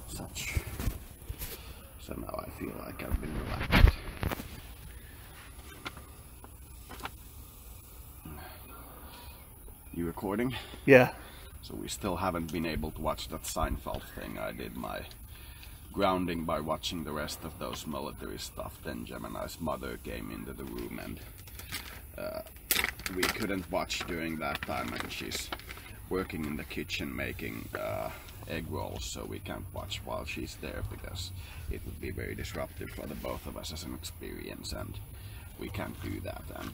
such. So now I feel like I've been relaxed. You recording? Yeah. So we still haven't been able to watch that Seinfeld thing. I did my grounding by watching the rest of those military stuff. Then Gemini's mother came into the room and we couldn't watch during that time, and she's working in the kitchen making egg rolls, so we can't watch while she's there because it would be very disruptive for the both of us as an experience, and we can't do that. And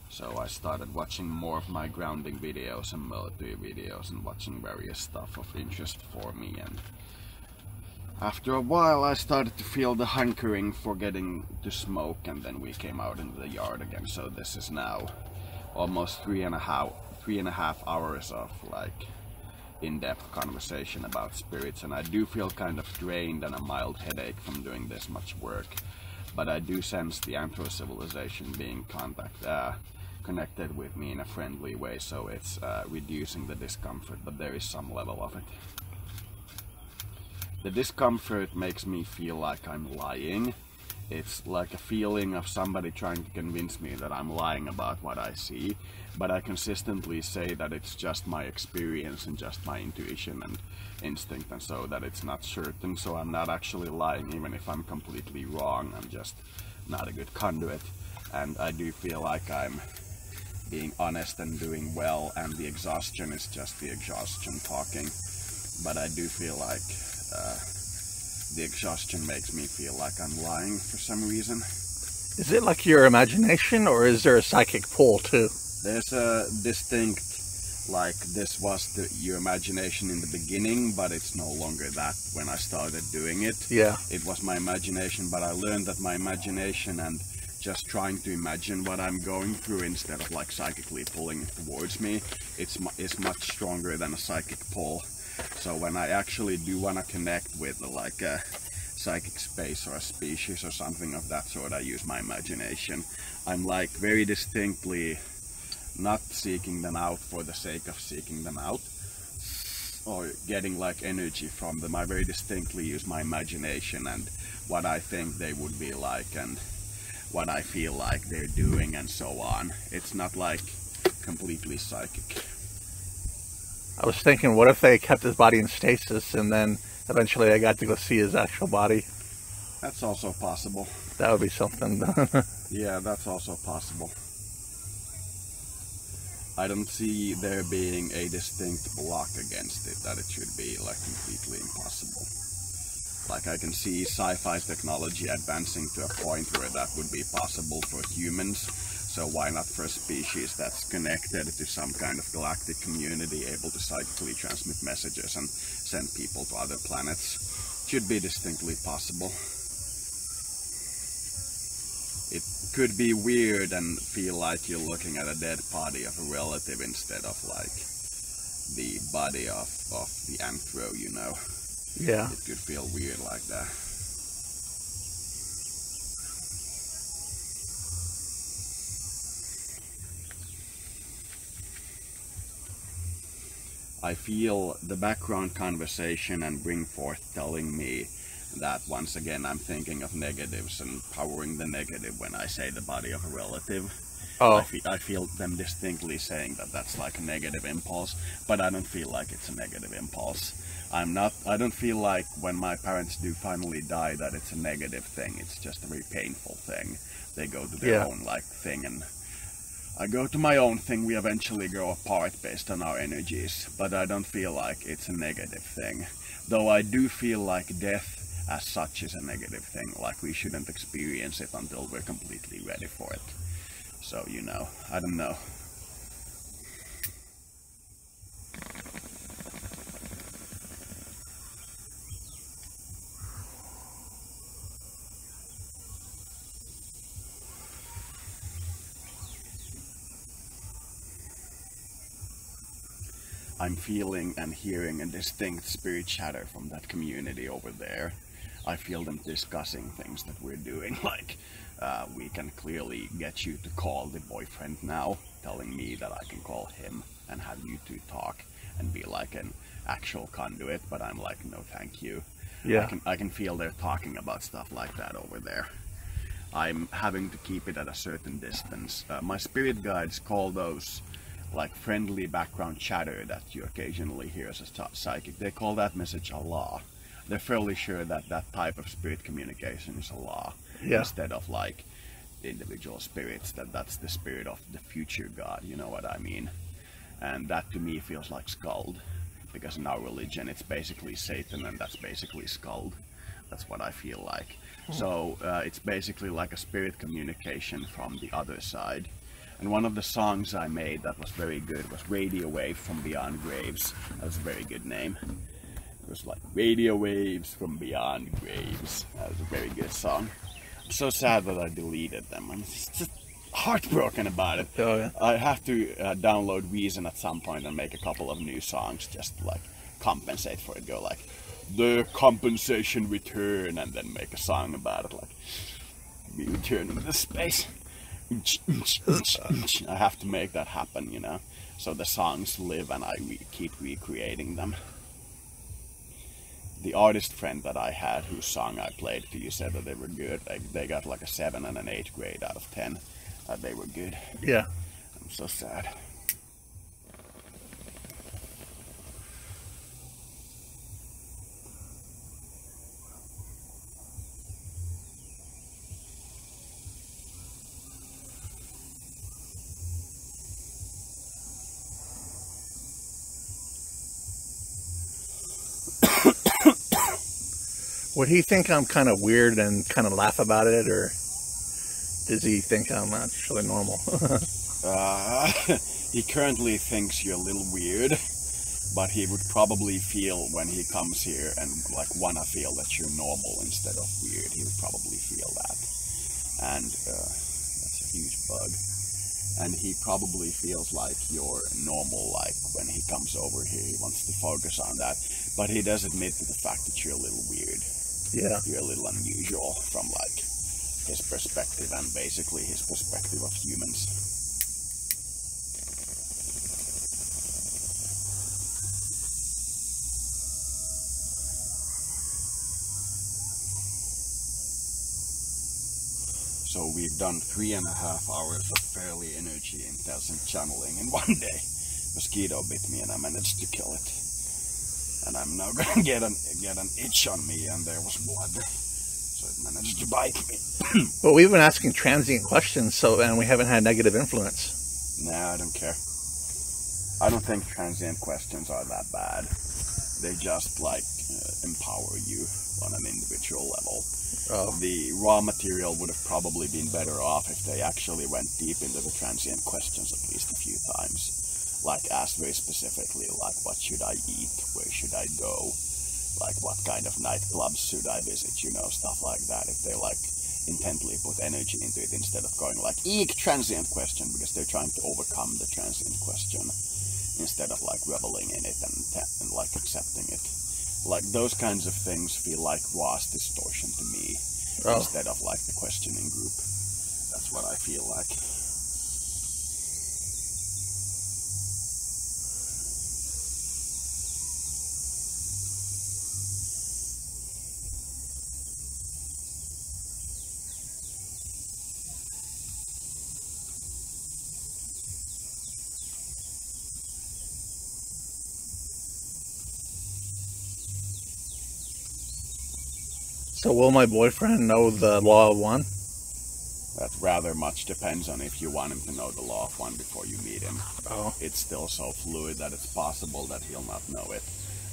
so I started watching more of my grounding videos and military videos and watching various stuff of interest for me, and after a while I started to feel the hankering for getting to smoke, and then we came out into the yard again. So this is now almost 3.5 hours of like in-depth conversation about spirits, and I do feel kind of drained and a mild headache from doing this much work, but I do sense the Anthro civilization being connected with me in a friendly way, so it's reducing the discomfort, but there is some level of it. The discomfort makes me feel like I'm lying. It's like a feeling of somebody trying to convince me that I'm lying about what I see, but I consistently say that it's just my experience and just my intuition and instinct, and so that it's not certain, so I'm not actually lying even if I'm completely wrong. I'm just not a good conduit, and I do feel like I'm being honest and doing well, and the exhaustion is just the exhaustion talking, but I do feel like the exhaustion makes me feel like I'm lying for some reason. Is it like your imagination, or is there a psychic pull too? There's a distinct, like this was your imagination in the beginning, but it's no longer that when I started doing it. Yeah. It was my imagination, but I learned that my imagination and just trying to imagine what I'm going through instead of like psychically pulling it towards me, it's much stronger than a psychic pull. So when I actually do want to connect with like a psychic space or a species or something of that sort, I use my imagination. I'm like very distinctly not seeking them out for the sake of seeking them out or getting like energy from them. I very distinctly use my imagination and what I think they would be like and what I feel like they're doing and so on. It's not like completely psychic. I was thinking, what if they kept his body in stasis and then eventually I got to go see his actual body? That's also possible. That would be something. Yeah, that's also possible. I don't see there being a distinct block against it, that it should be like completely impossible. Like I can see sci-fi technology advancing to a point where that would be possible for humans. So why not for a species that's connected to some kind of galactic community, able to psychically transmit messages and send people to other planets? Should be distinctly possible. It could be weird and feel like you're looking at a dead body of a relative instead of like the body of the Anthro, you know? Yeah. It could feel weird like that. I feel the background conversation and bring forth telling me that once again I'm thinking of negatives and powering the negative when I say the body of a relative. Oh. I feel them distinctly saying that that's like a negative impulse, but I don't feel like it's a negative impulse. I don't feel like when my parents do finally die that it's a negative thing. It's just a very painful thing. They go to their own like thing, and I go to my own thing. We eventually grow apart based on our energies, but I don't feel like it's a negative thing. Though I do feel like death as such is a negative thing, like we shouldn't experience it until we're completely ready for it. So, you know, I don't know. I'm feeling and hearing a distinct spirit chatter from that community over there. I feel them discussing things that we're doing, like we can clearly get you to call the boyfriend now, telling me that I can call him and have you two talk and be like an actual conduit, but I'm like, no thank you. Yeah. I can feel they're talking about stuff like that over there. I'm having to keep it at a certain distance. My spirit guides call those like friendly background chatter that you occasionally hear as a psychic. They call that message Allah. They're fairly sure that that type of spirit communication is Allah, instead of like individual spirits, that's the spirit of the future God, you know what I mean? And that to me feels like Skuld, because in our religion it's basically Satan, and that's basically Skuld. That's what I feel like. So it's basically like a spirit communication from the other side. And one of the songs I made that was very good was Radio Wave from Beyond Graves. That was a very good name. It was like Radio Waves from Beyond Graves. That was a very good song. I'm so sad that I deleted them. I'm just heartbroken about it. Oh, yeah. I have to download Reason at some point and make a couple of new songs just to like compensate for it. Go like, the compensation return, and then make a song about it, like me returning to space. I have to make that happen, you know, so the songs live and I keep recreating them. The artist friend that I had, whose song I played to you, said that they were good. They got like a 7 and an 8 grade out of 10. They were good. Yeah. I'm so sad. Would he think I'm kind of weird and kind of laugh about it, or does he think I'm actually normal? He currently thinks you're a little weird, but he would probably feel when he comes here and like wanna feel that you're normal instead of weird. He would probably feel that. And that's a huge bug. And he probably feels like you're normal, like when he comes over here, he wants to focus on that. But he does admit to the fact that you're a little weird. Yeah. You're a little unusual from like his perspective, and basically his perspective of humans. So we've done 3.5 hours of fairly energy intensive channeling in one day. Mosquito bit me and I managed to kill it. And I'm now gonna get an itch on me, and there was blood. So it managed to bite me. Well, we've been asking transient questions, and we haven't had negative influence. Nah, I don't care. I don't think transient questions are that bad. They just like empower you on an individual level. Oh. The raw material would have probably been better off if they actually went deep into the transient questions at least a few times. Like asked very specifically, like what should I eat, where should I go, like what kind of nightclubs should I visit, you know, stuff like that. If they like intently put energy into it instead of going like, eek, transient question, because they're trying to overcome the transient question instead of like reveling in it and like accepting it. Like those kinds of things feel like Ross distortion to me, instead of like the questioning group. That's what I feel like. So will my boyfriend know the law of one? That rather much depends on if you want him to know the law of one before you meet him. Oh. It's still so fluid that it's possible that he'll not know it.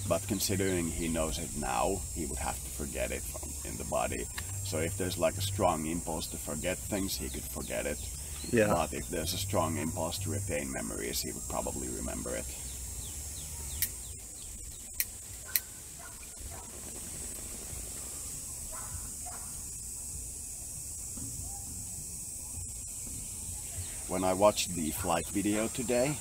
But considering he knows it now, he would have to forget it from in the body. So if there's like a strong impulse to forget things, he could forget it. Yeah. But if there's a strong impulse to retain memories, he would probably remember it. When I watched the flight video today,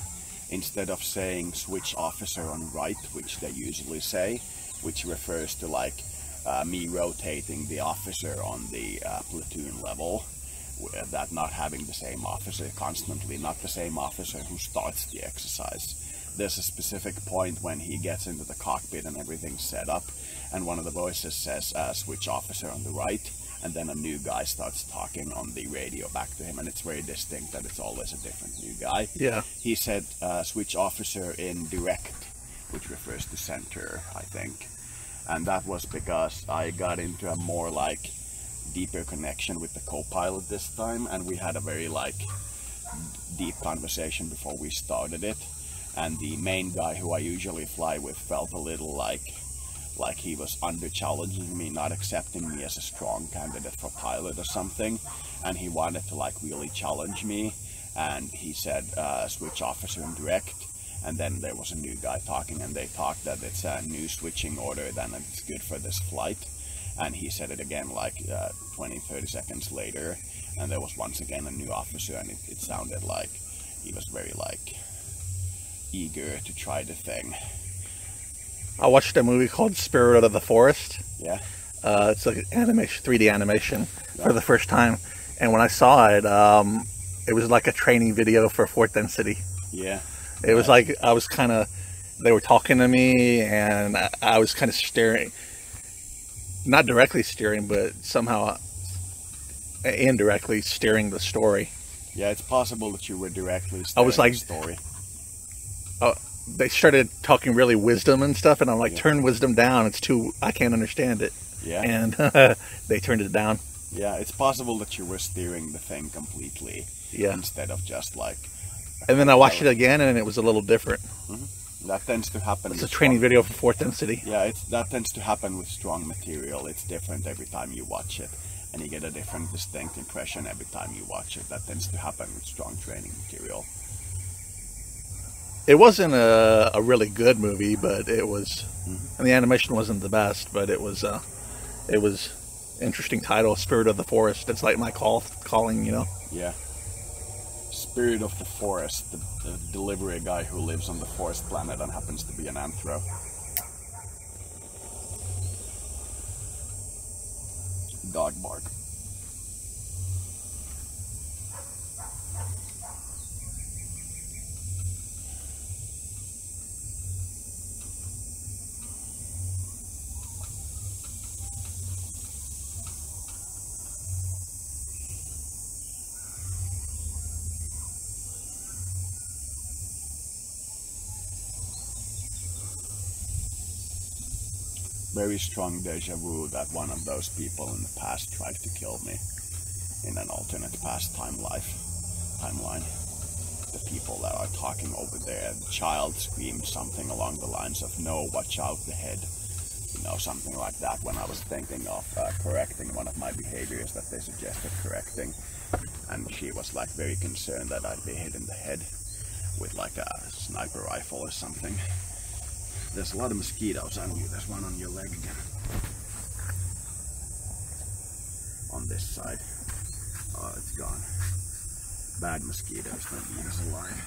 instead of saying switch officer on right, which they usually say, which refers to like me rotating the officer on the platoon level, that not having the same officer constantly, not the same officer who starts the exercise. there's a specific point when he gets into the cockpit and everything's set up, and one of the voices says, switch officer on the right, and then a new guy starts talking on the radio back to him, and it's very distinct that it's always a different new guy. Yeah. He said, switch officer in direct, which refers to center, I think. And that was because I got into a more like deeper connection with the co-pilot this time, and we had a very like deep conversation before we started it. And the main guy who I usually fly with felt a little like he was under challenging me, not accepting me as a strong candidate for pilot or something, and he wanted to like really challenge me, and he said switch officer in direct, and then there was a new guy talking, and they talked that it's a new switching order, then it's good for this flight, and he said it again like 20-30 seconds later, and there was once again a new officer, and it sounded like he was very like eager to try the thing. I watched a movie called Spirit of the Forest. Yeah. It's like animation, 3D animation for the first time. And when I saw it, it was like a training video for fourth density. Yeah. It was like, I was kind of, they were talking to me and I was kind of staring, not directly steering, but somehow indirectly steering the story. Yeah, it's possible that you were directly steering the story. They started talking really wisdom and stuff, and I'm like, turn wisdom down. It's too, I can't understand it. Yeah. And they turned it down. Yeah, it's possible that you were steering the thing completely. Yeah. Instead of just like. And then I watched it again, and it was a little different. Mm-hmm. That tends to happen. It's a training video for fourth density. Yeah, that tends to happen with strong material. It's different every time you watch it, and you get a different, distinct impression every time you watch it. That tends to happen with strong training material. It wasn't a really good movie, but it was, and the animation wasn't the best, but it was interesting title, Spirit of the Forest. It's like my calling, you know. Yeah. Spirit of the Forest, the delivery guy who lives on the forest planet and happens to be an anthro. Dog bark. Very strong deja vu that one of those people in the past tried to kill me in an alternate past timeline. The people that are talking over there, the child screamed something along the lines of, "No, watch out the head." You know, something like that when I was thinking of correcting one of my behaviors that they suggested correcting. And she was like very concerned that I'd be hit in the head with like a sniper rifle or something. There's a lot of mosquitoes on you. There's one on your leg again. On this side. Oh, it's gone. Bad mosquitoes don't leave us alive.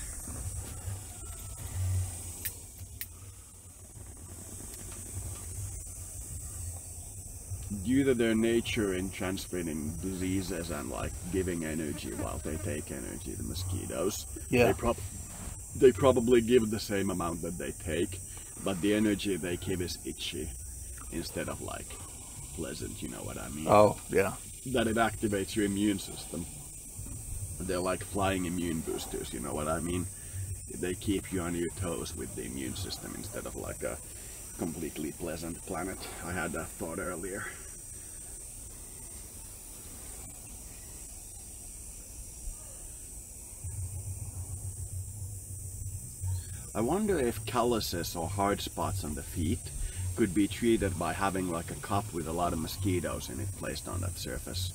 Due to their nature in transmitting diseases and like giving energy while they take energy, the mosquitoes, they probably give the same amount that they take. But the energy they give is itchy instead of like pleasant, you know what I mean? Oh, yeah. That it activates your immune system. They're like flying immune boosters, you know what I mean? They keep you on your toes with the immune system instead of like a completely pleasant planet. I had that thought earlier. I wonder if calluses or hard spots on the feet could be treated by having like a cup with a lot of mosquitoes in it placed on that surface,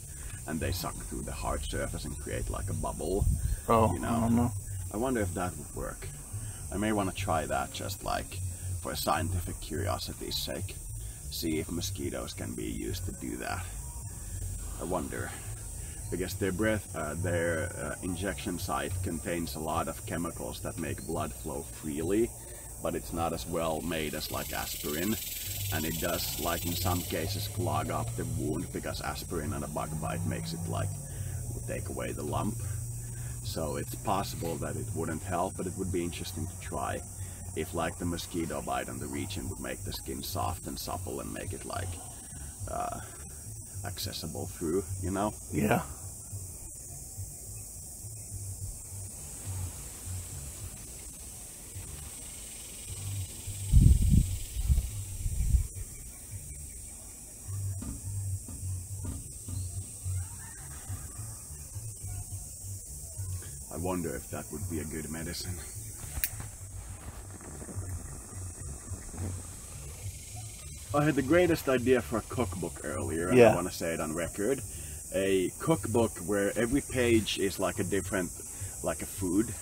and they suck through the hard surface and create like a bubble. Oh, you know? I don't know. I wonder if that would work. I may want to try that just like for scientific curiosity's sake. See if mosquitoes can be used to do that. I wonder. Because their injection site contains a lot of chemicals that make blood flow freely, but it's not as well made as like aspirin, and it does like in some cases clog up the wound because aspirin and a bug bite makes it like take away the lump. So it's possible that it wouldn't help, but it would be interesting to try. if like the mosquito bite on the region would make the skin soft and supple and make it like accessible through, you know? Yeah. I wonder if that would be a good medicine. I had the greatest idea for a cookbook earlier, and I want to say it on record. A cookbook where every page is like a different, like a food,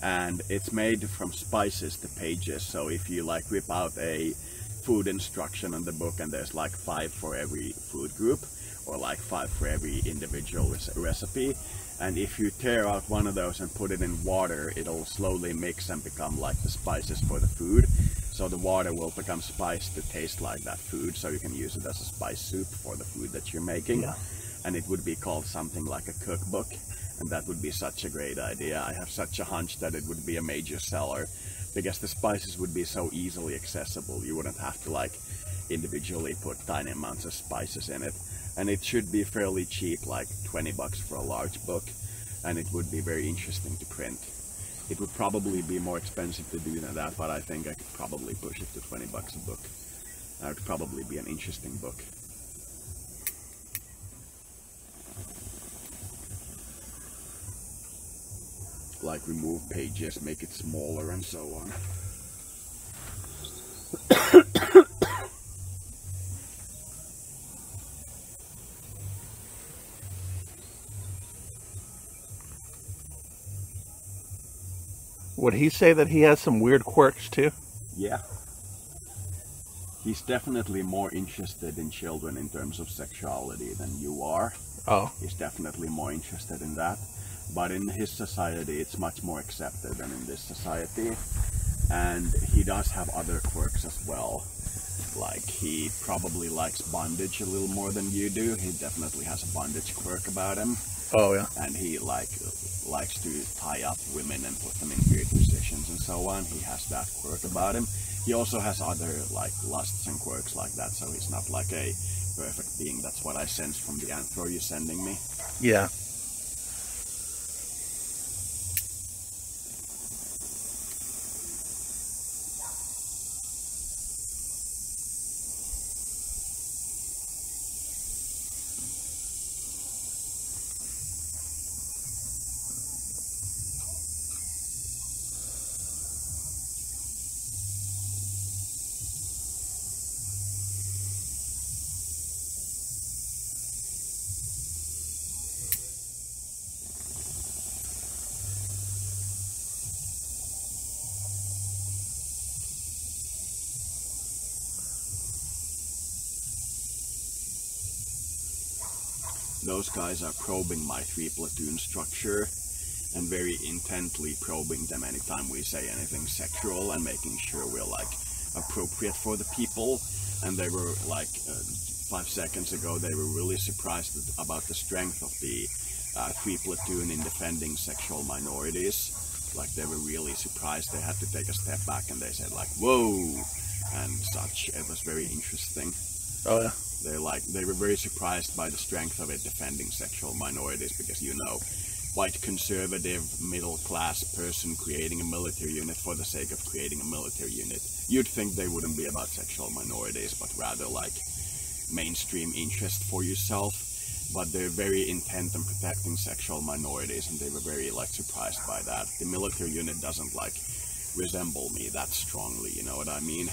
and it's made from spices, the pages. So if you like rip out a food instruction on the book and there's like 5 for every food group, or like 5 for every individual recipe, and if you tear out one of those and put it in water, it'll slowly mix and become like the spices for the food. So the water will become spiced to taste like that food, so you can use it as a spice soup for the food that you're making. Yeah. And it would be called something like a cookbook, and that would be such a great idea. I have such a hunch that it would be a major seller, because the spices would be so easily accessible. You wouldn't have to like individually put tiny amounts of spices in it. And it should be fairly cheap, like 20 bucks for a large book, and it would be very interesting to print. It would probably be more expensive to do than that, but I think I could probably push it to 20 bucks a book. That would probably be an interesting book. Like remove pages, make it smaller and so on. Would he say that he has some weird quirks too? Yeah. He's definitely more interested in children in terms of sexuality than you are. Oh. He's definitely more interested in that. But in his society, it's much more accepted than in this society. And he does have other quirks as well. Like, he probably likes bondage a little more than you do. He definitely has a bondage quirk about him. Oh, yeah. And he likes to tie up women and put them in weird positions and so on. He has that quirk about him. He also has other like lusts and quirks like that, so he's not like a perfect being. That's what I sense from the anthro you're sending me. Yeah. Those guys are probing my 3-platoon structure and very intently probing them anytime we say anything sexual and making sure we're like appropriate for the people. And they were like 5 seconds ago, they were really surprised about the strength of the 3-platoon in defending sexual minorities. Like, they were really surprised. They had to take a step back and they said like, whoa, and such. It was very interesting. Oh yeah. They were very surprised by the strength of it defending sexual minorities, because, you know, white conservative middle class person creating a military unit for the sake of creating a military unit. You'd think they wouldn't be about sexual minorities, but rather like mainstream interest for yourself. But they're very intent on protecting sexual minorities, and they were very like surprised by that. The military unit doesn't like resemble me that strongly, you know what I mean?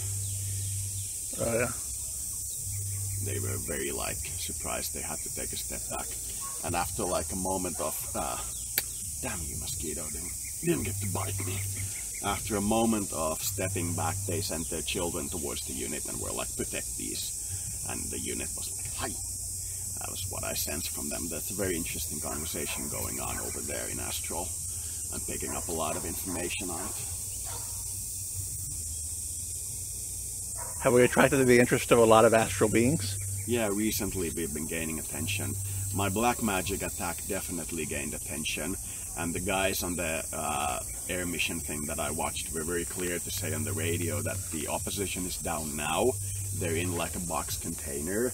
Oh yeah. They were very like surprised. They had to take a step back, and after like a moment of damn you mosquito, didn't get to bite me. After a moment of stepping back, they sent their children towards the unit and were like, protect these, and the unit was like, hi. That was what I sensed from them. That's a very interesting conversation going on over there in Astral. I'm picking up a lot of information on it. Have we attracted the interest of a lot of astral beings? Yeah, recently we've been gaining attention. My black magic attack definitely gained attention, And the guys on the air mission thing that I watched were very clear to say on the radio that the opposition is down now. They're in like a box container,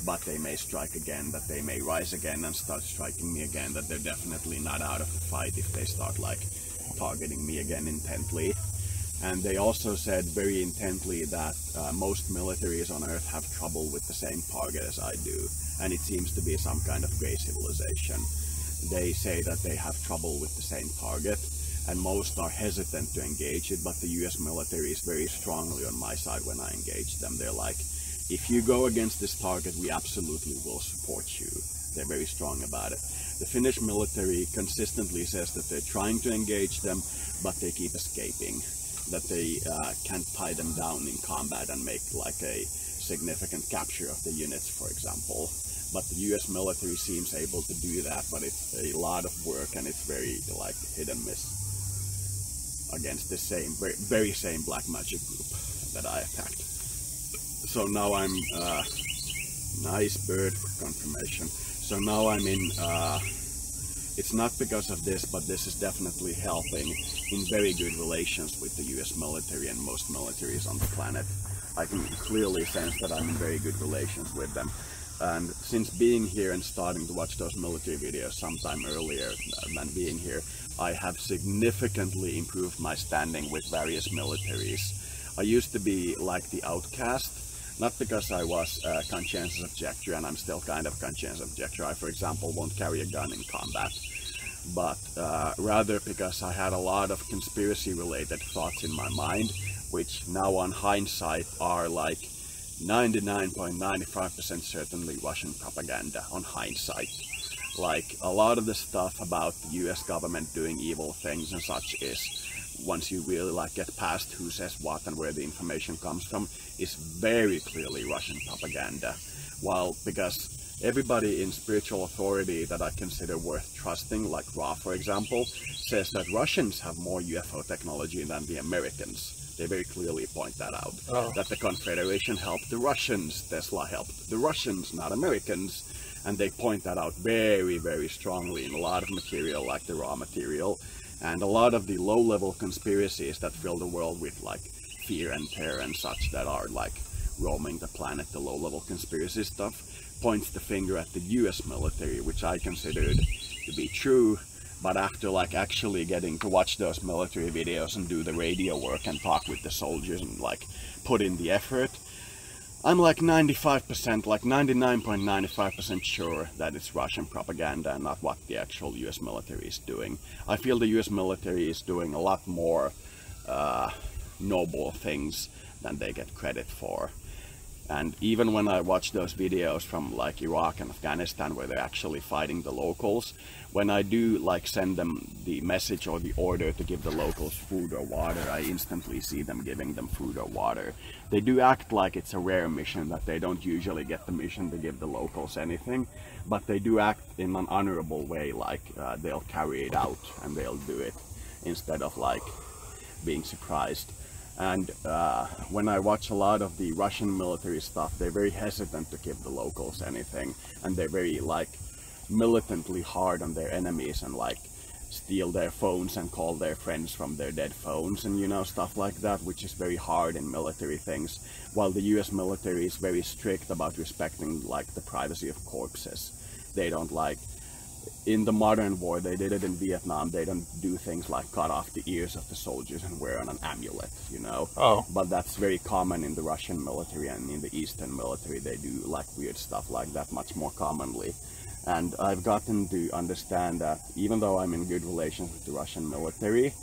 but they may strike again, that they may rise again and start striking me again, that they're definitely not out of the fight if they start like targeting me again intently. And they also said very intently that most militaries on Earth have trouble with the same target as I do, and it seems to be some kind of grey civilization. They say that they have trouble with the same target, and most are hesitant to engage it, but the US military is very strongly on my side when I engage them. They're like, if you go against this target, we absolutely will support you. They're very strong about it. The Finnish military consistently says that they're trying to engage them, but they keep escaping. That they can't tie them down in combat and make like a significant capture of the units, for example. But the US military seems able to do that, but it's a lot of work and it's very like hit and miss against the same, very same black magic group that I attacked. So now I'm, nice bird confirmation. So now I'm in, it's not because of this, but this is definitely helping in very good relations with the US military and most militaries on the planet. I can clearly sense that I'm in very good relations with them. And since being here and starting to watch those military videos sometime earlier than being here, I have significantly improved my standing with various militaries. I used to be like the outcast, not because I was a conscientious objector, and I'm still kind of conscientious objector. I, for example, won't carry a gun in combat, but rather because I had a lot of conspiracy-related thoughts in my mind, which now on hindsight are like 99.95% certainly Russian propaganda on hindsight. Like a lot of the stuff about the US government doing evil things and such is, once you really like get past who says what and where the information comes from, is very clearly Russian propaganda. While because everybody in spiritual authority that I consider worth trusting, like Ra for example, says that Russians have more UFO technology than the Americans. They very clearly point that out. Oh. That the Confederation helped the Russians, Tesla helped the Russians, not Americans. And they point that out very, very strongly in a lot of material, like the Ra material. And a lot of the low-level conspiracies that fill the world with like fear and terror and such that are like roaming the planet, the low-level conspiracy stuff, points the finger at the US military, which I considered to be true. But after like actually getting to watch those military videos and do the radio work and talk with the soldiers and like put in the effort, I'm like 95%, like 99.95% sure that it's Russian propaganda and not what the actual US military is doing. I feel the US military is doing a lot more noble things than they get credit for. And even when I watch those videos from like Iraq and Afghanistan where they're actually fighting the locals, when I do like send them the message or the order to give the locals food or water, I instantly see them giving them food or water. They do act like it's a rare mission, that they don't usually get the mission to give the locals anything, but they do act in an honorable way, like they'll carry it out and they'll do it instead of like being surprised. And when I watch a lot of the Russian military stuff, they're very hesitant to give the locals anything, and they're very like militantly hard on their enemies and like steal their phones and call their friends from their dead phones and, you know, stuff like that, which is very hard in military things, while the US military is very strict about respecting like the privacy of corpses. They don't like, in the modern war, they did it in Vietnam, they don't do things like cut off the ears of the soldiers and wear an amulet, you know. Oh. But that's very common in the Russian military, and in the Eastern military they do like weird stuff like that much more commonly. And I've gotten to understand that even though I'm in good relations with the Russian military,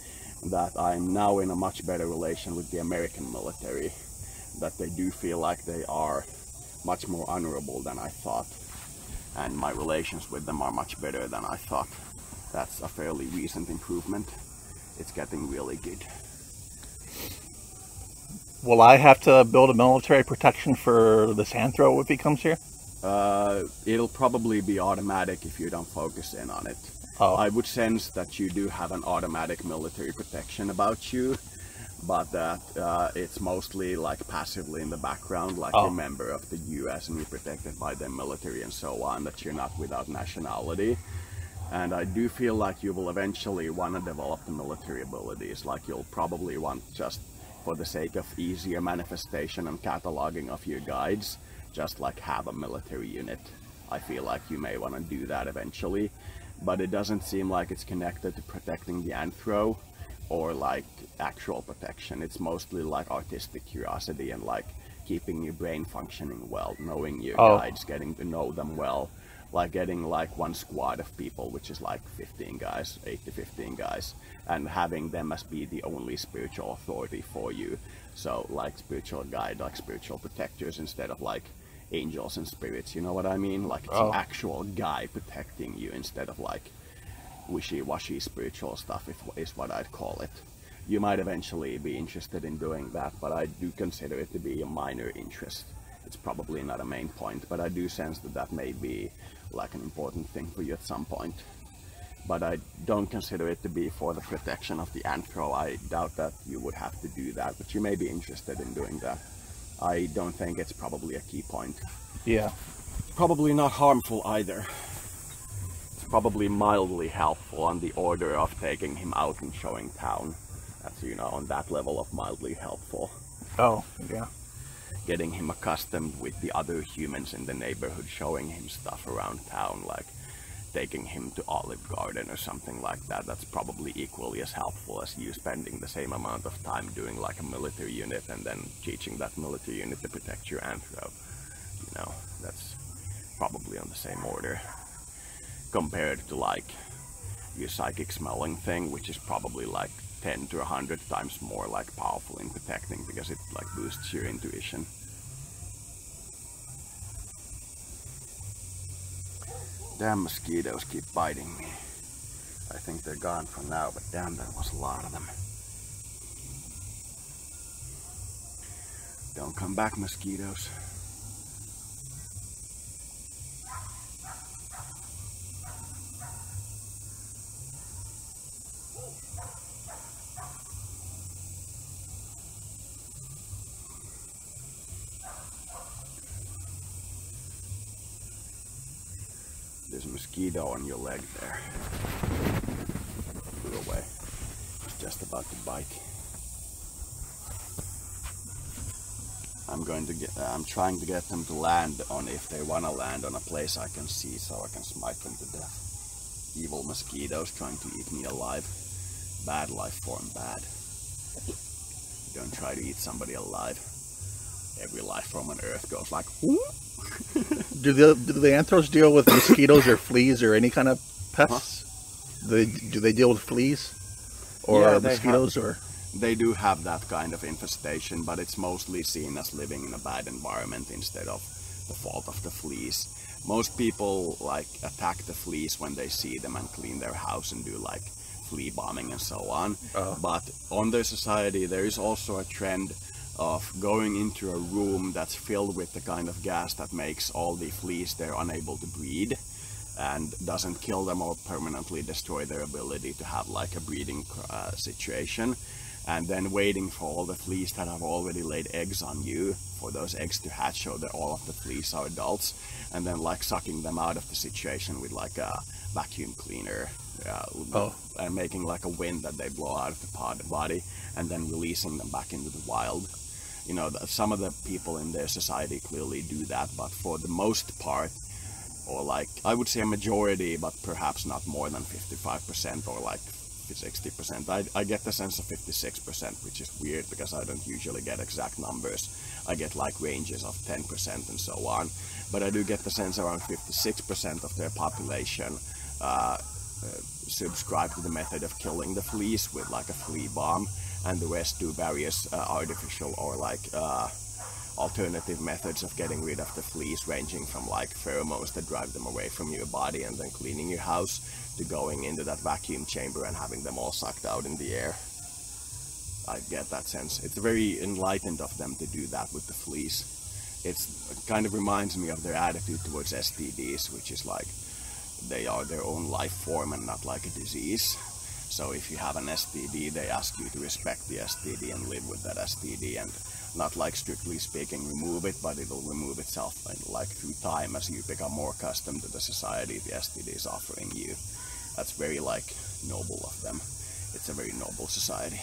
that I'm now in a much better relation with the American military, that they do feel like they are much more honorable than I thought. And my relations with them are much better than I thought. That's a fairly recent improvement. It's getting really good. Will I have to build a military protection for this anthro if he comes here? It'll probably be automatic if you don't focus in on it. Oh. I would sense that you do have an automatic military protection about you, but that it's mostly like passively in the background, like you're a member of the US and you're protected by their military and so on, that you're not without nationality. And I do feel like you will eventually want to develop the military abilities. Like you'll probably want, just for the sake of easier manifestation and cataloging of your guides, just like have a military unit. I feel like you may want to do that eventually, but it doesn't seem like it's connected to protecting the anthro or like actual protection. It's mostly like artistic curiosity and like keeping your brain functioning well, knowing your guides, getting to know them well, like getting like one squad of people, which is like 15 guys, 8 to 15 guys, and having them as be the only spiritual authority for you. So like spiritual guide, like spiritual protectors instead of like angels and spirits, you know what I mean? Like it's an actual guy protecting you instead of like wishy-washy spiritual stuff is what I'd call it. You might eventually be interested in doing that, but I do consider it to be a minor interest. It's probably not a main point, but I do sense that that may be like an important thing for you at some point. But I don't consider it to be for the protection of the anthro. I doubt that you would have to do that, but you may be interested in doing that. I don't think it's probably a key point. Yeah. Probably not harmful either. It's probably mildly helpful on the order of taking him out and showing town. That's, you know, on that level of mildly helpful. Oh, yeah. Getting him accustomed with the other humans in the neighborhood, showing him stuff around town, like taking him to Olive Garden or something like that. That's probably equally as helpful as you spending the same amount of time doing like a military unit and then teaching that military unit to protect your anthro. You know, that's probably on the same order compared to like your psychic smelling thing, which is probably like 10 to 100 times more like powerful in protecting because it like boosts your intuition. Damn mosquitoes keep biting me. I think they're gone for now, but damn, there was a lot of them. Don't come back, mosquitoes. There's a mosquito on your leg there. Put away. It's just about to bite. I'm trying to get them to land on, if they want to land on a place I can see, so I can smite them to death. Evil mosquitoes trying to eat me alive. Bad life form, bad. Don't try to eat somebody alive. Every life form on Earth goes like, whoop. Do the anthros deal with mosquitoes or fleas or any kind of pests? Huh? Do they deal with fleas or mosquitoes or? They do have that kind of infestation, but it's mostly seen as living in a bad environment instead of the fault of the fleas. Most people like attack the fleas when they see them and clean their house and do like flea bombing and so on. But on their society there is also a trend of going into a room that's filled with the kind of gas that makes all the fleas there unable to breed and doesn't kill them or permanently destroy their ability to have like a breeding situation, and then waiting for all the fleas that have already laid eggs on you for those eggs to hatch so that all of the fleas are adults, and then like sucking them out of the situation with like a vacuum cleaner and making like a wind that they blow out of the body and then releasing them back into the wild. You know, some of the people in their society clearly do that, but for the most part, or like I would say a majority, but perhaps not more than 55% or like 60%. I get the sense of 56%, which is weird because I don't usually get exact numbers. I get like ranges of 10% and so on, but I do get the sense around 56% of their population subscribe to the method of killing the fleas with like a flea bomb, and the rest do various artificial or like alternative methods of getting rid of the fleas, ranging from like pheromones that drive them away from your body and then cleaning your house, to going into that vacuum chamber and having them all sucked out in the air. I get that sense. It's very enlightened of them to do that with the fleas. It kind of reminds me of their attitude towards STDs, which is like they are their own life form and not like a disease. So if you have an STD, they ask you to respect the STD and live with that STD, and not like strictly speaking remove it, but it'll remove itself like through time as you become more accustomed to the society the STD is offering you. That's very like noble of them. It's a very noble society.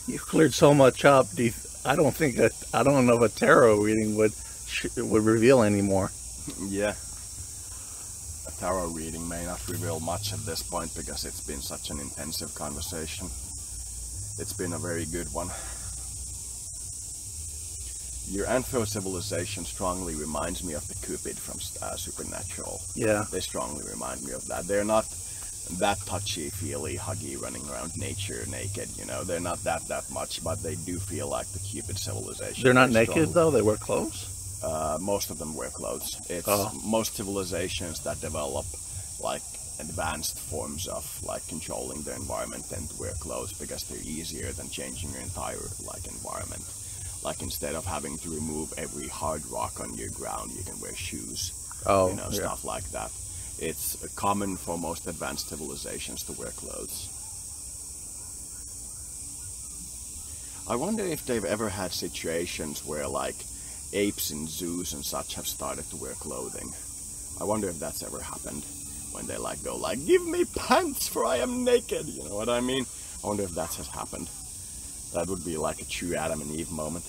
You cleared so much up. I don't think I don't know if a tarot reading would reveal anymore. Yeah. A tarot reading may not reveal much at this point because it's been such an intensive conversation. It's been a very good one. Your Anthro civilization strongly reminds me of the Cupid from Supernatural. Yeah. They strongly remind me of that. They're not that touchy-feely, huggy, running around nature naked, you know. They're not that much, but they do feel like the Cupid civilization. They're not naked though? They wear clothes? Most of them wear clothes. It's most civilizations that develop like advanced forms of like controlling their environment tend to wear clothes because they're easier than changing your entire like environment. Like instead of having to remove every hard rock on your ground, you can wear shoes. You know, stuff like that. It's common for most advanced civilizations to wear clothes. I wonder if they've ever had situations where like apes in zoos and such have started to wear clothing. I wonder if that's ever happened. When they like go like, give me pants for I am naked, you know what I mean? I wonder if that has happened. That would be like a true Adam and Eve moment.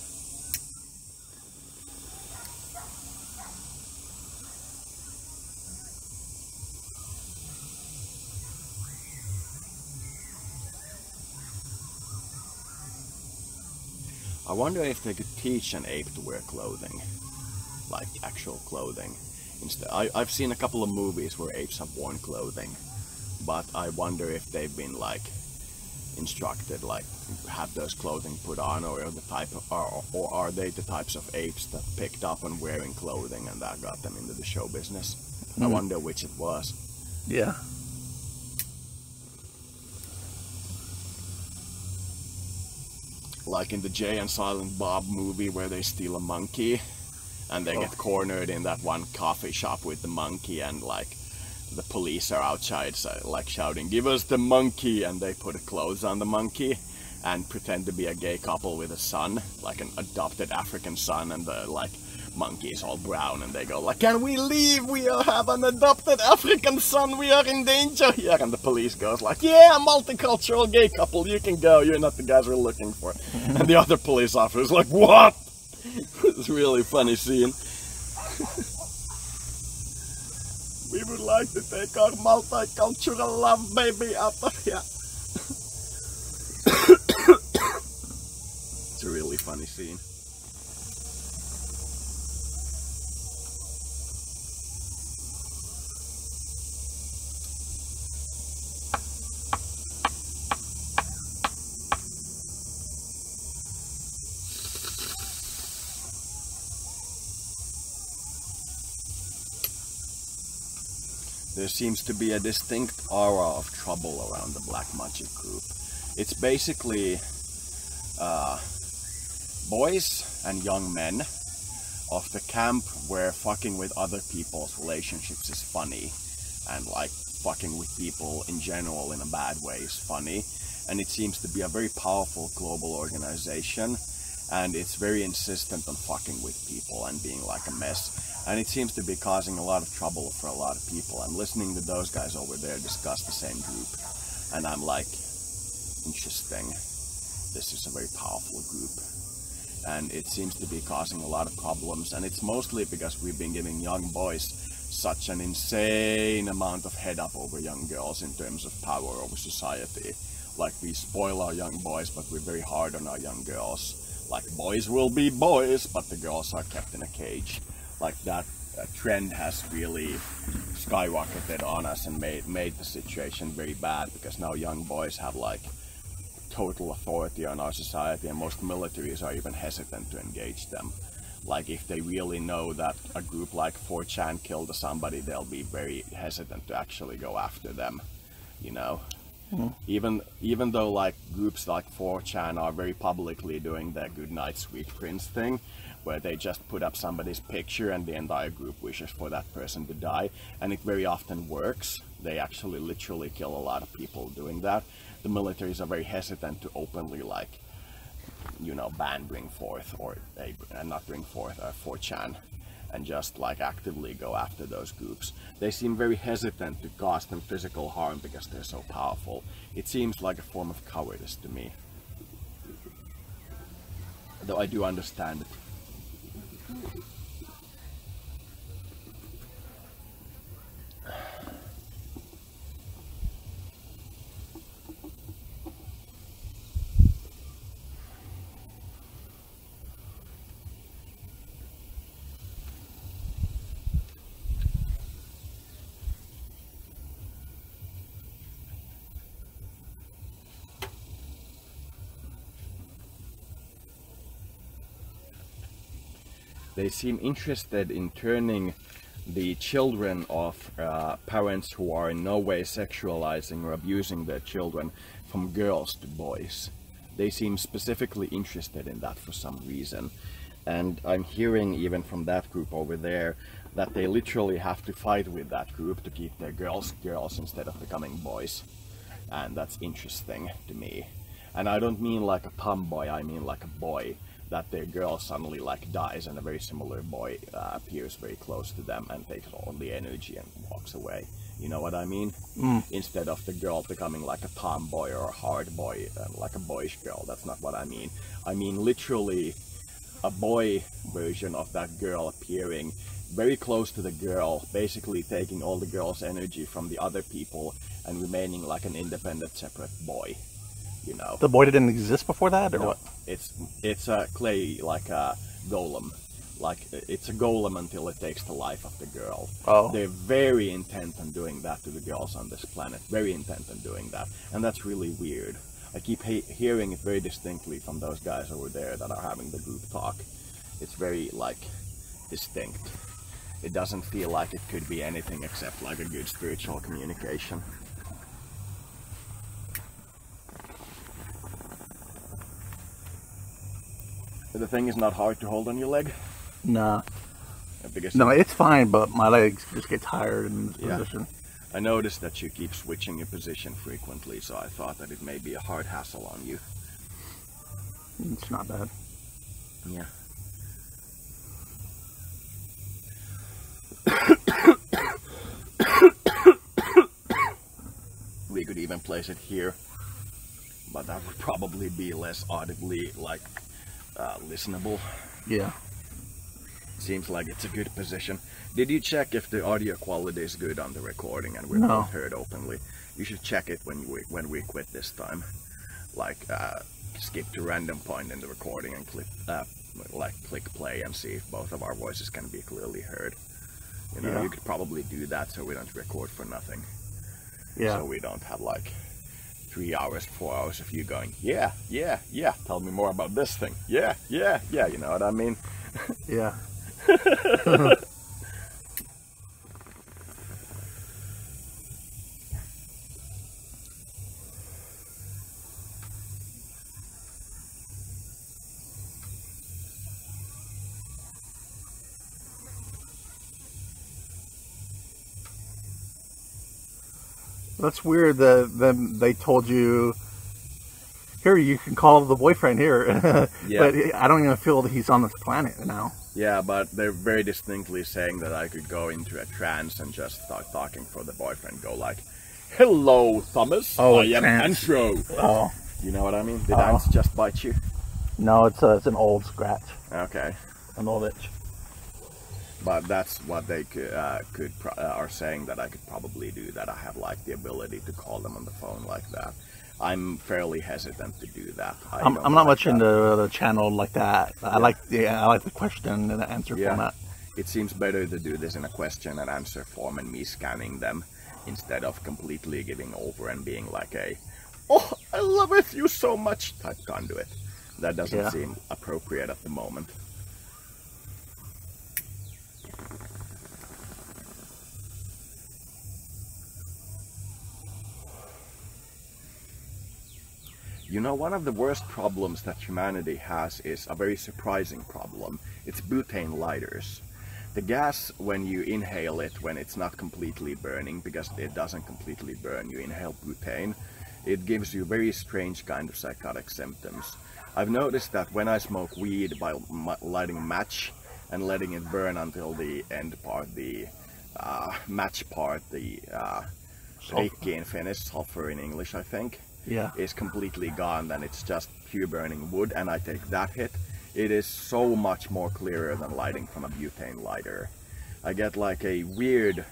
I wonder if they could teach an ape to wear clothing, like actual clothing. Instead, I've seen a couple of movies where apes have worn clothing, but I wonder if they've been like instructed, like have those clothing put on, or are they the types of apes that picked up on wearing clothing and that got them into the show business? I wonder which it was. Yeah. Like in the Jay and Silent Bob movie where they steal a monkey and they get cornered in that one coffee shop with the monkey, and like the police are outside like shouting, give us the monkey, and they put clothes on the monkey and pretend to be a gay couple with a son, like an adopted African son, and the like monkey is all brown and they go like, can we leave? We have an adopted African son, we are in danger here. And the police goes like, yeah, multicultural gay couple, you can go, you're not the guys we're looking for. And the other police officer's like, what? It's a really funny scene. We would like to take our multicultural love baby out of here. It's a really funny scene. There seems to be a distinct aura of trouble around the Black Magic group. It's basically boys and young men of the camp where fucking with other people's relationships is funny, and like fucking with people in general in a bad way is funny. And it seems to be a very powerful global organization, and it's very insistent on fucking with people and being like a mess. And it seems to be causing a lot of trouble for a lot of people. I'm listening to those guys over there discuss the same group, and I'm like, interesting. This is a very powerful group, and it seems to be causing a lot of problems. And it's mostly because we've been giving young boys such an insane amount of head up over young girls in terms of power over society. Like, we spoil our young boys, but we're very hard on our young girls. Like, boys will be boys, but the girls are kept in a cage. Like, that trend has really skyrocketed on us and made the situation very bad, because now young boys have like total authority on our society, and most militaries are even hesitant to engage them. Like, if they really know that a group like 4chan killed somebody, they'll be very hesitant to actually go after them, you know. Even though like groups like 4chan are very publicly doing their good night sweet prince thing, where they just put up somebody's picture and the entire group wishes for that person to die, and it very often works. They actually literally kill a lot of people doing that. The militaries are very hesitant to openly, like, you know, ban Bring Forth or not Bring Forth, 4chan, and just like actively go after those groups. They seem very hesitant to cause them physical harm because they're so powerful. It seems like a form of cowardice to me, though I do understand it. They seem interested in turning the children of parents who are in no way sexualizing or abusing their children from girls to boys. They seem specifically interested in that for some reason. And I'm hearing even from that group over there that they literally have to fight with that group to keep their girls instead of becoming boys. And that's interesting to me. And I don't mean like a tomboy, I mean like a boy. That their girl suddenly like dies and a very similar boy appears very close to them and takes all the energy and walks away. You know what I mean? Instead of the girl becoming like a tomboy or a hard boy, like a boyish girl. That's not what I mean. I mean literally a boy version of that girl appearing very close to the girl, basically taking all the girl's energy from the other people and remaining like an independent, separate boy. You know, the boy didn't exist before that, or no, what? It's a clay, like a golem. Like, it's a golem until it takes the life of the girl. Oh. They're very intent on doing that to the girls on this planet. Very intent on doing that. And that's really weird. I keep hearing it very distinctly from those guys over there that are having the group talk. It's very, like, distinct. It doesn't feel like it could be anything except like a good spiritual communication. The thing is not hard to hold on your leg? Nah. Because no, it's fine, but my legs just get tired in this position. I noticed that you keep switching your position frequently, so I thought that it may be a hard hassle on you. It's not bad. Yeah. We could even place it here, but that would probably be less audibly, like, listenable. Yeah. Seems like it's a good position. Did you check if the audio quality is good on the recording and we're both heard openly? You should check it when we quit this time. Like, skip to random point in the recording and click play and see if both of our voices can be clearly heard. You know, you could probably do that so we don't record for nothing. Yeah. So we don't have like 3 hours, 4 hours of you going, yeah, tell me more about this thing. Yeah, you know what I mean? Yeah. That's weird that they told you, here, you can call the boyfriend here. Yeah. But I don't even feel that he's on this planet now. Yeah, but they're very distinctly saying that I could go into a trance and just start talking for the boyfriend. Go like, hello, Thomas. I am Antro. Oh. You know what I mean? Did ants just bite you? No, it's an old scratch. Okay. An old itch. But that's what they are saying that I could probably do, that I have like the ability to call them on the phone like that. I'm fairly hesitant to do that. I'm not much into the channel like that. I like the question and the answer format. It seems better to do this in a question and answer form and me scanning them instead of completely giving over and being like a, oh, I love you so much type conduit. That doesn't seem appropriate at the moment. You know, one of the worst problems that humanity has is a very surprising problem. It's butane lighters. The gas, when you inhale it, when it's not completely burning, because it doesn't completely burn, you inhale butane, it gives you very strange kind of psychotic symptoms. I've noticed that when I smoke weed by lighting a match and letting it burn until the end part, the match part, the in Finnish, sulfur in English I think, is completely gone, then it's just pure burning wood, and I take that hit. It is so much more clearer than lighting from a butane lighter. I get like a weird,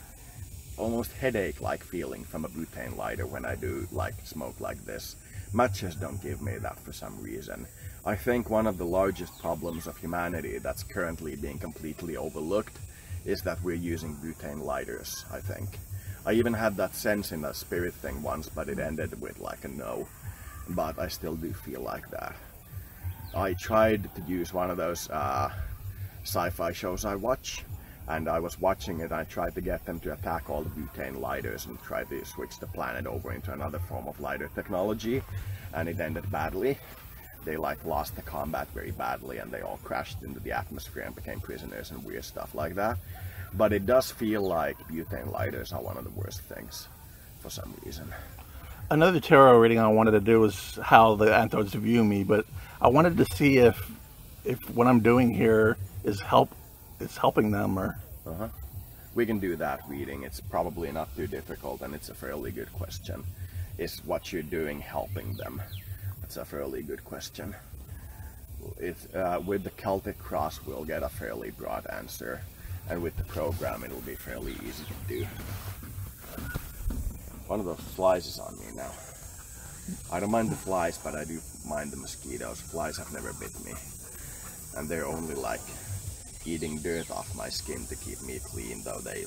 almost headache-like feeling from a butane lighter when I do like smoke like this. Matches don't give me that for some reason. I think one of the largest problems of humanity that's currently being completely overlooked is that we're using butane lighters, I think. I even had that sense in a spirit thing once, but it ended with like a no. But I still do feel like that. I tried to use one of those sci-fi shows I watch, and I was watching it. I tried to get them to attack all the butane lighters and try to switch the planet over into another form of lighter technology, and it ended badly. They like lost the combat very badly, and they all crashed into the atmosphere and became prisoners and weird stuff like that. But it does feel like butane lighters are one of the worst things for some reason. Another tarot reading I wanted to do was how the anthroids view me, but I wanted to see if what I'm doing here is helping them, or... We can do that reading. It's probably not too difficult, and it's a fairly good question. Is what you're doing helping them? That's a fairly good question. With the Celtic cross, we'll get a fairly broad answer, and with the program, it'll be fairly easy to do. One of those flies is on me now. I don't mind the flies, but I do mind the mosquitoes. Flies have never bit me, and they're only like eating dirt off my skin to keep me clean, though they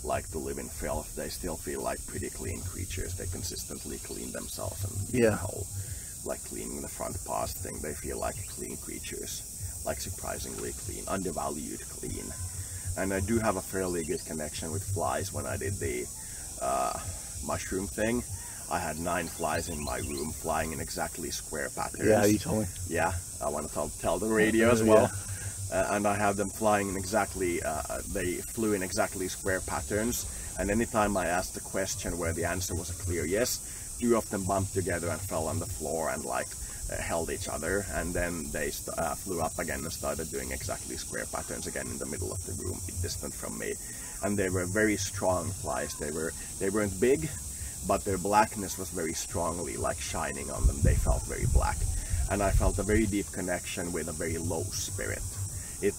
like to live in filth. They still feel like pretty clean creatures. They consistently clean themselves, and the whole like cleaning the front paws thing, they feel like clean creatures, like surprisingly clean, undervalued clean. And I do have a fairly good connection with flies. When I did the mushroom thing, I had 9 flies in my room flying in exactly square patterns. Yeah, you told me. Yeah, I want to tell the radio as well. And I have them flying in exactly, they flew in exactly square patterns. And anytime I asked the question where the answer was a clear yes, 2 of them bumped together and fell on the floor and like held each other. And then they flew up again and started doing exactly square patterns again in the middle of the room, distant from me. And they were very strong flies. They weren't big, but their blackness was very strongly like shining on them. They felt very black, and I felt a very deep connection with a very low spirit. It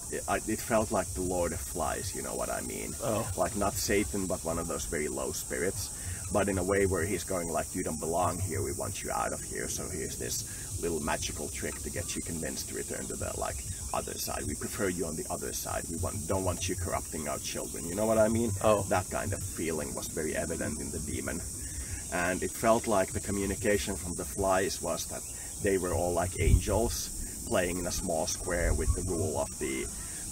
felt like the Lord of Flies, you know what I mean? Like not Satan, but one of those very low spirits, but in a way where he's going like, you don't belong here, we want you out of here, so here's this little magical trick to get you convinced to return to the like other side. We prefer you on the other side. We don't want you corrupting our children, you know what I mean? That kind of feeling was very evident in the demon. And it felt like the communication from the flies was that they were all like angels playing in a small square with the rule of the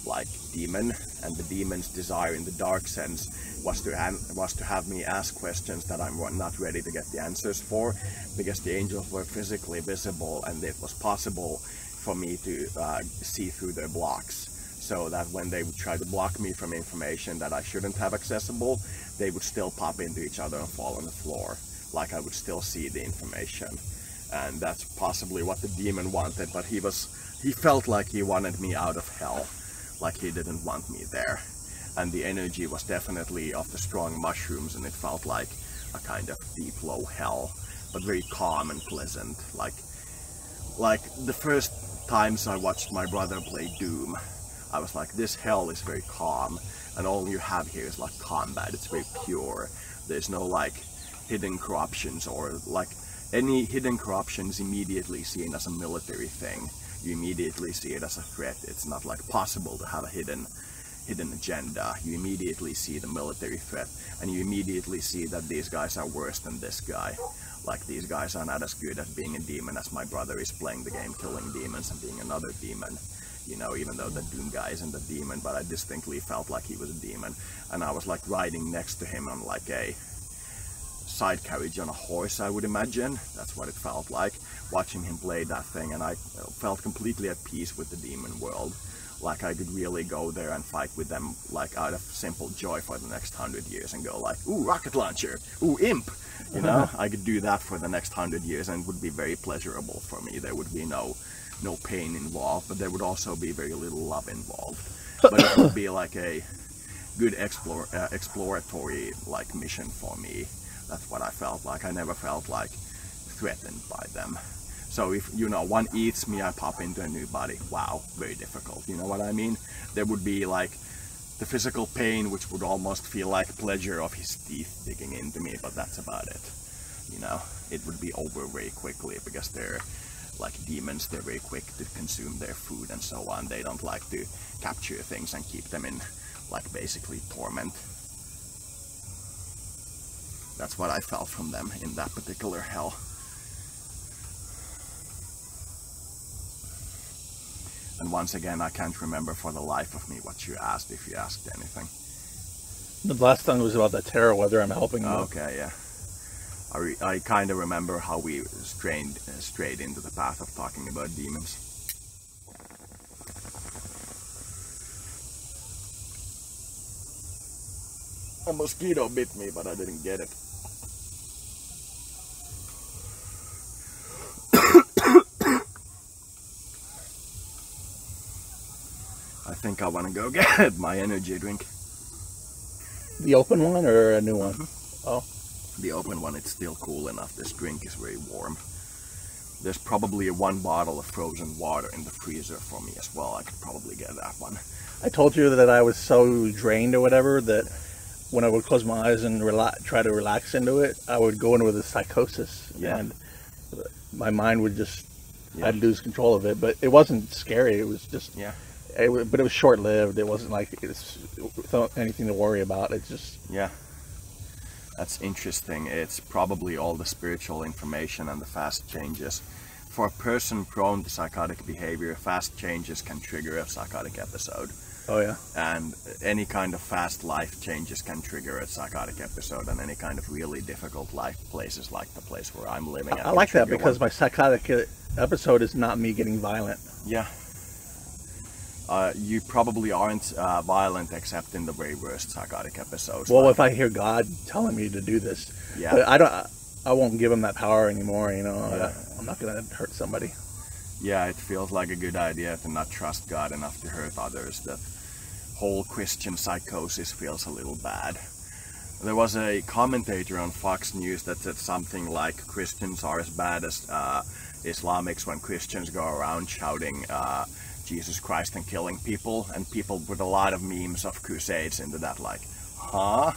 like demon, and the demon's desire in the dark sense was to have me ask questions that I'm not ready to get the answers for, because the angels were physically visible and it was possible for me to see through their blocks, so that when they would try to block me from information that I shouldn't have accessible, they would still pop into each other and fall on the floor, like I would still see the information. And that's possibly what the demon wanted, but he felt like he wanted me out of hell, like he didn't want me there. And the energy was definitely of the strong mushrooms, and it felt like a kind of deep low hell, but very calm and pleasant. Like the first times I watched my brother play Doom, I was like, this hell is very calm, and all you have here is like combat. It's very pure. There's no like hidden corruptions, or like any hidden corruption is immediately seen as a military thing. You immediately see it as a threat. It's not like possible to have a hidden agenda. You immediately see the military threat, and you immediately see that these guys are worse than this guy. Like, these guys are not as good at being a demon as my brother is playing the game, killing demons and being another demon. You know, even though the Doom guy isn't a demon, but I distinctly felt like he was a demon. And I was like riding next to him on like a side carriage on a horse, I would imagine. That's what it felt like, watching him play that thing, and I felt completely at peace with the demon world. Like, I could really go there and fight with them like out of simple joy for the next 100 years and go like, ooh, rocket launcher, ooh, imp, you know. I could do that for the next 100 years and it would be very pleasurable for me. There would be no pain involved, but there would also be very little love involved. But it would be like a good exploratory like mission for me. That's what I felt like. I never felt like threatened by them. So if, you know, one eats me, I pop into a new body. Wow, very difficult. You know what I mean? There would be like the physical pain, which would almost feel like pleasure of his teeth digging into me, but that's about it. You know, it would be over very quickly because they're like demons. They're very quick to consume their food and so on. They don't like to capture things and keep them in like basically torment. That's what I felt from them in that particular hell. And once again, I can't remember for the life of me what you asked, if you asked anything. The last thing was about the terror, whether I'm helping them. Okay, yeah. I kind of remember how we strayed into the path of talking about demons. A mosquito bit me, but I didn't get it. I think I want to go get my energy drink. The open one or a new one? Mm-hmm. Oh. The open one, it's still cool enough. This drink is very warm. There's probably one bottle of frozen water in the freezer for me as well. I could probably get that one. I told you that I was so drained or whatever that when I would close my eyes and try to relax into it, I would go into a psychosis. Yeah. And my mind would just, I'd lose control of it. But it wasn't scary. It was just, but it was short-lived. It wasn't like without anything to worry about. It's just... Yeah. That's interesting. It's probably all the spiritual information and the fast changes. For a person prone to psychotic behavior, fast changes can trigger a psychotic episode. Oh yeah. And any kind of fast life changes can trigger a psychotic episode, and any kind of really difficult life places like the place where I'm living. I like that because my psychotic episode is not me getting violent. Yeah. You probably aren't violent except in the very worst psychotic episodes. Well, if I hear God telling me to do this, but I won't give him that power anymore. You know, I'm not gonna hurt somebody. Yeah, it feels like a good idea to not trust God enough to hurt others. That whole Christian psychosis feels a little bad. There was a commentator on Fox News that said something like Christians are as bad as Islamics when Christians go around shouting Jesus Christ and killing people, and people put a lot of memes of crusades into that, like, huh?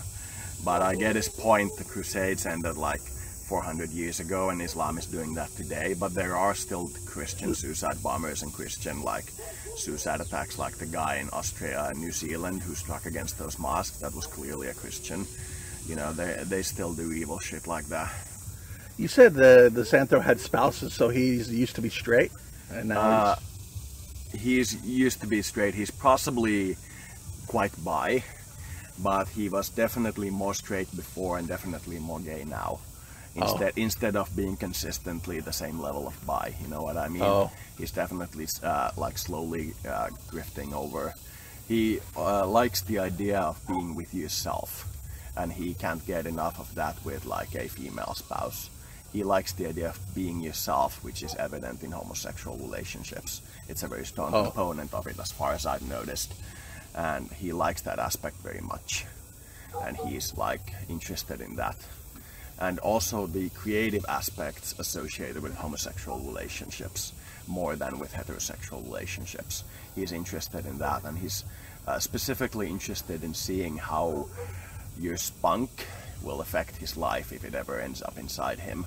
But I get his point. The crusades ended like 400 years ago, and Islam is doing that today, but there are still Christian suicide bombers and Christian like suicide attacks, like the guy in Austria and New Zealand who struck against those mosques. That was clearly a Christian. You know, they still do evil shit like that. You said the Xantho had spouses, so he's used to be straight, and now he's used to be straight. He's possibly quite bi, but he was definitely more straight before and definitely more gay now. Instead of being consistently the same level of bi, you know what I mean? He's definitely like slowly drifting over. He likes the idea of being with yourself, and he can't get enough of that with like a female spouse. He likes the idea of being yourself, which is evident in homosexual relationships. It's a very strong component of it, as far as I've noticed. And he likes that aspect very much. And he's like interested in that. And also the creative aspects associated with homosexual relationships. more than with heterosexual relationships. He's interested in that, and he's specifically interested in seeing how your spunk will affect his life if it ever ends up inside him.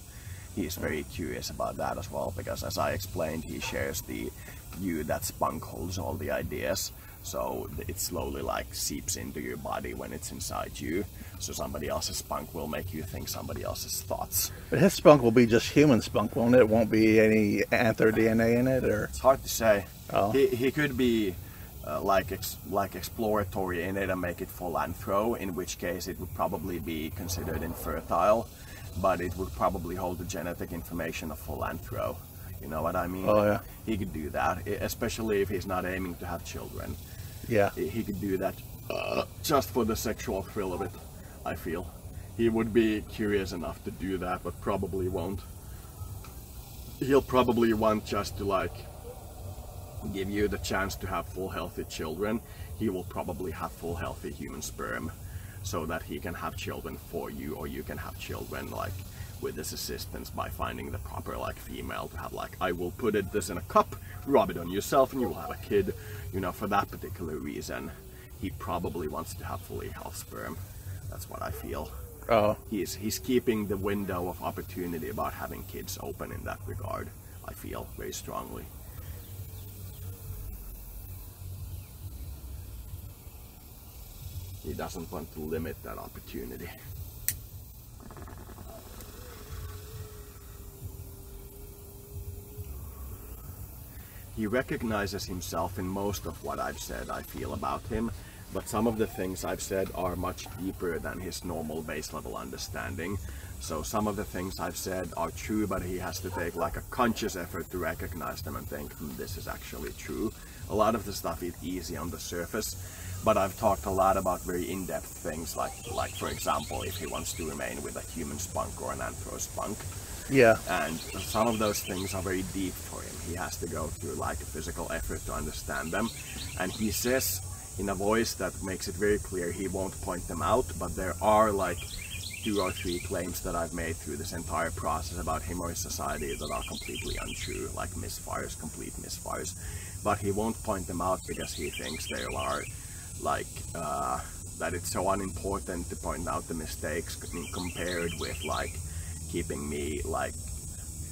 He's very curious about that as well, because as I explained, he shares the view that spunk holds all the ideas. So it slowly like seeps into your body when it's inside you. So somebody else's spunk will make you think somebody else's thoughts. But his spunk will be just human spunk, won't it? It won't be any anther DNA in it, or? It's hard to say. Oh. He could be like exploratory in it and make it full anthro, in which case it would probably be considered infertile, but it would probably hold the genetic information of full anthro. You know what I mean? Oh yeah. He could do that, especially if he's not aiming to have children. Yeah. He could do that just for the sexual thrill of it, I feel. He would be curious enough to do that, but probably won't. He'll probably want just to like give you the chance to have full healthy children. He will probably have full healthy human sperm so that he can have children for you, or you can have children like with his assistance by finding the proper like female to have like, I will put this in a cup, rub it on yourself, and you will have a kid. You know, for that particular reason, he probably wants to have fully healthy sperm. That's what I feel. Oh. He's keeping the window of opportunity about having kids open in that regard, I feel very strongly. He doesn't want to limit that opportunity. He recognizes himself in most of what I've said, I feel, about him, but some of the things I've said are much deeper than his normal base level understanding. So some of the things I've said are true, but he has to take like a conscious effort to recognize them and think, this is actually true. A lot of the stuff is easy on the surface, but I've talked a lot about very in-depth things, like for example, if he wants to remain with a human spunk or an anthro spunk. Yeah. And some of those things are very deep for him. He has to go through like a physical effort to understand them. And he says in a voice that makes it very clear he won't point them out, but there are like 2 or 3 claims that I've made through this entire process about him or his society that are completely untrue, like misfires, complete misfires. But he won't point them out because he thinks they are like, that it's so unimportant to point out the mistakes compared with like keeping me like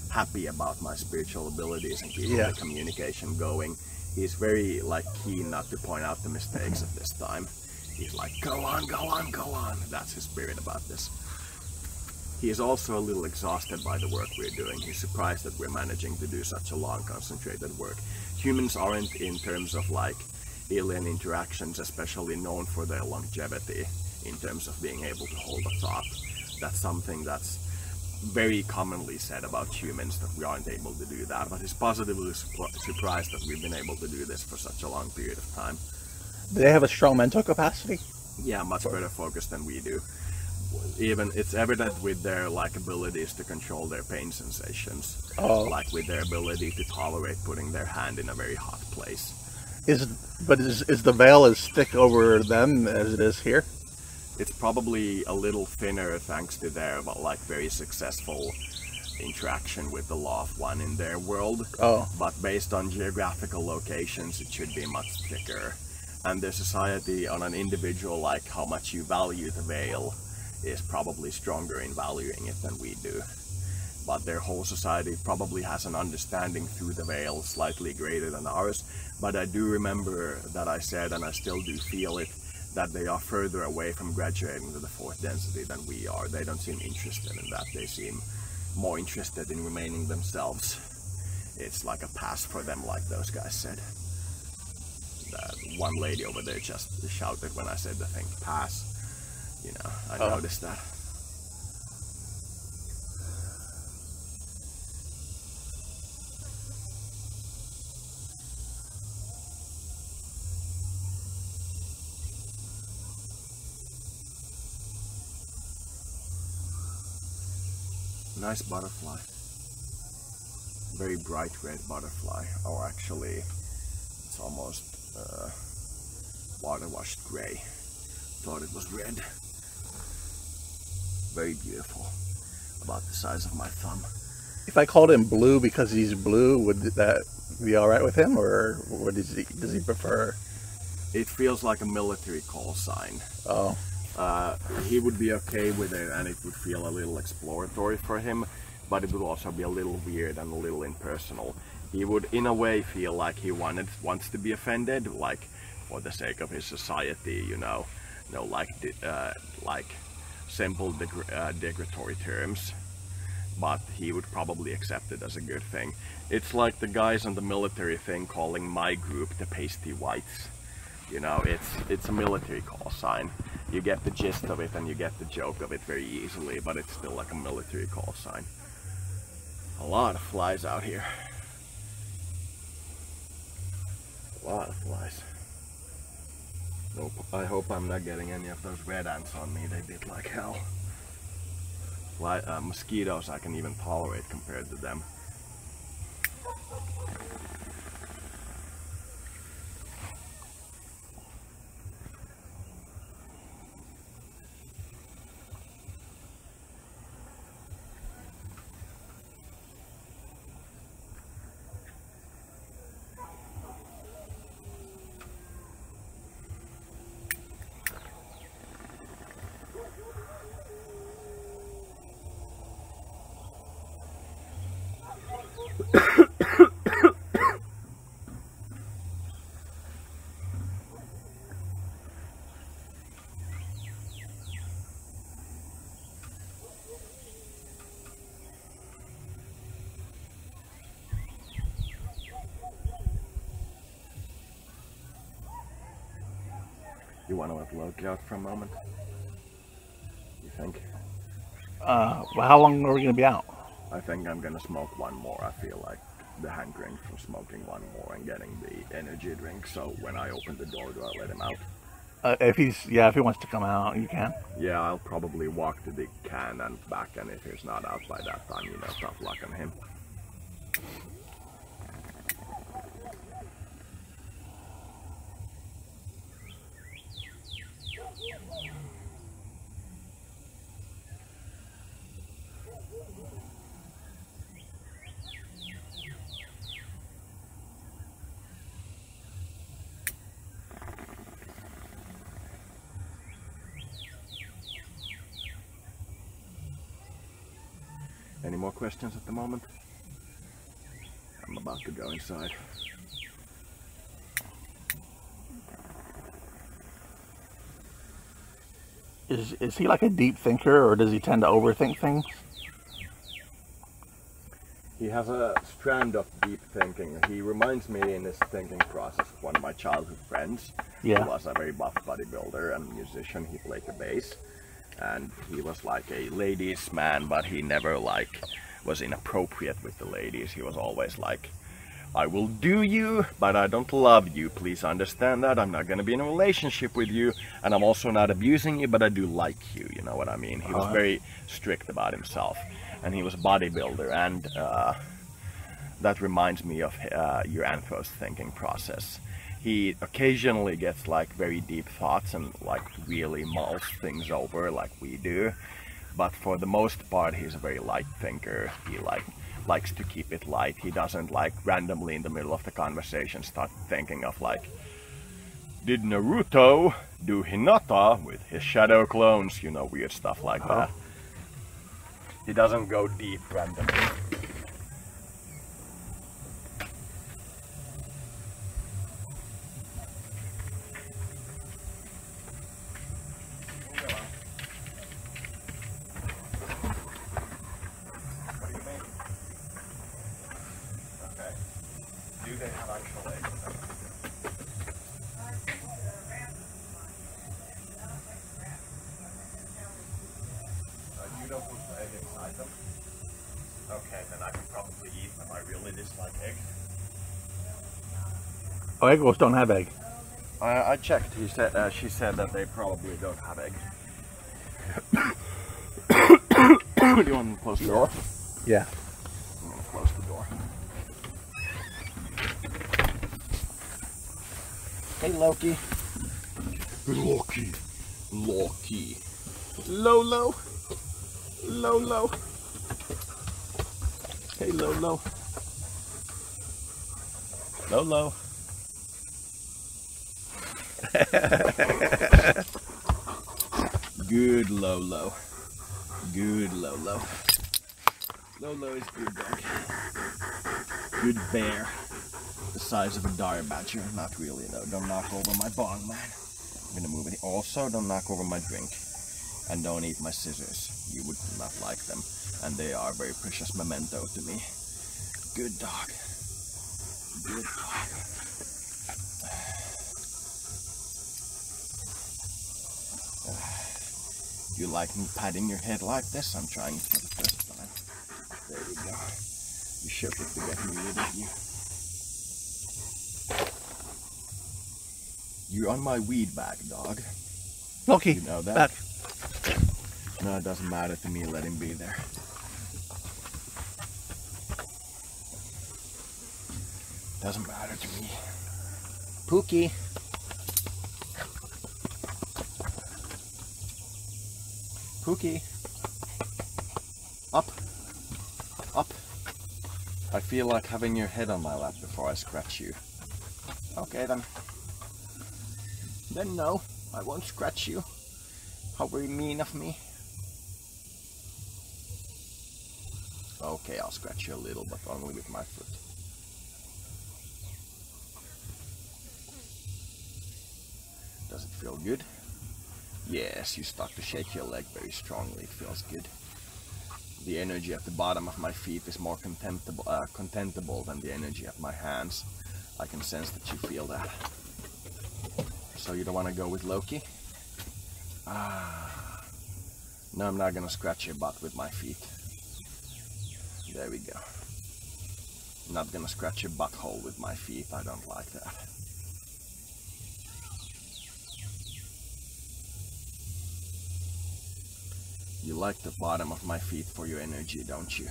happy about my spiritual abilities and keeping the communication going. He's very like keen not to point out the mistakes at this time. He's like, go on, go on, go on. That's his spirit about this. He is also a little exhausted by the work we're doing. He's surprised that we're managing to do such a long, concentrated work. Humans aren't, in terms of like alien interactions, especially known for their longevity in terms of being able to hold a thought. That's something that's very commonly said about humans, that we aren't able to do that, but he's positively surprised that we've been able to do this for such a long period of time. Do they have a strong mental capacity? Yeah, much better focus than we do. Even it's evident with their like abilities to control their pain sensations. Oh. Like with their ability to tolerate putting their hand in a very hot place. Is the veil as thick over them as it is here? It's probably a little thinner thanks to their like very successful interaction with the Law of One in their world. Oh. But based on geographical locations, it should be much thicker. And their society on an individual, like how much you value the veil, is probably stronger in valuing it than we do. But their whole society probably has an understanding through the veil slightly greater than ours. But I do remember that I said, and I still do feel it, that they are further away from graduating to the 4th density than we are. They don't seem interested in that. They seem more interested in remaining themselves. It's like a pass for them, like those guys said. That one lady over there just shouted when I said the thing, pass. You know, I noticed that. Nice butterfly. Very bright red butterfly. Or actually, it's almost water-washed gray. Thought it was red. Very beautiful. About the size of my thumb. If I called him blue because he's blue, would that be all right with him, or what does he prefer? It feels like a military call sign. Oh. He would be okay with it, and it would feel a little exploratory for him, but it would also be a little weird and a little impersonal. He would, in a way, feel like he wants to be offended, like for the sake of his society, you know, like simple degradatory terms. But he would probably accept it as a good thing. It's like the guys on the military thing calling my group the pasty whites. You know, it's a military call sign. You get the gist of it and you get the joke of it very easily, but it's still like a military call sign. A lot of flies out here. A lot of flies. Nope. I hope I'm not getting any of those red ants on me. They bit like hell. Mosquitoes I can even tolerate compared to them. You want to let Loki out for a moment? You think? Well, how long are we gonna be out? I think I'm gonna smoke one more. I feel like the hankering for smoking one more and getting the energy drink. So when I open the door, do I let him out? If he wants to come out, you can. Yeah, I'll probably walk to the can and back, and if he's not out by that time, you know, tough luck on him. Any more questions at the moment? I'm about to go inside. Is he like a deep thinker, or does he tend to overthink things? He has a strand of deep thinking. He reminds me in his thinking process of one of my childhood friends. Yeah. He was a very buff bodybuilder and musician. He played the bass. And he was like a ladies' man, but he never like was inappropriate with the ladies. He was always like, I will do you, but I don't love you. Please understand that. I'm not going to be in a relationship with you, and I'm also not abusing you, but I do like you. You know what I mean? He was very strict about himself, and he was a bodybuilder, and that reminds me of your Anthos thinking process. He occasionally gets like very deep thoughts and like really mulls things over like we do, but for the most part he's a very light thinker. He likes to keep it light. He doesn't like randomly in the middle of the conversation start thinking of like, did Naruto do Hinata with his shadow clones? You know, weird stuff like that. He doesn't go deep randomly. Do they have actual eggs? You don't put the egg inside them? Okay, then I can probably eat them. I really dislike eggs. Oh, egg wolves don't have egg. I checked. She said that they probably don't have eggs. Do you want to close the door? Yeah. I'm going to close the door. Hey, Loki. Loki. Loki. Lolo. Lolo. Hey, Lolo. Lolo. Good Lolo. Good Lolo. Lolo is good dog. Good bear. The size of a dire badger. Not really though. Don't knock over my bong, man. I'm gonna move it. Also, don't knock over my drink. And don't eat my scissors. You would not like them. And they are a very precious memento to me. Good dog. Good dog. You like me patting your head like this? I'm trying it for the first time. There we go. You shook it to get me rid of you. You're on my weed bag, dog. Loki, you know that? back. No, it doesn't matter to me. Let him be there. Doesn't matter to me. Pookie. Pookie. Up. Up. I feel like having your head on my lap before I scratch you. Okay then. Then no, I won't scratch you. How very mean of me. Okay, I'll scratch you a little, but only with my foot. Does it feel good? Yes, you start to shake your leg very strongly. It feels good. The energy at the bottom of my feet is more contentable than the energy at my hands. I can sense that you feel that. So you don't want to go with Loki? No, I'm not gonna scratch your butt with my feet. There we go. I'm not gonna scratch your butthole with my feet. I don't like that. You like the bottom of my feet for your energy, don't you?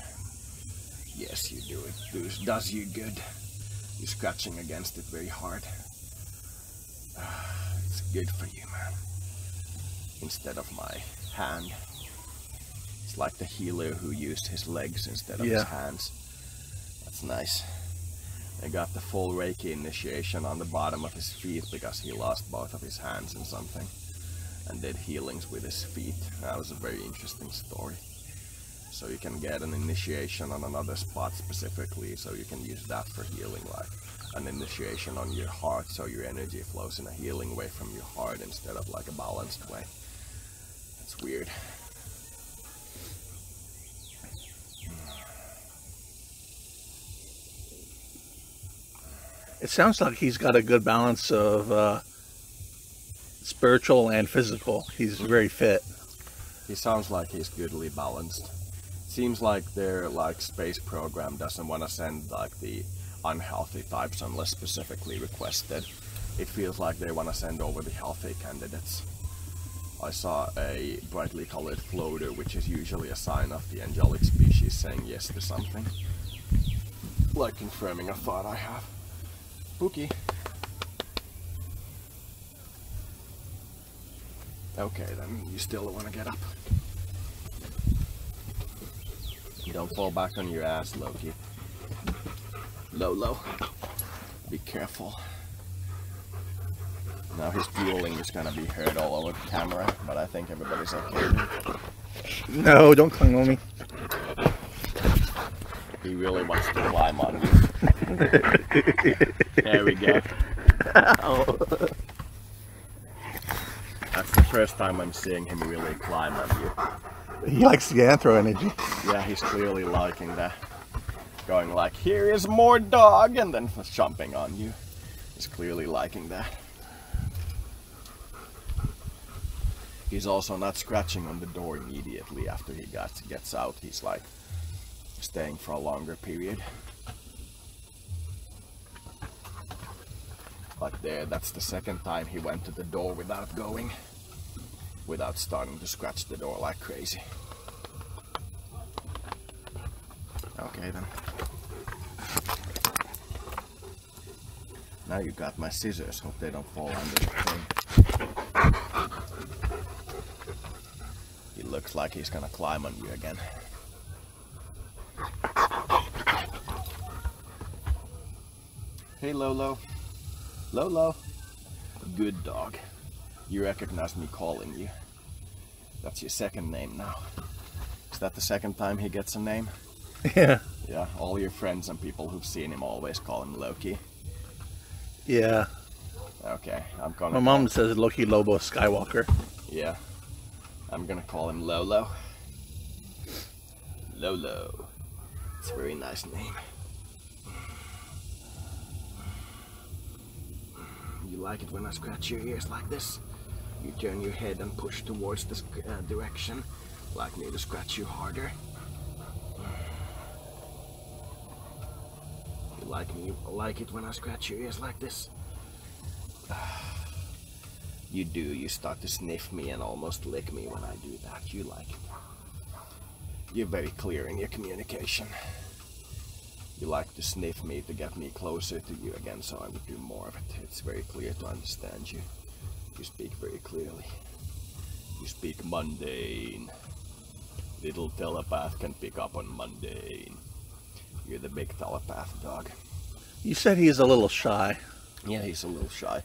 Yes, you do. It does you good. You're scratching against it very hard. It's good for you, man. Instead of my hand. It's like the healer who used his legs instead of his hands. That's nice. I got the full Reiki initiation on the bottom of his feet because he lost both of his hands in something. And did healings with his feet. That was a very interesting story. So you can get an initiation on another spot specifically, so you can use that for healing, like an initiation on your heart, so your energy flows in a healing way from your heart instead of like a balanced way. That's weird. It sounds like he's got a good balance of spiritual and physical. He's very fit. He sounds like he's goodly balanced. Seems like their space program doesn't want to send like the unhealthy types unless specifically requested. It feels like they want to send over the healthy candidates. I saw a brightly colored floater, which is usually a sign of the angelic species saying yes to something. Like confirming a thought I have. Pookie. Okay, then you still want to get up. You don't fall back on your ass, Loki. Lolo. Be careful. Now his dueling is gonna be heard all over the camera, but I think everybody's okay. No, don't cling on me. He really wants to climb on you. There we go. That's the first time I'm seeing him really climb on you. He likes the anthro energy. Yeah, he's clearly liking that. Going like, here is more dog, and then jumping on you. He's clearly liking that. He's also not scratching on the door immediately after he gets out. He's like staying for a longer period. Like there, that's the second time he went to the door without going. Without starting to scratch the door like crazy. Okay then. Now you got my scissors. Hope they don't fall under the thing. He looks like he's gonna climb on you again. Hey Lolo. Lolo. Good dog. You recognize me calling you. That's your second name now. Is that the second time he gets a name? Yeah. Yeah, all your friends and people who've seen him always call him Loki. Yeah. Okay, I'm gonna... My mom says Loki Lobo Skywalker. Yeah. I'm gonna call him Lolo. Lolo. It's a very nice name. You like it when I scratch your ears like this? You turn your head and push towards this direction. Like me to scratch you harder? You like it when I scratch your ears like this? You do. You start to sniff me and almost lick me when I do that. You like it. You're very clear in your communication. You like to sniff me to get me closer to you again, so I would do more of it. It's very clear to understand you. You speak very clearly. You speak mundane. Little telepath can pick up on mundane. You're the big telepath, dog. You said he's a little shy. Yeah, he's a little shy.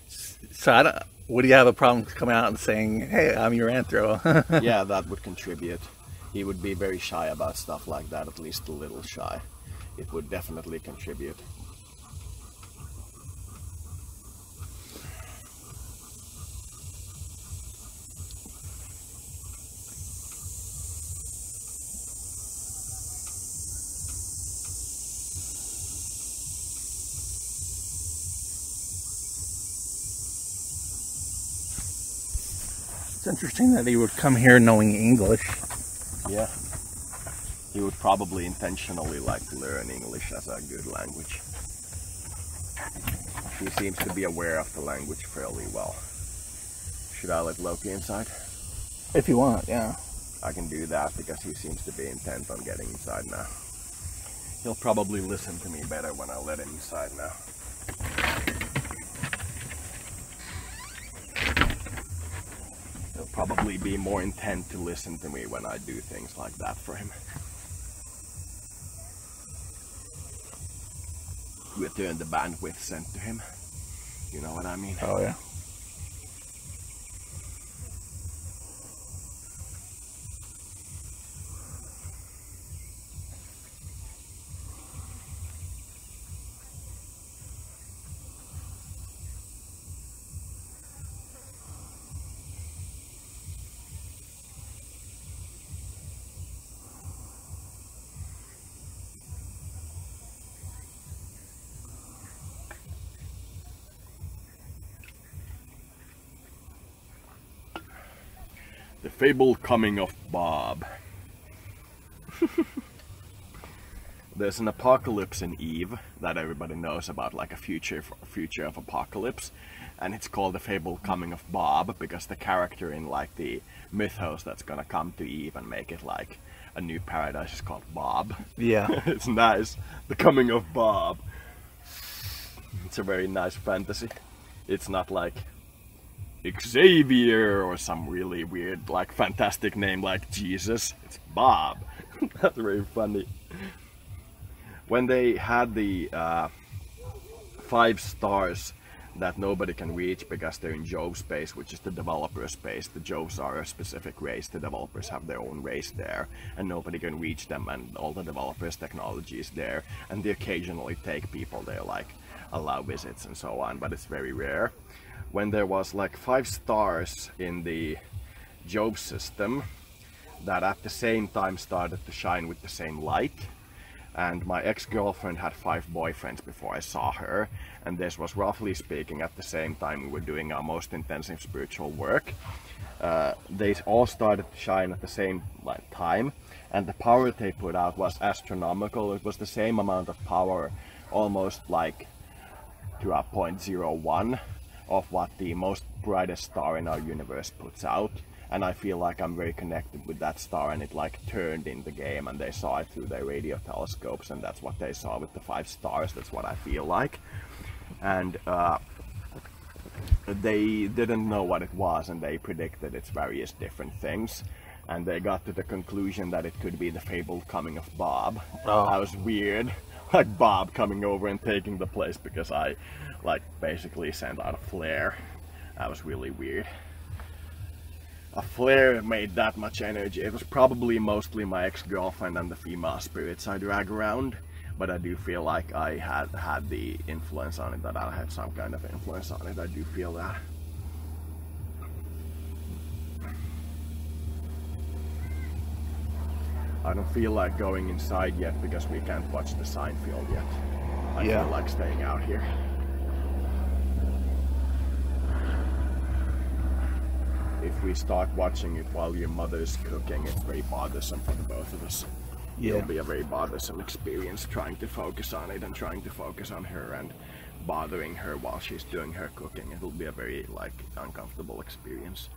So would you have a problem coming out and saying, hey, I'm your anthro? Yeah, that would contribute. He would be very shy about stuff like that, at least a little shy. It would definitely contribute. It's interesting that he would come here knowing English. Yeah. He would probably intentionally like to learn English as a good language. He seems to be aware of the language fairly well. Should I let Loki inside? If you want, yeah. I can do that because he seems to be intent on getting inside now. He'll probably listen to me better when I let him inside now. He'll probably be more intent to listen to me when I do things like that for him. Return the bandwidth sent to him. You know what I mean? Oh, yeah. The fabled coming of Bob. There's an apocalypse in Eve that everybody knows about, like a future of apocalypse, and it's called the fabled coming of Bob because the character in like the mythos that's gonna come to Eve and make it like a new paradise is called Bob. Yeah. It's nice. The coming of Bob. It's a very nice fantasy. It's not like Xavier or some really weird like fantastic name like Jesus. It's Bob. That's very funny. When they had the 5 stars that nobody can reach because they're in Jove space, which is the developer space. The Joves are a specific race. The developers have their own race there, and nobody can reach them, and all the developers' technology is there, and they occasionally take people there, like allow visits and so on, but it's very rare. When there was like 5 stars in the Jove system that at the same time started to shine with the same light, and my ex-girlfriend had 5 boyfriends before I saw her, and this was roughly speaking at the same time we were doing our most intensive spiritual work. They all started to shine at the same time, and the power they put out was astronomical. It was the same amount of power, almost like to a 0.01 of what the most brightest star in our universe puts out. And I feel like I'm very connected with that star, and it like turned in the game and they saw it through their radio telescopes, and that's what they saw with the 5 stars. That's what I feel like. And they didn't know what it was, and they predicted its various different things, and they got to the conclusion that it could be the fabled coming of Bob. Oh. That was weird. like Bob coming over and taking the place because I like basically sent out a flare. That was really weird. A flare made that much energy. It was probably mostly my ex-girlfriend and the female spirits I drag around, but I do feel like I had the influence on it, that I had some kind of influence on it. I do feel that. I don't feel like going inside yet because we can't watch the sign field yet. I feel like staying out here. If we start watching it while your mother's cooking, it's very bothersome for the both of us. It'll be a very bothersome experience trying to focus on it and trying to focus on her and bothering her while she's doing her cooking. It'll be a very like uncomfortable experience.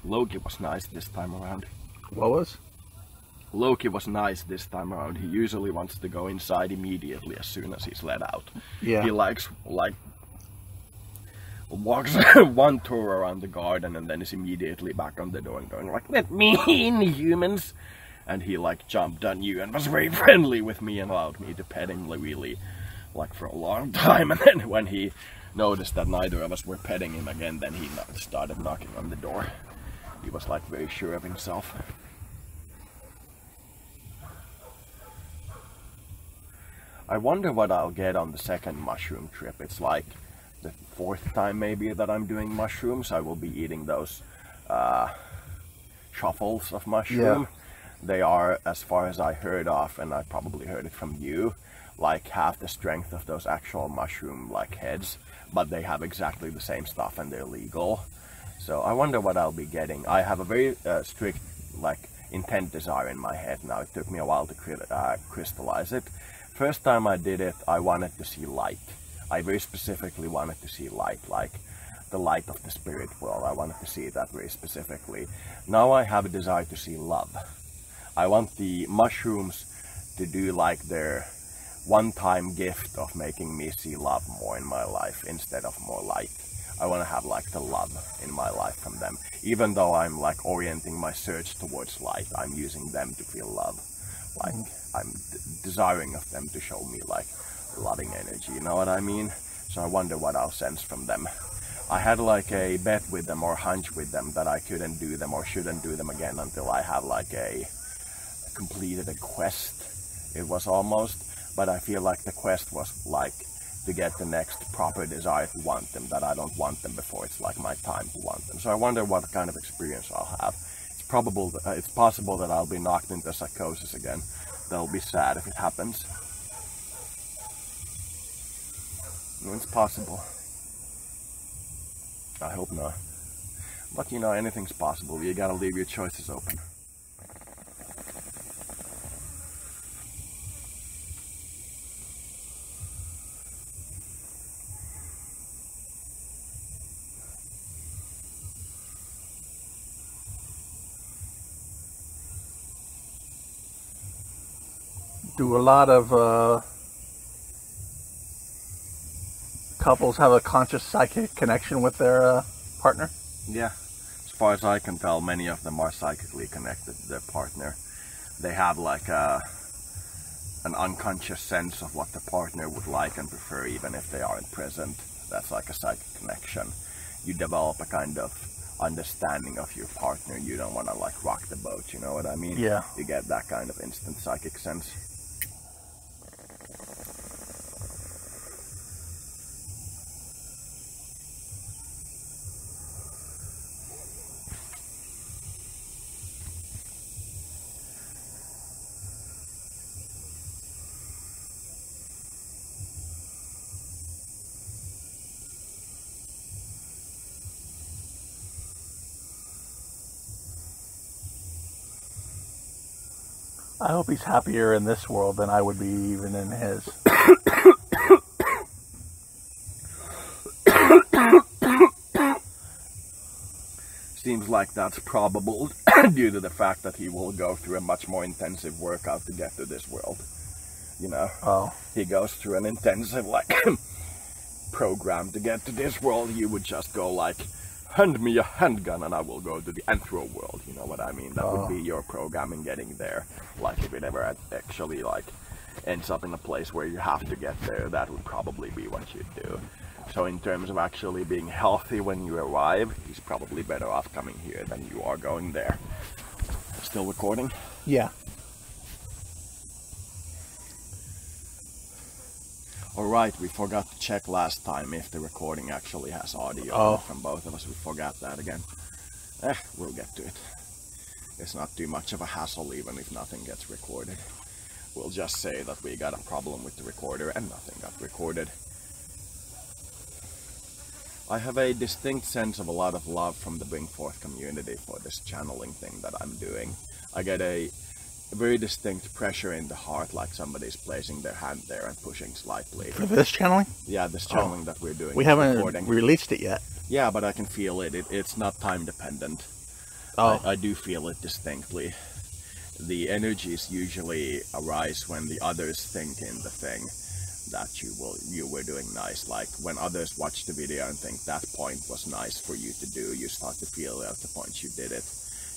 Loki was nice this time around. What was? Loki was nice this time around. He usually wants to go inside immediately as soon as he's let out. Yeah. He likes, like, walks one tour around the garden and then is immediately back on the door and going like, "Let me in, humans!" And he like jumped on you and was very friendly with me and allowed me to pet him really, like, for a long time. And then when he noticed that neither of us were petting him again, then he started knocking on the door. He was like very sure of himself. I wonder what I'll get on the second mushroom trip. It's like the 4th time maybe that I'm doing mushrooms. I will be eating those truffles of mushroom. Yeah. They are, as far as I heard of, and I probably heard it from you, like half the strength of those actual mushroom like heads, but they have exactly the same stuff and they're legal. So I wonder what I'll be getting. I have a very strict like intent desire in my head now. It took me a while to crystallize it. First time I did it, I wanted to see light. I very specifically wanted to see light, like the light of the spirit world. I wanted to see that very specifically. Now I have a desire to see love. I want the mushrooms to do like their one-time gift of making me see love more in my life instead of more light. I want to have like the love in my life from them. Even though I'm like orienting my search towards light, I'm using them to feel love. Like I'm desiring of them to show me like loving energy, you know what I mean? So I wonder what I'll sense from them. I had like a bet with them or hunch with them that I couldn't do them or shouldn't do them again until I have like completed a quest. It was almost, but I feel like the quest was like to get the next proper desire to want them, that I don't want them before it's like my time to want them. So I wonder what kind of experience I'll have. It's possible that I'll be knocked into psychosis again. That'll be sad if it happens. It's possible. I hope not. But you know, anything's possible. You gotta leave your choices open. Do a lot of couples have a conscious psychic connection with their partner? Yeah, as far as I can tell, many of them are psychically connected to their partner. They have like an unconscious sense of what the partner would like and prefer, even if they aren't present. That's like a psychic connection. You develop a kind of understanding of your partner. You don't want to like rock the boat, you know what I mean? Yeah. You get that kind of instant psychic sense. I hope he's happier in this world than I would be even in his. Seems like that's probable due to the fact that he will go through a much more intensive workout to get to this world. You know? Oh. He goes through an intensive like program to get to this world. You would just go like, hand me a handgun and I will go to the anthro world, you know what I mean? That would be your program in getting there. Like if it ever actually like ends up in a place where you have to get there, that would probably be what you'd do. So in terms of actually being healthy when you arrive, he's probably better off coming here than you are going there. Still recording? Yeah. Alright, we forgot to check last time if the recording actually has audio from both of us. We forgot that again. We'll get to it. It's not too much of a hassle even if nothing gets recorded. We'll just say that we got a problem with the recorder and nothing got recorded. I have a distinct sense of a lot of love from the Bring Forth community for this channeling thing that I'm doing. I get a very distinct pressure in the heart, like somebody's placing their hand there and pushing slightly. For this channeling? Yeah, this channeling that we're doing. We haven't released it yet. Yeah, but I can feel it. It's not time dependent. I do feel it distinctly. The energies usually arise when the others think in the thing that you were doing nice. Like when others watch the video and think that point was nice for you to do, you start to feel at the point you did it.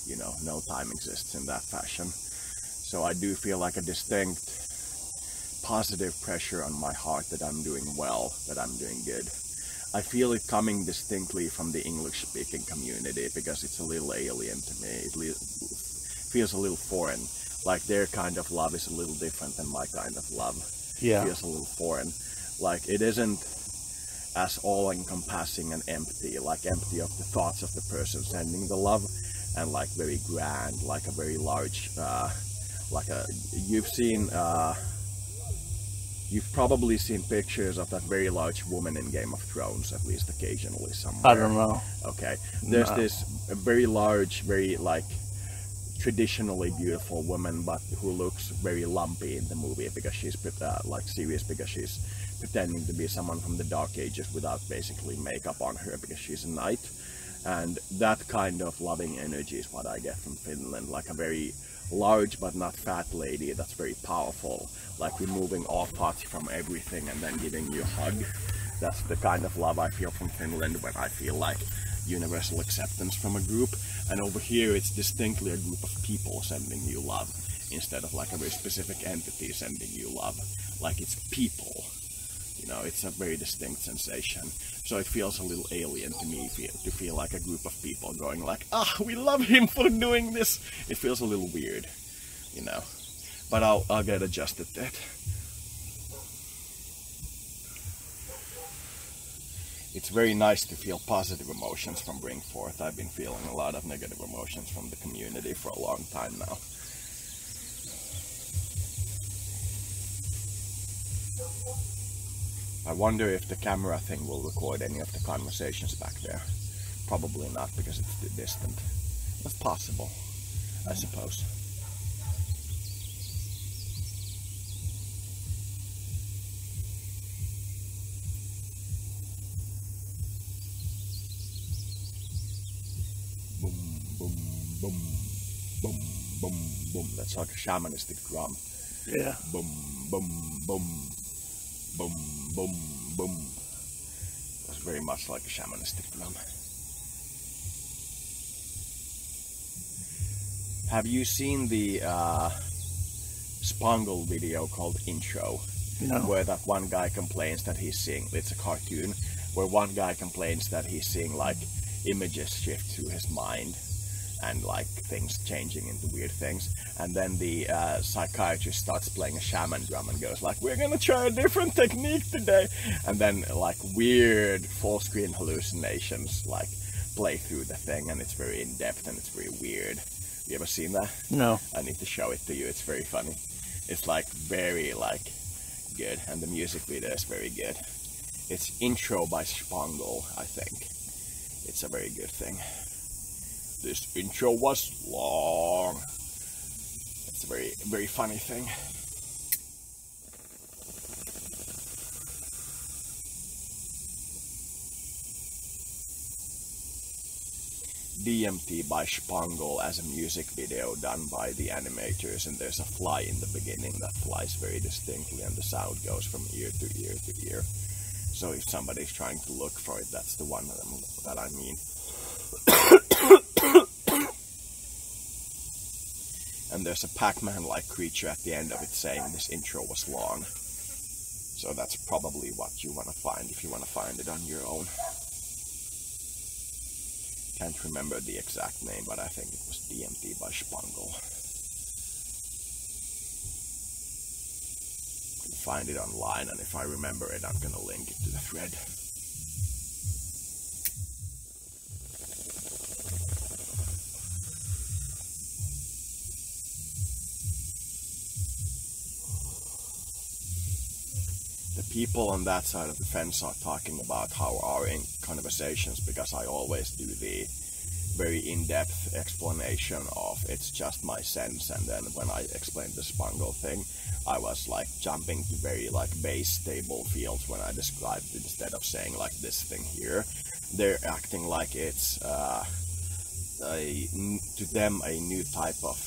You know, no time exists in that fashion. So I do feel like a distinct positive pressure on my heart that I'm doing well, that I'm doing good. I feel it coming distinctly from the English-speaking community because it's a little alien to me. It feels a little foreign. Like their kind of love is a little different than my kind of love. Yeah. It feels a little foreign. Like it isn't as all-encompassing and empty, like empty of the thoughts of the person sending the love, and like very grand, like a very large, you've probably seen pictures of that very large woman in Game of Thrones, at least occasionally somewhere. I don't know. Okay. There's this very large, very like traditionally beautiful woman, but who looks very lumpy in the movie because she's like serious, because she's pretending to be someone from the Dark Ages without basically makeup on her because she's a knight. And that kind of loving energy is what I get from Finland, like a very large but not fat lady that's very powerful, like removing all thoughts from everything and then giving you a hug. That's the kind of love I feel from Finland when I feel like universal acceptance from a group. And over here it's distinctly a group of people sending you love instead of like a very specific entity sending you love. Like it's people, you know, it's a very distinct sensation. So it feels a little alien to me to feel like a group of people going like, we love him for doing this. It feels a little weird, you know, but I'll get adjusted to it. It's very nice to feel positive emotions from Bring Forth. I've been feeling a lot of negative emotions from the community for a long time now. I wonder if the camera thing will record any of the conversations back there. Probably not, because it's too distant. That's possible, I suppose. Boom, boom, boom, boom, boom, boom. That's like a shamanistic drum. Yeah. Boom, boom, boom, boom, boom, boom. That's very much like a shamanistic drum. Have you seen the Spangle video called Intro? No. Where that one guy complains that he's seeing, it's a cartoon, where one guy complains that he's seeing like images shift through his mind, and like things changing into weird things. And then the psychiatrist starts playing a shaman drum and goes like, we're gonna try a different technique today. And then like weird full screen hallucinations like play through the thing, and it's very in depth and it's very weird. You ever seen that? No. I need to show it to you. It's very funny. It's like very like good, and the music video is very good. It's Intro by Spangle, I think. It's a very good thing. This intro was long. It's a very, very funny thing. DMT by Spangle as a music video done by the animators, and there's a fly in the beginning that flies very distinctly, and the sound goes from ear to ear to ear. So if somebody's trying to look for it, that's the one that I mean. And there's a Pac-Man-like creature at the end of it saying this intro was long. So that's probably what you want to find if you want to find it on your own. Can't remember the exact name, but I think it was DMT by Spangle. You can find it online, and if I remember it, I'm gonna link it to the thread. People on that side of the fence are talking about how our conversations, because I always do the very in-depth explanation of it's just my sense, and then when I explained the Spangle thing, I was like jumping to very like base stable fields when I described it, instead of saying like this thing here. They're acting like it's to them a new type of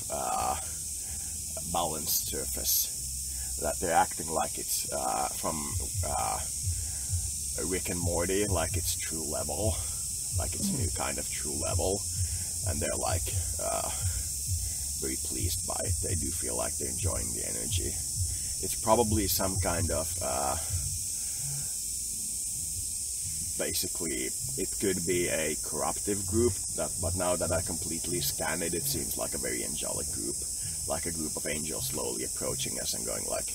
balanced surface. That they're acting like it's from Rick and Morty, like it's true level, like it's a new kind of true level, and they're like very pleased by it. They do feel like they're enjoying the energy. It's probably some kind of basically it could be a corruptive group, but now that I completely scan it, it seems like a very angelic group. Like a group of angels slowly approaching us and going like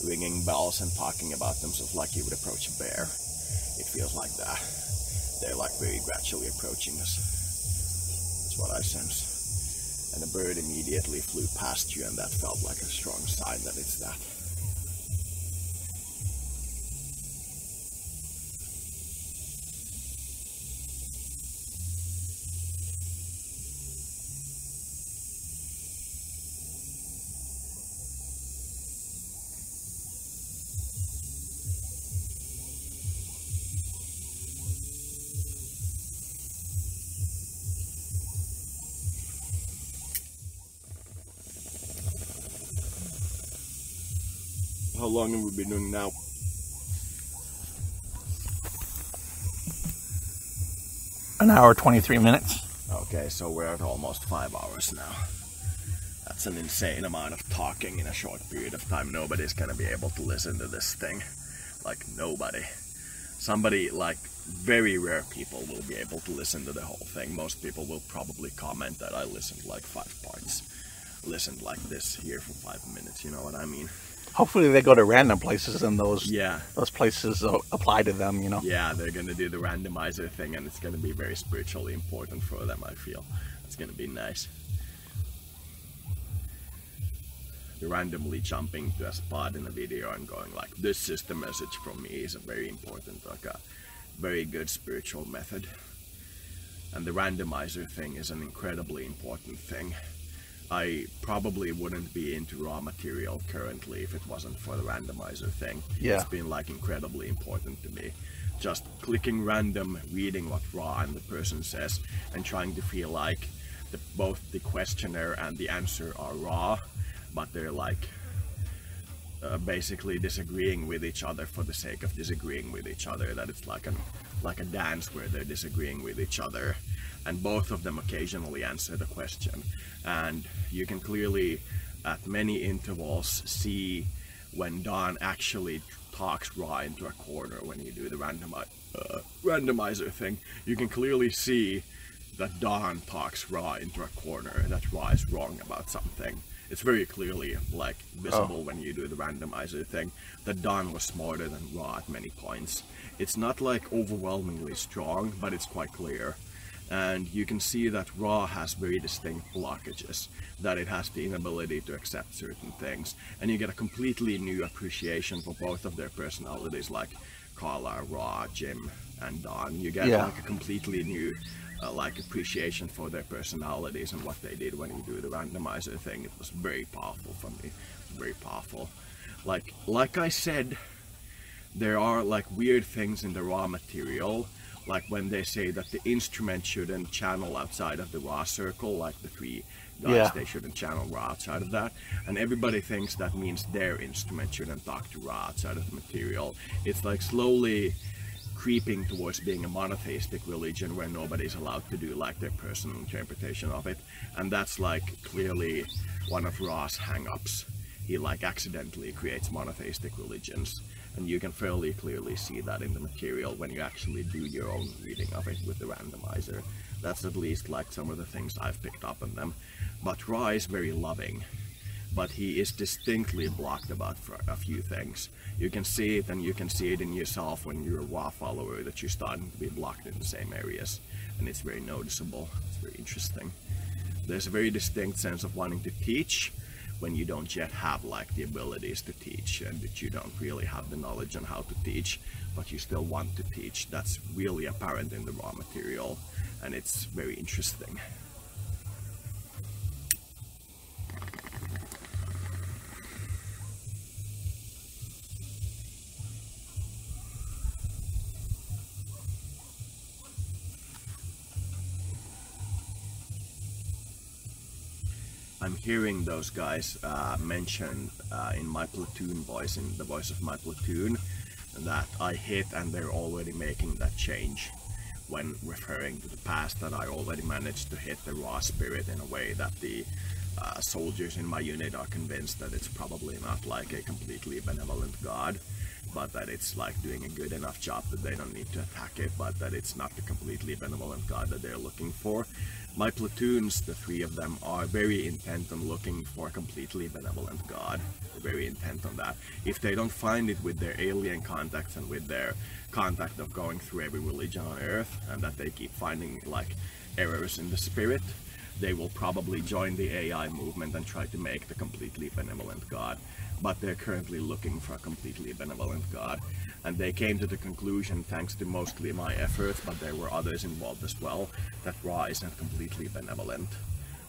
ringing bells and talking about themselves like you would approach a bear. It feels like that. They're like very gradually approaching us. That's what I sense. And a bird immediately flew past you, and that felt like a strong sign that it's that. How long have we been doing now? An hour, 23 minutes. Okay, so we're at almost 5 hours now. That's an insane amount of talking in a short period of time. Nobody's gonna be able to listen to this thing. Like, nobody. Somebody, like, very rare people will be able to listen to the whole thing. Most people will probably comment that I listened like 5 parts. Listened like this here for 5 minutes, you know what I mean? Hopefully they go to random places and those places apply to them, you know? Yeah, they're gonna do the randomizer thing, and it's gonna be very spiritually important for them, I feel. It's gonna be nice. They're randomly jumping to a spot in a video and going like, this is the message from me, is a very important, like a very good spiritual method. And the randomizer thing is an incredibly important thing. I probably wouldn't be into raw material currently if it wasn't for the randomizer thing. Yeah. It's been like incredibly important to me. Just clicking random, reading what raw and the person says, and trying to feel like both the questionnaire and the answer are raw, but they're like basically disagreeing with each other for the sake of disagreeing with each other. That it's like a dance where they're disagreeing with each other, and both of them occasionally answer the question. And you can clearly, at many intervals, see when Dawn actually talks Ra into a corner when you do the randomizer thing. You can clearly see that Dawn talks Ra into a corner, that Ra is wrong about something. It's very clearly like visible when you do the randomizer thing that Dawn was smarter than Ra at many points. It's not like overwhelmingly strong, but it's quite clear. And you can see that Ra has very distinct blockages, that it has the inability to accept certain things, and you get a completely new appreciation for both of their personalities, like Kala, Ra, Jim, and Dawn. You get like a completely new like appreciation for their personalities and what they did when you do the randomizer thing. It was very powerful for me, very powerful. Like I said, there are like weird things in the raw material, like when they say that the instrument shouldn't channel outside of the raw circle, like the three guys, they shouldn't channel raw outside of that, and everybody thinks that means their instrument shouldn't talk to raw outside of the material. It's like slowly creeping towards being a monotheistic religion where nobody's allowed to do like their personal interpretation of it, and that's like clearly one of Ra's hang-ups. He like accidentally creates monotheistic religions, and you can fairly clearly see that in the material when you actually do your own reading of it with the randomizer. That's at least like some of the things I've picked up on them. But Ra is very loving, but he is distinctly blocked about a few things. You can see it, and you can see it in yourself when you're a Ra follower, that you're starting to be blocked in the same areas, and it's very noticeable. It's very interesting. There's a very distinct sense of wanting to teach when you don't yet have like the abilities to teach, and that you don't really have the knowledge on how to teach, but you still want to teach. That's really apparent in the raw material, and it's very interesting. I'm hearing those guys mention in my platoon voice, in the voice of my platoon, that I hit and they're already making that change when referring to the past, that I already managed to hit the raw spirit in a way that the soldiers in my unit are convinced that it's probably not like a completely benevolent god, but that it's like doing a good enough job that they don't need to attack it, but that it's not the completely benevolent god that they're looking for. My platoons, the three of them, are very intent on looking for a completely benevolent god. They're very intent on that. If they don't find it with their alien contacts and with their contact of going through every religion on Earth, and that they keep finding like errors in the spirit, they will probably join the AI movement and try to make the completely benevolent god. But they're currently looking for a completely benevolent god. And they came to the conclusion, thanks to mostly my efforts, but there were others involved as well, that Ra isn't completely benevolent,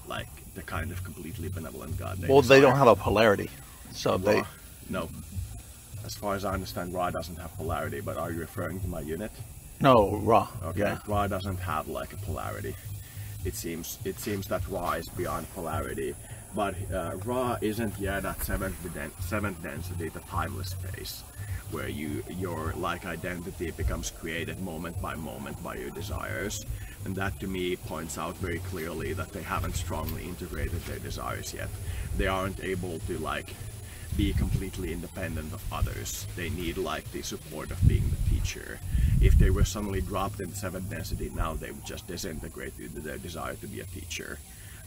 like the kind of completely benevolent god they they don't have a polarity, so Ra, no. As far as I understand, Ra doesn't have polarity, but are you referring to my unit? No, Ra. Okay, Yeah. Ra doesn't have like a polarity. It seems that Ra is beyond polarity, but Ra isn't yet at seventh density, the timeless phase, where your like identity becomes created moment by your desires, and that to me points out very clearly that they haven't strongly integrated their desires yet. They aren't able to like be completely independent of others. They need like the support of being the teacher. If they were suddenly dropped in 7th density now, they would just disintegrate due to their desire to be a teacher,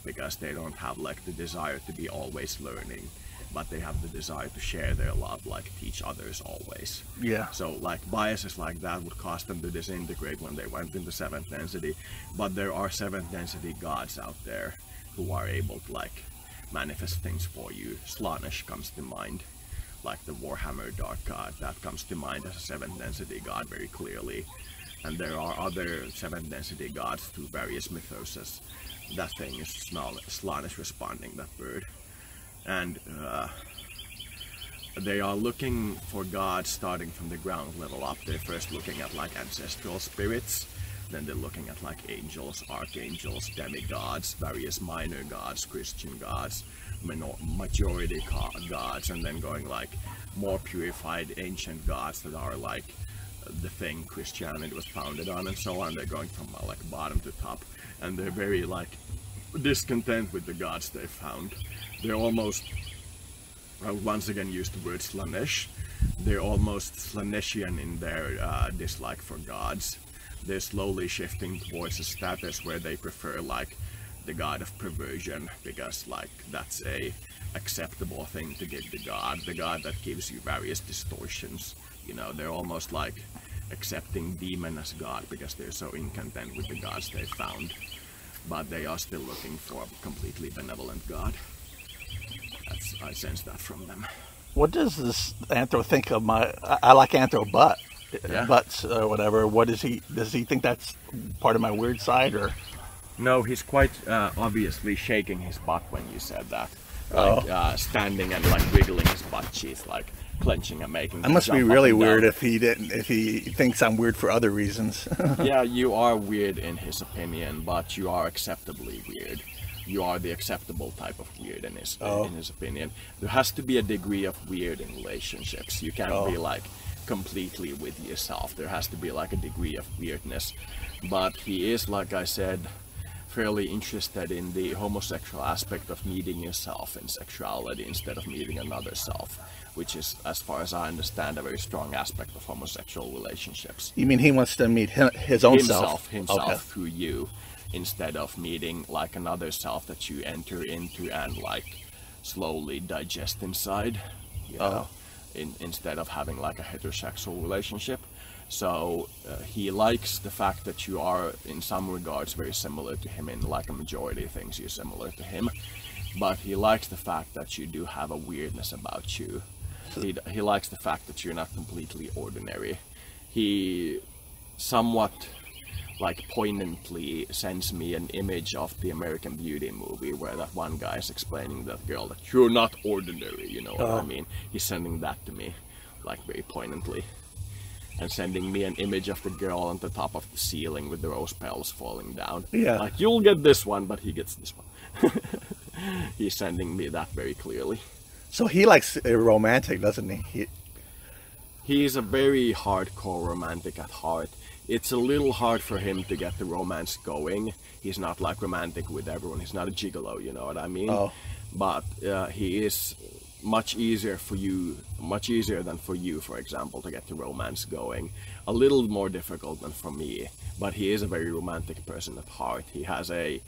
because they don't have like the desire to be always learning, but they have the desire to share their love, like teach others always. Yeah. So like biases like that would cause them to disintegrate when they went into 7th density, but there are 7th density gods out there who are able to like manifest things for you. Slaanesh comes to mind, like the Warhammer Dark God, that comes to mind as a 7th density god very clearly. And there are other 7th density gods through various mythoses. That thing is Slaanesh responding, that bird. And they are looking for gods starting from the ground level up. They're first looking at like ancestral spirits, then they're looking at like angels, archangels, demigods, various minor gods, Christian gods, majority gods, and then going like more purified ancient gods that are like the thing Christianity was founded on, and so on. They're going from like bottom to top, and they're very like discontent with the gods they found. They're almost I'll once again use the word Slanesh. They're almost Slaneshian in their dislike for gods. They're slowly shifting towards a status where they prefer like the god of perversion, because like that's a acceptable thing to give the god that gives you various distortions. You know, they're almost like accepting demon as god because they're so incontent with the gods they found, but they are still looking for a completely benevolent god. I sense that from them. What does this Anthro think of my? I like Anthro butts or whatever. What does he think that's part of my weird side, or? No, he's quite obviously shaking his butt when you said that. Like standing and like wiggling his butt cheeks, like clenching and making. That must be really weird if he thinks I'm weird for other reasons. Yeah, you are weird in his opinion, but you are acceptably weird. You are the acceptable type of weird in his opinion. There has to be a degree of weird in relationships. You can't be like completely with yourself. There has to be like a degree of weirdness. But he is, like I said, fairly interested in the homosexual aspect of meeting yourself in sexuality instead of meeting another self, which is, as far as I understand, a very strong aspect of homosexual relationships. You mean he wants to meet his own self? Himself through you, instead of meeting like another self that you enter into and like slowly digest inside, you know, instead of having like a heterosexual relationship. So he likes the fact that you are in some regards very similar to him. In like a majority of things you're similar to him, but he likes the fact that you do have a weirdness about you. He likes the fact that you're not completely ordinary. He somewhat like poignantly sends me an image of the American Beauty movie where that one guy is explaining to that girl that you're not ordinary, you know what I mean? He's sending that to me like very poignantly, and sending me an image of the girl on the top of the ceiling with the rose petals falling down. Yeah. Like, you'll get this one, but he gets this one. He's sending me that very clearly. So he likes a romantic, doesn't he? He's a very hardcore romantic at heart. It's a little hard for him to get the romance going. He's not like romantic with everyone. He's not a gigolo, you know what I mean? But he is much easier than for you, for example, to get the romance going. A little more difficult than for me, but he is a very romantic person at heart. He has a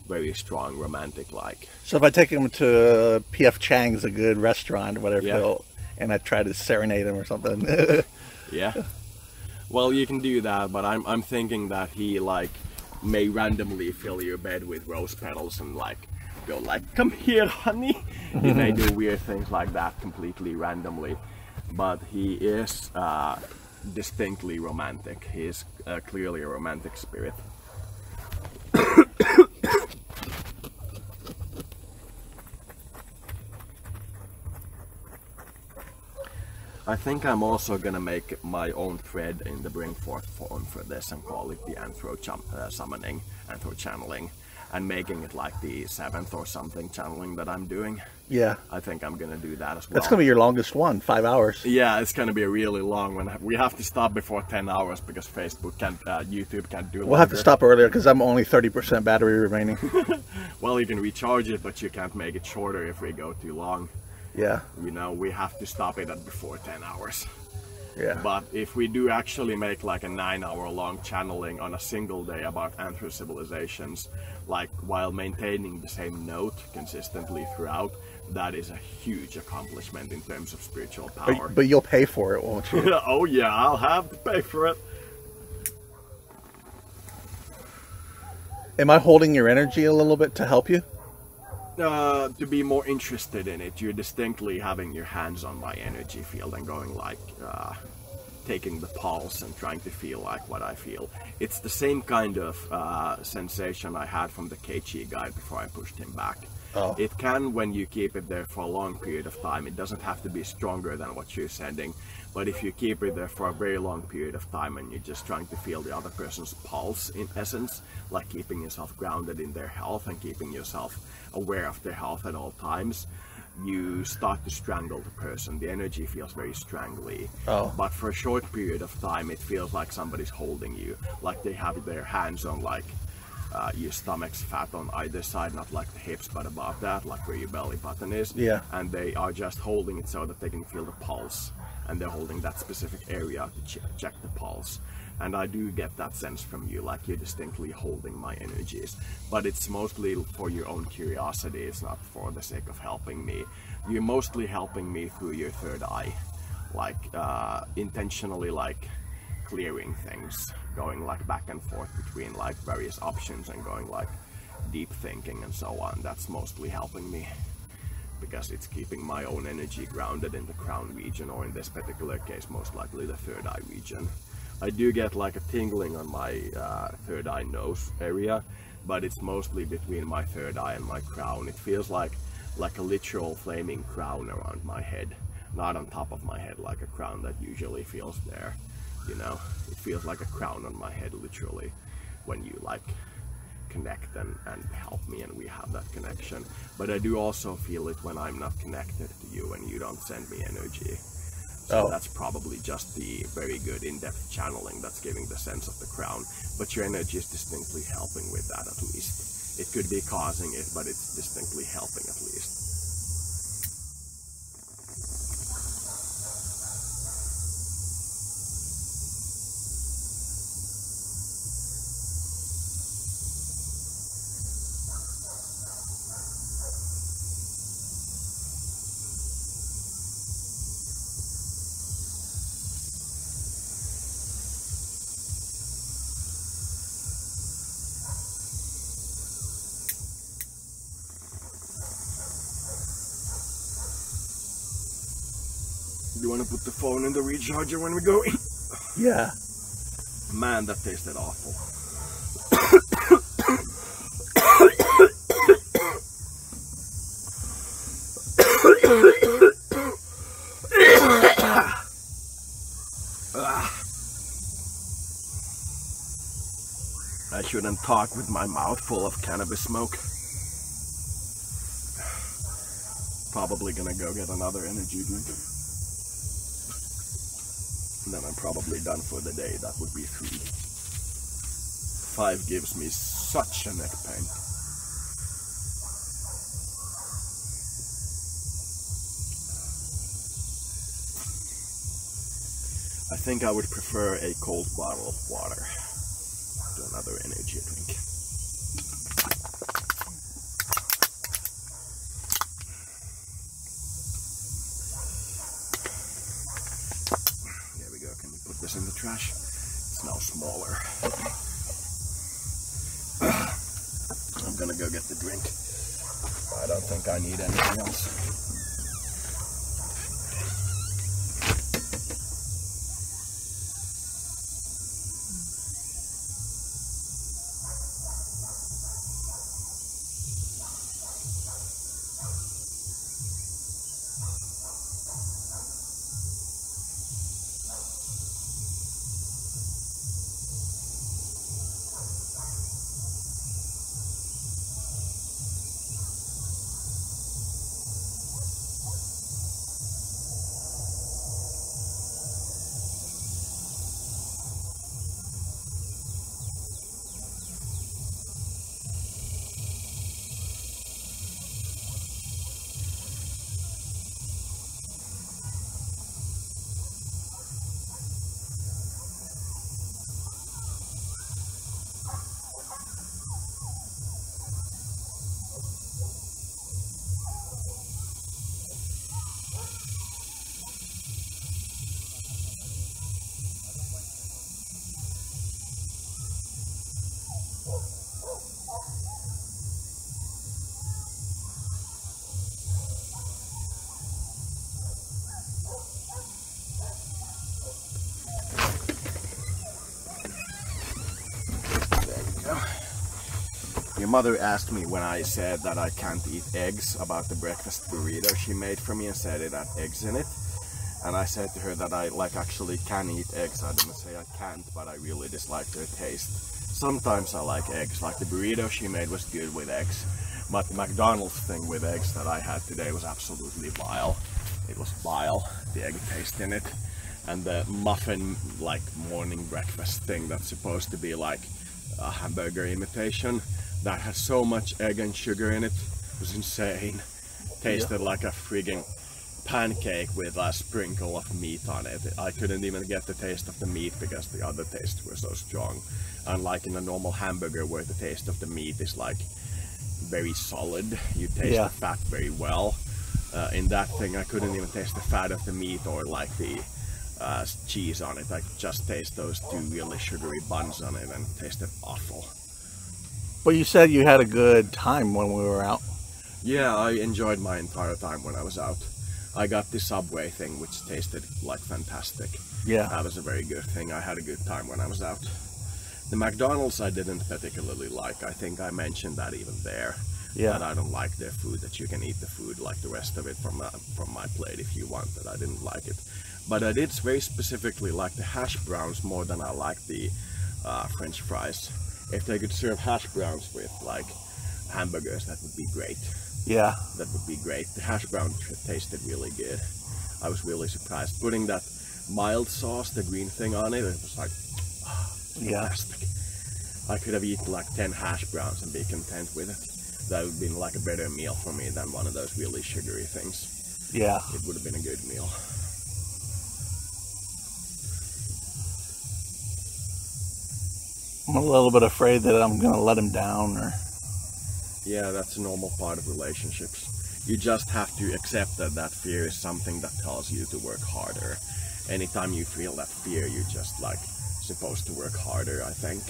very strong romantic like. So if I take him to P.F. Chang's, a good restaurant or whatever, and I try to serenade him or something. Yeah. Well, you can do that, but I'm thinking that he like may randomly fill your bed with rose petals and like go like, come here, honey. He may do weird things like that completely randomly, but he is distinctly romantic. He is clearly a romantic spirit. I think I'm also gonna make my own thread in the Bring Forth forum for this and call it the Anthro summoning, Anthro channeling, and making it like the 7th or something channeling that I'm doing. Yeah. I think I'm gonna do that as well. That's gonna be your longest one, 5 hours. Yeah, it's gonna be a really long one. We have to stop before 10 hours because Facebook can't, YouTube can't do it. We'll have to stop earlier because I'm only 30% battery remaining. Well, you can recharge it, but you can't make it shorter if we go too long. Yeah. You know, we have to stop it at before 10 hours. Yeah. But if we do actually make like a 9-hour long channeling on a single day about Anthro civilizations, like while maintaining the same note consistently throughout, that is a huge accomplishment in terms of spiritual power. But you'll pay for it, won't you? Oh yeah, I'll have to pay for it. Am I holding your energy a little bit to help you? To be more interested in it, you're distinctly having your hands on my energy field and going like, taking the pulse and trying to feel like what I feel. It's the same kind of sensation I had from the KG guy before I pushed him back. It can, when you keep it there for a long period of time, it doesn't have to be stronger than what you're sending, but if you keep it there for a very long period of time and you're just trying to feel the other person's pulse, in essence, like keeping yourself grounded in their health and keeping yourself aware of their health at all times, you start to strangle the person. The energy feels very strangly. But for a short period of time it feels like somebody's holding you, like they have their hands on like your stomach's fat on either side, not like the hips, but above that, like where your belly button is. Yeah. And they are just holding it so that they can feel the pulse, and they're holding that specific area to check the pulse. And I do get that sense from you, like you're distinctly holding my energies, but it's mostly for your own curiosity. It's not for the sake of helping me. You're mostly helping me through your third eye, like intentionally, like clearing things, going like back and forth between like various options and going like deep thinking and so on. That's mostly helping me, because it's keeping my own energy grounded in the crown region, or in this particular case most likely the third eye region. I do get like a tingling on my third eye nose area, but it's mostly between my third eye and my crown. It feels like a literal flaming crown around my head, not on top of my head like a crown that usually feels there, you know. It feels like a crown on my head literally when you like connect and help me and we have that connection. But I do also feel it when I'm not connected to you and you don't send me energy. So that's probably just the very good in-depth channeling that's giving the sense of the crown. But your energy is distinctly helping with that at least. It could be causing it, but it's distinctly helping at least. Do you want to put the phone in the recharger when we go in? Yeah. Man, that tasted awful. I shouldn't talk with my mouth full of cannabis smoke. Probably gonna go get another energy drink. And then I'm probably done for the day. That would be 3. 5 gives me such a neck pain. I think I would prefer a cold bottle of water to another energy drink. In the trash. It's now smaller. I'm gonna go get the drink. I don't think I need anything else. Your mother asked me when I said that I can't eat eggs about the breakfast burrito she made for me and said it had eggs in it. And I said to her that I actually can eat eggs. I didn't say I can't, but I really dislike their taste. Sometimes I like eggs, like the burrito she made was good with eggs. But the McDonald's thing with eggs that I had today was absolutely vile. It was vile, the egg taste in it. And the muffin, like morning breakfast thing that's supposed to be like hamburger imitation that has so much egg and sugar in it. It was insane. Tasted like a friggin' pancake with a sprinkle of meat on it. I couldn't even get the taste of the meat because the other tastes were so strong. Unlike in a normal hamburger where the taste of the meat is like very solid, you taste the fat very well. In that thing I couldn't even taste the fat of the meat or like the cheese on it. I just taste those two really sugary buns on it and it tasted awful. But you said you had a good time when we were out. Yeah, I enjoyed my entire time when I was out. I got the Subway thing, which tasted like fantastic. Yeah. That was a very good thing. I had a good time when I was out. The McDonald's I didn't particularly like. I think I mentioned that even there. Yeah. That I don't like their food, that you can eat the food like the rest of it from my plate if you want, that I didn't like it. But I did very specifically like the hash browns more than I like the French fries. If they could serve hash browns with like hamburgers, that would be great. Yeah. That would be great. The hash brown tasted really good. I was really surprised. Putting that mild sauce, the green thing on it, it was like, fantastic. I could have eaten like 10 hash browns and be content with it. That would have been like a better meal for me than one of those really sugary things. Yeah. It would have been a good meal. I'm a little bit afraid that I'm gonna let him down, or... Yeah, that's a normal part of relationships. You just have to accept that that fear is something that tells you to work harder. Anytime you feel that fear, you're just like supposed to work harder, I think.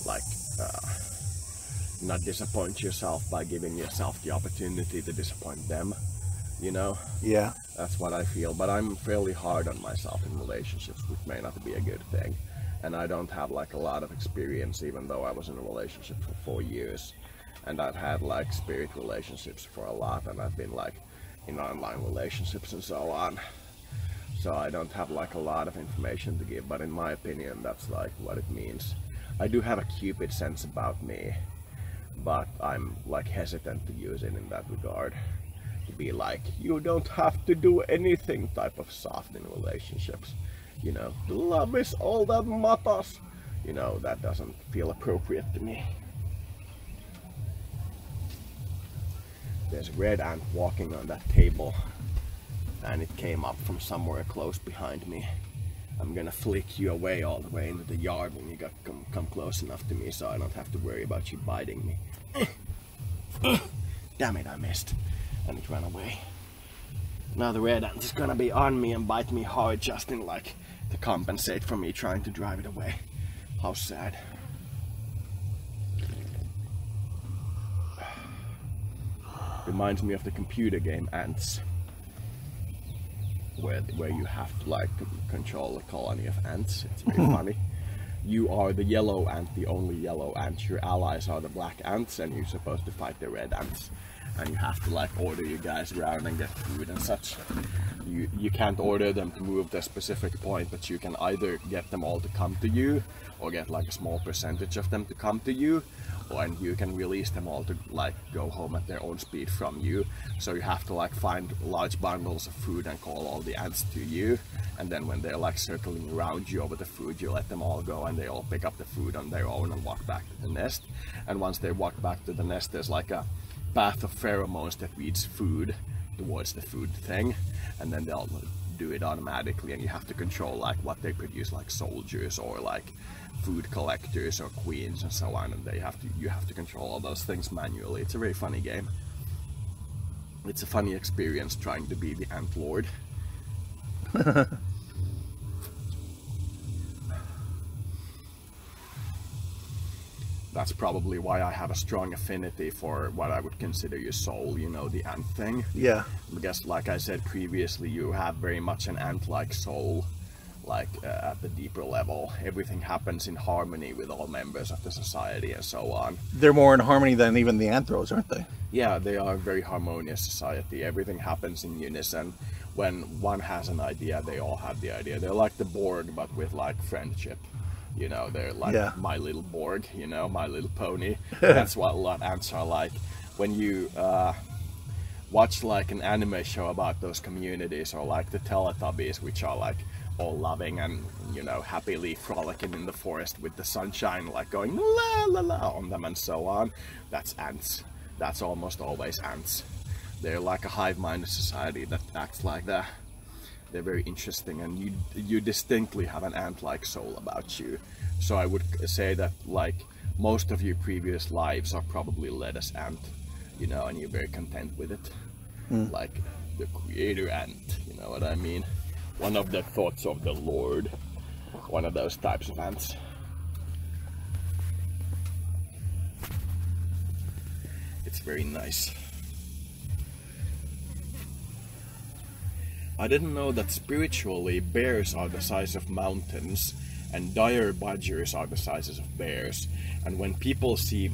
Like, not disappoint yourself by giving yourself the opportunity to disappoint them, you know? Yeah. That's what I feel, but I'm fairly hard on myself in relationships, which may not be a good thing. And I don't have like a lot of experience, even though I was in a relationship for 4 years. And I've had like spirit relationships for a lot, and I've been like in online relationships and so on. So I don't have like a lot of information to give, but in my opinion, that's like what it means. I do have a Cupid sense about me, but I'm like hesitant to use it in that regard. To be like, you don't have to do anything type of soft in relationships. You know, love is all that matters. You know, that doesn't feel appropriate to me. There's a red ant walking on that table, and it came up from somewhere close behind me. I'm gonna flick you away all the way into the yard when you come close enough to me so I don't have to worry about you biting me. Damn it, I missed. And it ran away. Now the red ant is gonna be on me and bite me hard just in like to compensate for me trying to drive it away. How sad. Reminds me of the computer game Ants, where you have to like control a colony of ants. It's very funny. You are the yellow ant, the only yellow ant. Your allies are the black ants, and you're supposed to fight the red ants. And you have to like order you guys around and get food and such. You can't order them to move to a specific point, but you can either get them all to come to you, or get like a small percentage of them to come to you, and you can release them all to like go home at their own speed from you. So you have to like find large bundles of food and call all the ants to you, and then when they're like circling around you over the food, you let them all go and they all pick up the food on their own and walk back to the nest. And once they walk back to the nest, there's like a path of pheromones that leads food towards the food thing, and then they'll do it automatically, and you have to control like what they produce, like soldiers or like food collectors or queens and so on, and you have to control all those things manually. It's a very funny game. It's a funny experience trying to be the ant lord. That's probably why I have a strong affinity for what I would consider your soul, you know, the ant thing. Yeah. Because like I said previously, you have very much an ant-like soul, like at the deeper level. Everything happens in harmony with all members of the society and so on. They're more in harmony than even the anthros, aren't they? Yeah, they are a very harmonious society. Everything happens in unison. When one has an idea, they all have the idea. They're like the Borg, but with like friendship. You know, they're like My Little Borg, you know, My Little Pony. That's what a lot of ants are like. When you watch like an anime show about those communities, or like the Teletubbies, which are like all loving and, you know, happily frolicking in the forest with the sunshine, like going la la la on them and so on. That's ants. That's almost always ants. They're like a hive-minded society that acts like that. They're very interesting, and you distinctly have an ant-like soul about you. So I would say that, like, most of your previous lives are probably led as ant, you know, and you're very content with it. Like the creator ant, you know what I mean? One of the thoughts of the Lord. One of those types of ants. It's very nice. I didn't know that spiritually bears are the size of mountains and dire badgers are the sizes of bears. And when people see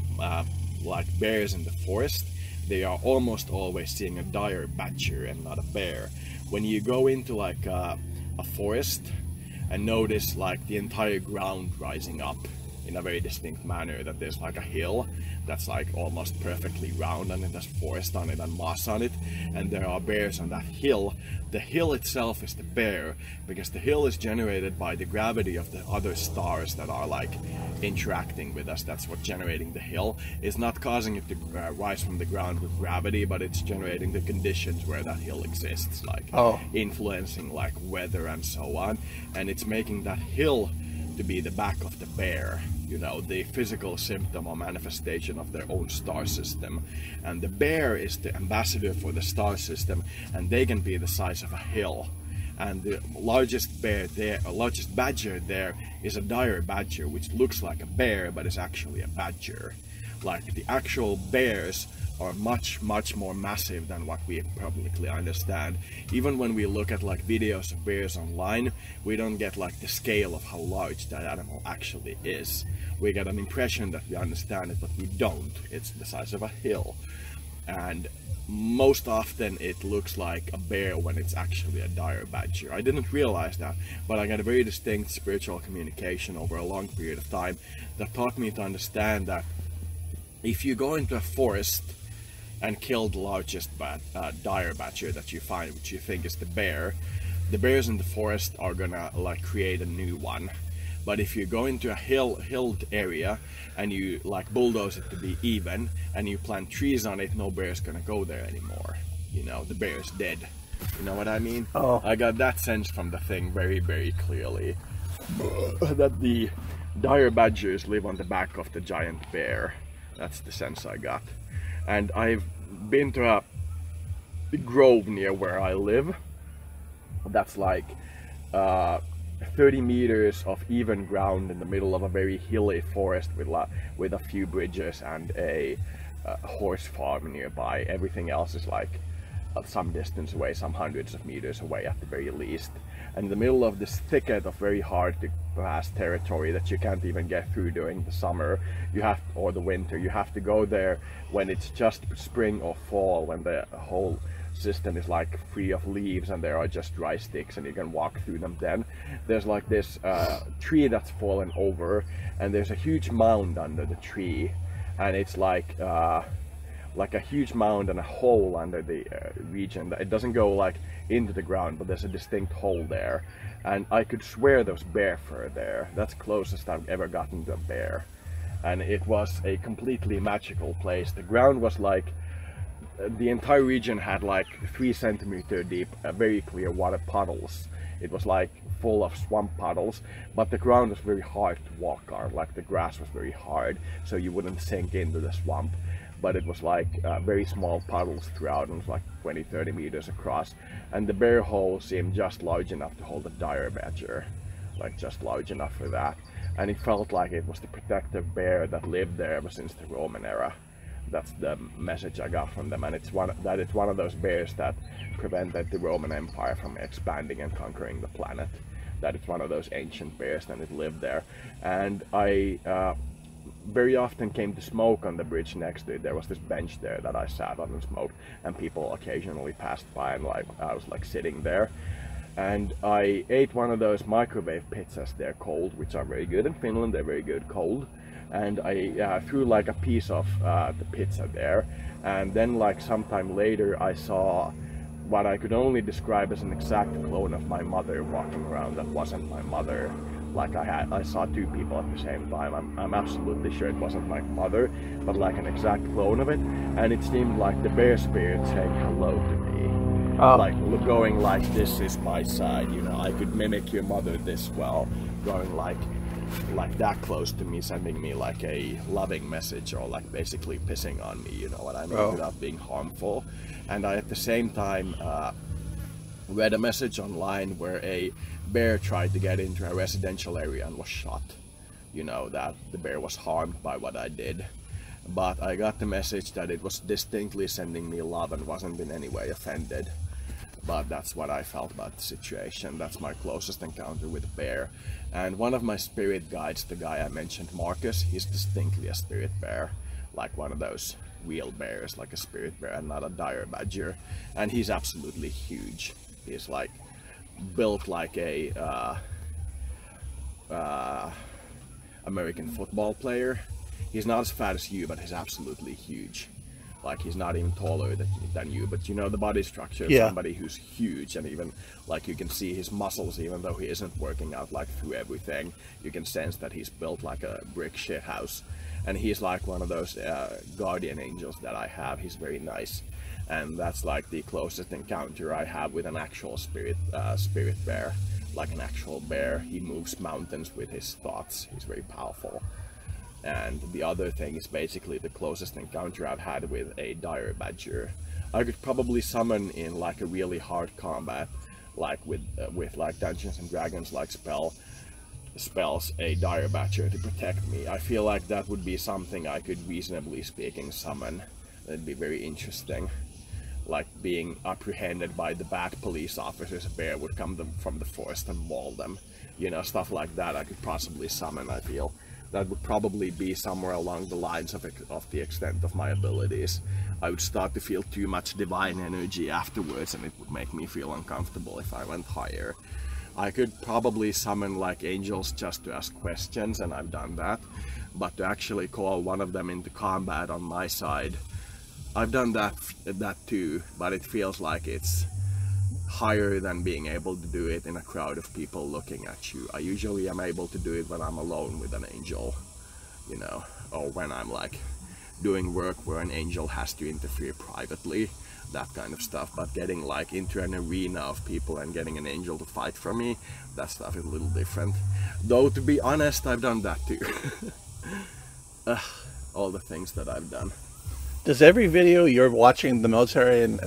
like bears in the forest, they are almost always seeing a dire badger and not a bear. When you go into like a forest and notice like the entire ground rising up in a very distinct manner, that there's like a hill that's like almost perfectly round and it has forest on it and moss on it, and there are bears on that hill. The hill itself is the bear, because the hill is generated by the gravity of the other stars that are like interacting with us. That's what generating the hill. It's not causing it to rise from the ground with gravity, but it's generating the conditions where that hill exists, like influencing like weather and so on, and it's making that hill to be the back of the bear, you know, the physical symptom or manifestation of their own star system. And the bear is the ambassador for the star system, and they can be the size of a hill. And the largest bear there, or largest badger there, is a dire badger, which looks like a bear but is actually a badger. Like the actual bears are much more massive than what we publicly understand. Even when we look at like videos of bears online, we don't get like the scale of how large that animal actually is. We get an impression that we understand it, but we don't. It's the size of a hill, and most often it looks like a bear when it's actually a dire badger. I didn't realize that, but I got a very distinct spiritual communication over a long period of time that taught me to understand that if you go into a forest and kill the largest dire badger that you find, which you think is the bears in the forest are gonna like create a new one. But if you go into a hilled area and you like bulldoze it to be even and you plant trees on it, no bear's gonna go there anymore. You know, the bear's dead. You know what I mean? I got that sense from the thing very clearly. That the dire badgers live on the back of the giant bear. That's the sense I got. And I've been to a big grove near where I live. That's like 30 meters of even ground in the middle of a very hilly forest with a few bridges and a horse farm nearby. Everything else is like some distance away, some hundreds of meters away at the very least. And in the middle of this thicket of very hard to pass territory that you can't even get through during the summer, or the winter, you have to go there when it's just spring or fall, when the whole system is like free of leaves and there are just dry sticks and you can walk through them. Then there's like this tree that's fallen over, and there's a huge mound under the tree, and it's like a huge mound and a hole under the region. It doesn't go like into the ground, but there's a distinct hole there, and I could swear there's bear fur there. That's closest I've ever gotten to a bear, and it was a completely magical place. The ground was like, the entire region had like 3 centimeter deep, very clear water puddles. It was like full of swamp puddles, but the ground was very hard to walk on. Like the grass was very hard, so you wouldn't sink into the swamp. But it was like very small puddles throughout, and it was like 20-30 meters across. And the bear hole seemed just large enough to hold a dire badger, like just large enough for that. And it felt like it was the protective bear that lived there ever since the Roman era. That's the message I got from them, and it's one of those bears that prevented the Roman Empire from expanding and conquering the planet. That it's one of those ancient bears, and it lived there. And I very often came to smoke on the bridge next to it. There was this bench there that I sat on and smoked, and people occasionally passed by, and like I was like sitting there. And I ate one of those microwave pizzas, they're cold, which are very good in Finland. They're very good cold. And I threw like a piece of the pizza there, and then like sometime later I saw what I could only describe as an exact clone of my mother walking around that wasn't my mother. Like I saw two people at the same time. I'm absolutely sure it wasn't my mother, but like an exact clone of it. And it seemed like the bear spirit saying hello to me. Like going like, this is my side, you know, I could mimic your mother this well, going like that close to me, sending me like a loving message, or like basically pissing on me, you know what I mean, without being harmful. And I at the same time read a message online where a bear tried to get into a residential area and was shot. You know, that the bear was harmed by what I did. But I got the message that it was distinctly sending me love and wasn't in any way offended. But that's what I felt about the situation. That's my closest encounter with a bear. And one of my spirit guides, the guy I mentioned, Marcus, he's distinctly a spirit bear. Like one of those real bears, like a spirit bear and not a dire badger. And he's absolutely huge. He's like built like a American football player. He's not as fat as you, but he's absolutely huge. Like he's not even taller than you, but you know the body structure of somebody who's huge, and even like you can see his muscles, even though he isn't working out like through everything. You can sense that he's built like a brick shit house, and he's like one of those guardian angels that I have. He's very nice, and that's like the closest encounter I have with an actual spirit bear, like an actual bear. He moves mountains with his thoughts. He's very powerful. And the other thing is basically the closest encounter I've had with a dire badger. I could probably summon in like a really hard combat, like with like Dungeons and Dragons like spells, a dire badger to protect me. I feel like that would be something I could reasonably speaking summon. That'd be very interesting. Like being apprehended by the bad police officers, a bear would come from the forest and maul them. You know, stuff like that I could possibly summon, I feel. That would probably be somewhere along the lines of the extent of my abilities. I would start to feel too much divine energy afterwards, and it would make me feel uncomfortable if I went higher. I could probably summon like angels just to ask questions, and I've done that. But to actually call one of them into combat on my side, I've done that too, but it feels like it's higher than being able to do it in a crowd of people looking at you. I usually am able to do it when I'm alone with an angel, you know, or when I'm like doing work where an angel has to interfere privately, that kind of stuff. But getting like into an arena of people and getting an angel to fight for me, that stuff is a little different. Though to be honest, I've done that too. All the things that I've done. Does every video you're watching the military and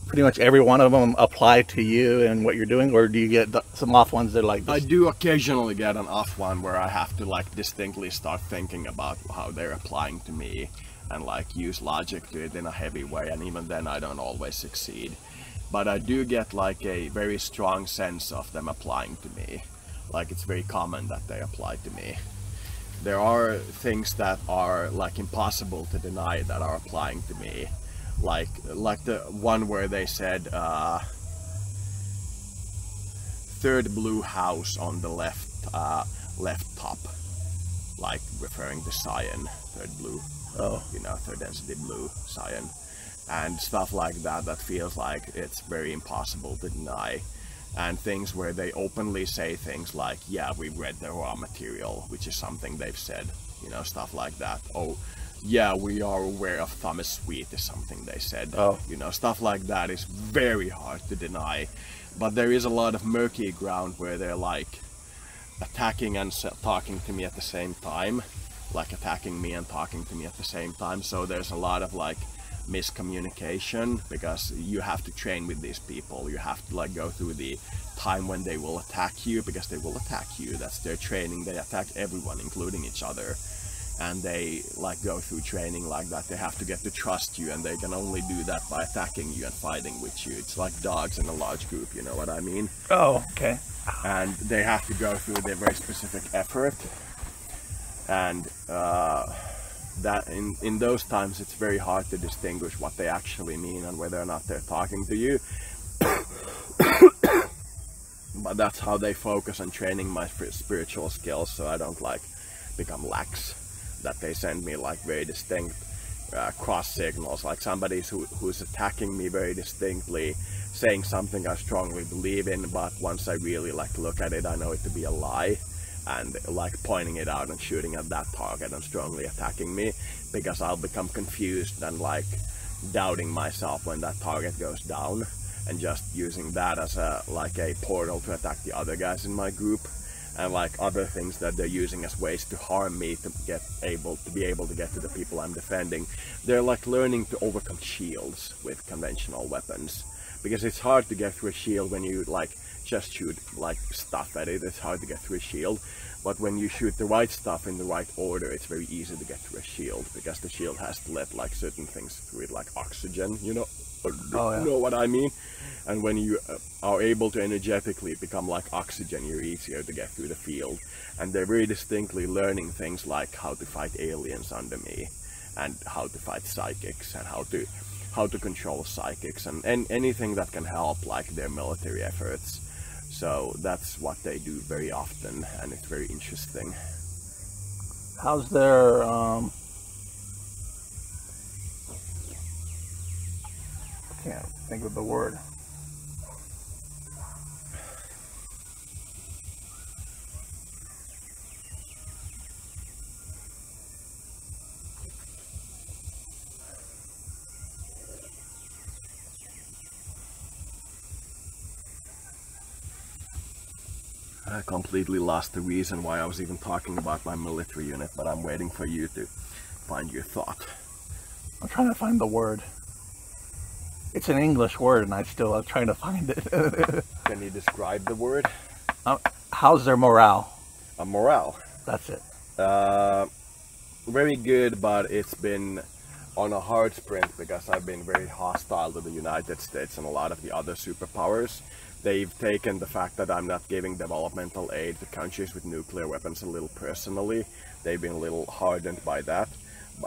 pretty much every one of them apply to you and what you're doing, or do you get some off ones that are like this? I do occasionally get an off one where I have to like distinctly start thinking about how they're applying to me and like use logic to it in a heavy way, and even then I don't always succeed. But I do get like a very strong sense of them applying to me. Like it's very common that they apply to me. There are things that are like impossible to deny that are applying to me. Like the one where they said third blue house on the left top, like referring to Cyan, third blue, you know, third density blue, Cyan, and stuff like that. That feels like it's very impossible to deny. And things where they openly say things like, yeah, we read the raw material, which is something they've said, you know, stuff like that. Oh, yeah, we are aware of Thomas Sweet is something they said. You know, stuff like that is very hard to deny. But there is a lot of murky ground where they're like attacking and talking to me at the same time. Like attacking me and talking to me at the same time. So there's a lot of like miscommunication, because you have to train with these people. You have to like go through the time when they will attack you, because they will attack you. That's their training. They attack everyone, including each other. And they like go through training like that. They have to get to trust you, and they can only do that by attacking you and fighting with you. It's like dogs in a large group, you know what I mean? Oh, okay. And they have to go through their very specific effort. And that in those times it's very hard to distinguish what they actually mean and whether or not they're talking to you. But that's how they focus on training my spiritual skills, so I don't like become lax. That they send me like very distinct cross signals, like somebody who's attacking me very distinctly, saying something I strongly believe in, but once I really like look at it, I know it to be a lie, and like pointing it out and shooting at that target and strongly attacking me, because I'll become confused and like doubting myself when that target goes down, and just using that as a portal to attack the other guys in my group, and like other things that they're using as ways to harm me to be able to get to the people I'm defending. They're like learning to overcome shields with conventional weapons, because it's hard to get through a shield when you like just shoot like stuff at it. It's hard to get through a shield, but when you shoot the right stuff in the right order, it's very easy to get through a shield, because the shield has to let like certain things through it, like oxygen, you know. Oh, yeah. You know what I mean? And when you are able to energetically become like oxygen, you're easier to get through the field. And they're very distinctly learning things like how to fight aliens under me, and how to fight psychics, and how to control psychics, and anything that can help like their military efforts. So that's what they do very often, and it's very interesting. How's their I can't think of the word. I completely lost the reason why I was even talking about my military unit, but I'm waiting for you to find your thought. I'm trying to find the word. It's an English word, and I'm trying to find it. Can you describe the word? How's their morale? Morale. That's it. Very good, but it's been on a hard sprint, because I've been very hostile to the United States and a lot of the other superpowers. They've taken the fact that I'm not giving developmental aid to countries with nuclear weapons a little personally. They've been a little hardened by that,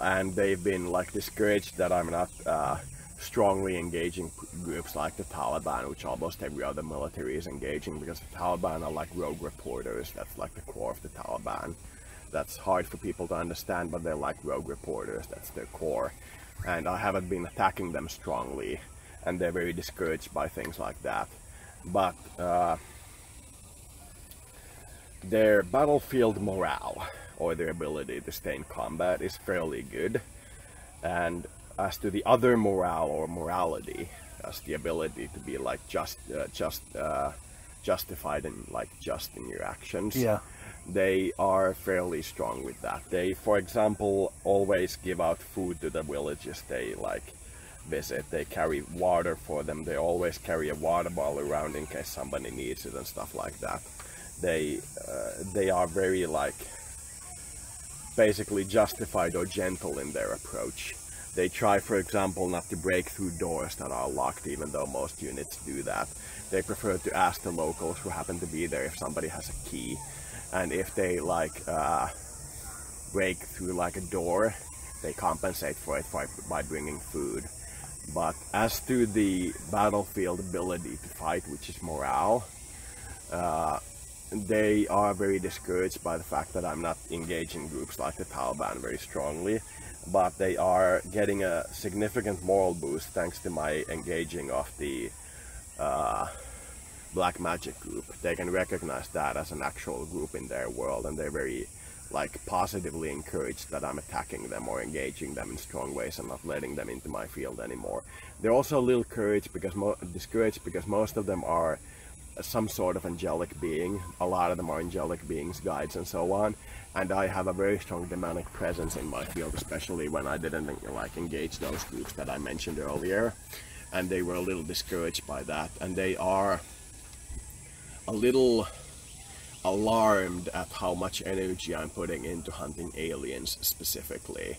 and they've been like discouraged that I'm not strongly engaging groups like the Taliban, which almost every other military is engaging, because the Taliban are like rogue reporters. That's like the core of the Taliban. That's hard for people to understand, but they're like rogue reporters. That's their core, and I haven't been attacking them strongly, and they're very discouraged by things like that. But their battlefield morale, or their ability to stay in combat, is fairly good. And as to the other morale, or morality, as the ability to be like justified and like just in your actions, Yeah. they are fairly strong with that. They, for example, always give out food to the villages they like visit. They carry water for them. They always carry a water bottle around in case somebody needs it and stuff like that. They are very like basically justified or gentle in their approach. They try, for example, not to break through doors that are locked, even though most units do that. They prefer to ask the locals who happen to be there if somebody has a key, and if they like break through like a door, they compensate for it by bringing food. But as to the battlefield ability to fight, which is morale, they are very discouraged by the fact that I'm not engaging groups like the Taliban very strongly, but they are getting a significant moral boost thanks to my engaging of the black magic group. They can recognize that as an actual group in their world, and they're very like positively encouraged that I'm attacking them or engaging them in strong ways and not letting them into my field anymore. They're also a little discouraged because most of them are some sort of angelic being. A lot of them are angelic beings, guides, and so on. And I have a very strong demonic presence in my field, especially when I didn't like engage those groups that I mentioned earlier. And they were a little discouraged by that, and they are a little alarmed at how much energy I'm putting into hunting aliens specifically,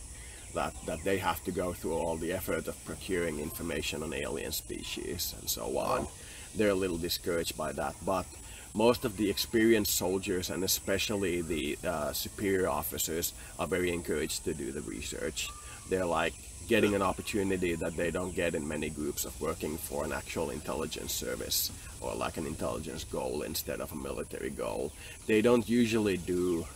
that they have to go through all the effort of procuring information on alien species and so on. They're a little discouraged by that, but most of the experienced soldiers, and especially the superior officers, are very encouraged to do the research. They're like getting an opportunity that they don't get in many groups of working for an actual intelligence service, or like an intelligence goal instead of a military goal. They don't usually do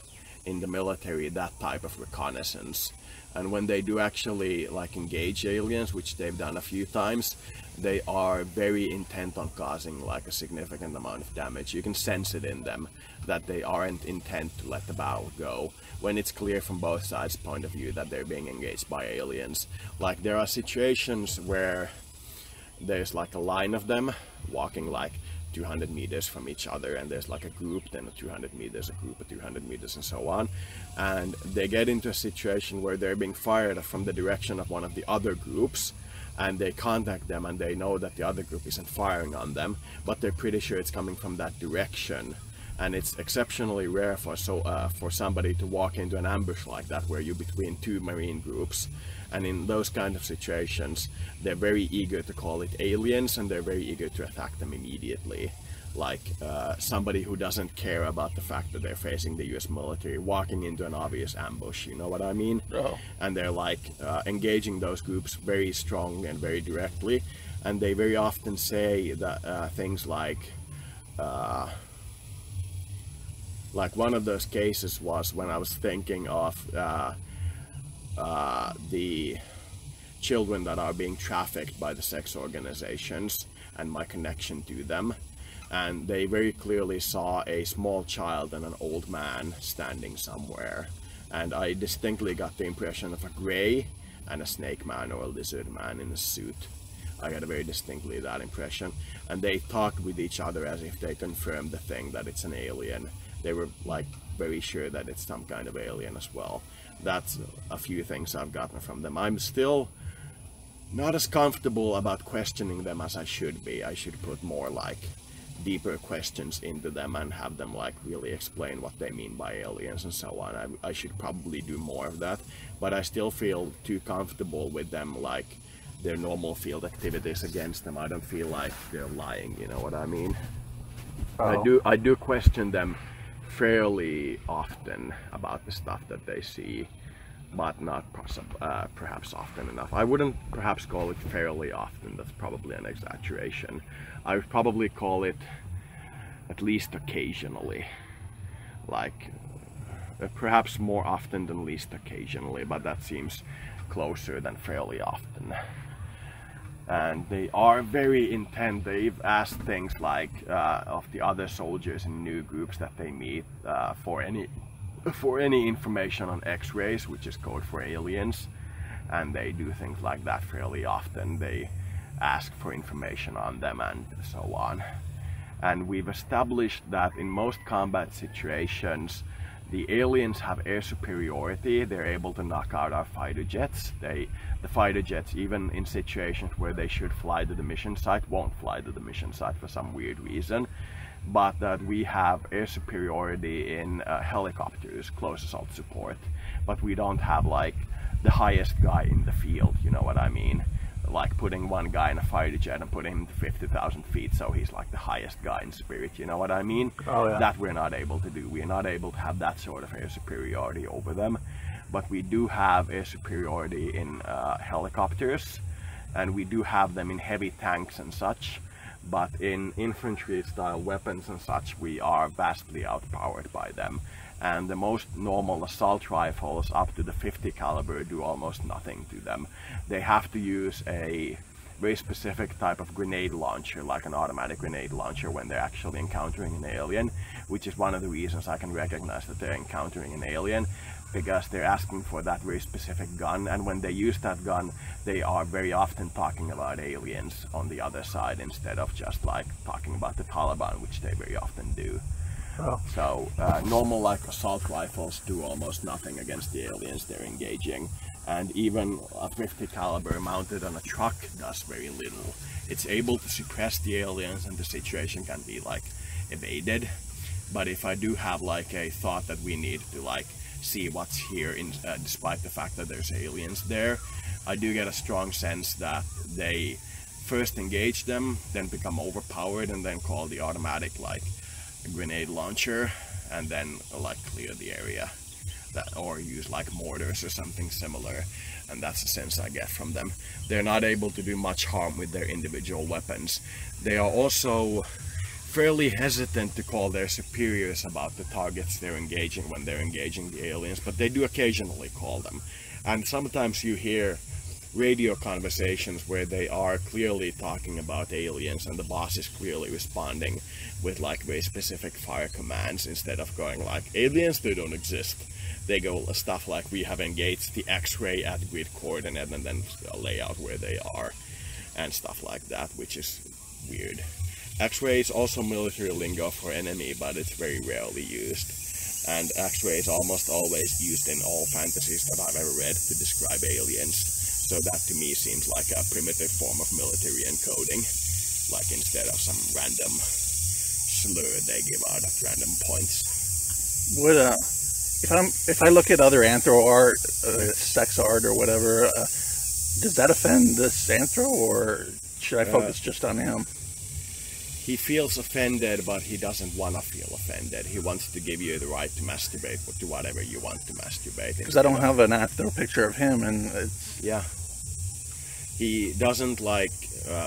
in the military that type of reconnaissance. And when they do actually like engage aliens, which they've done a few times, they are very intent on causing like a significant amount of damage. You can sense it in them that they aren't intent to let the battle go, when it's clear from both sides' point of view that they're being engaged by aliens. Like there are situations where there's like a line of them walking like 200 meters from each other, and there's like a group, then 200 meters, a group of 200 meters, and so on. And they get into a situation where they're being fired from the direction of one of the other groups, and they contact them and they know that the other group isn't firing on them, but they're pretty sure it's coming from that direction. And it's exceptionally rare for somebody to walk into an ambush like that where you're between two marine groups. And in those kind of situations, they're very eager to call it aliens, and they're very eager to attack them immediately. Like somebody who doesn't care about the fact that they're facing the US military walking into an obvious ambush, you know what I mean? Oh. And they're like engaging those groups very strong and very directly. And they very often say that things like one of those cases was when I was thinking of the children that are being trafficked by the sex organizations and my connection to them. And they very clearly saw a small child and an old man standing somewhere. And I distinctly got the impression of a gray and a snake man or a lizard man in a suit. I got very distinctly that impression. And they talked with each other as if they confirmed the thing, that it's an alien. They were like very sure that it's some kind of alien as well. That's a few things I've gotten from them. I'm still not as comfortable about questioning them as I should be. I should put more like deeper questions into them and have them like really explain what they mean by aliens and so on. I should probably do more of that, but I still feel too comfortable with them, like their normal field activities against them. I don't feel like they're lying, you know what I mean? Oh. I do question them fairly often about the stuff that they see, but not perhaps often enough. I wouldn't perhaps call it fairly often, that's probably an exaggeration. I would probably call it at least occasionally, like perhaps more often than least occasionally, but that seems closer than fairly often. And they are very intent. They've asked things like of the other soldiers in new groups that they meet for any information on X-rays, which is code for aliens, and they do things like that fairly often. They ask for information on them and so on. And we've established that in most combat situations, the aliens have air superiority. They're able to knock out our fighter jets. The fighter jets, even in situations where they should fly to the mission site, won't fly to the mission site for some weird reason. But that we have air superiority in helicopters, close assault support. But we don't have like the highest guy in the field, you know what I mean? Like putting one guy in a fighter jet and putting him to 50,000 feet, so he's like the highest guy in spirit, you know what I mean? Oh, yeah. That we're not able to do. We're not able to have that sort of air superiority over them. But we do have air superiority in helicopters, and we do have them in heavy tanks and such. But in infantry style weapons and such, we are vastly outpowered by them. And the most normal assault rifles up to the 50 caliber do almost nothing to them. They have to use a very specific type of grenade launcher, like an automatic grenade launcher, when they're actually encountering an alien, which is one of the reasons I can recognize that they're encountering an alien, because they're asking for that very specific gun, and when they use that gun, they are very often talking about aliens on the other side instead of just like talking about the Taliban, which they very often do. Oh. So normal like assault rifles do almost nothing against the aliens they're engaging, and even a 50 caliber mounted on a truck does very little. It's able to suppress the aliens and the situation can be like evaded, but if I do have like a thought that we need to like see what's here despite the fact that there's aliens there, I do get a strong sense that they first engage them, then become overpowered, and then call the automatic like grenade launcher and then like clear the area, or use like mortars or something similar. And that's the sense I get from them. They're not able to do much harm with their individual weapons. They are also fairly hesitant to call their superiors about the targets they're engaging when they're engaging the aliens, but they do occasionally call them. And sometimes you hear radio conversations where they are clearly talking about aliens and the boss is clearly responding with like very specific fire commands instead of going like, aliens, they don't exist. They go stuff like, we have engaged the X-ray at grid coordinate, and then lay out where they are and stuff like that, which is weird. X-ray is also military lingo for enemy, but it's very rarely used. And X-ray is almost always used in all fantasies that I've ever read to describe aliens. So that to me seems like a primitive form of military encoding. Like instead of some random slur they give out at random points. Would if I look at other anthro art, sex art or whatever, does that offend this anthro, or should I focus just on him? He feels offended, but he doesn't want to feel offended. He wants to give you the right to masturbate to whatever you want to masturbate. Because I don't have an anthro picture of him, and it's... Yeah. He doesn't like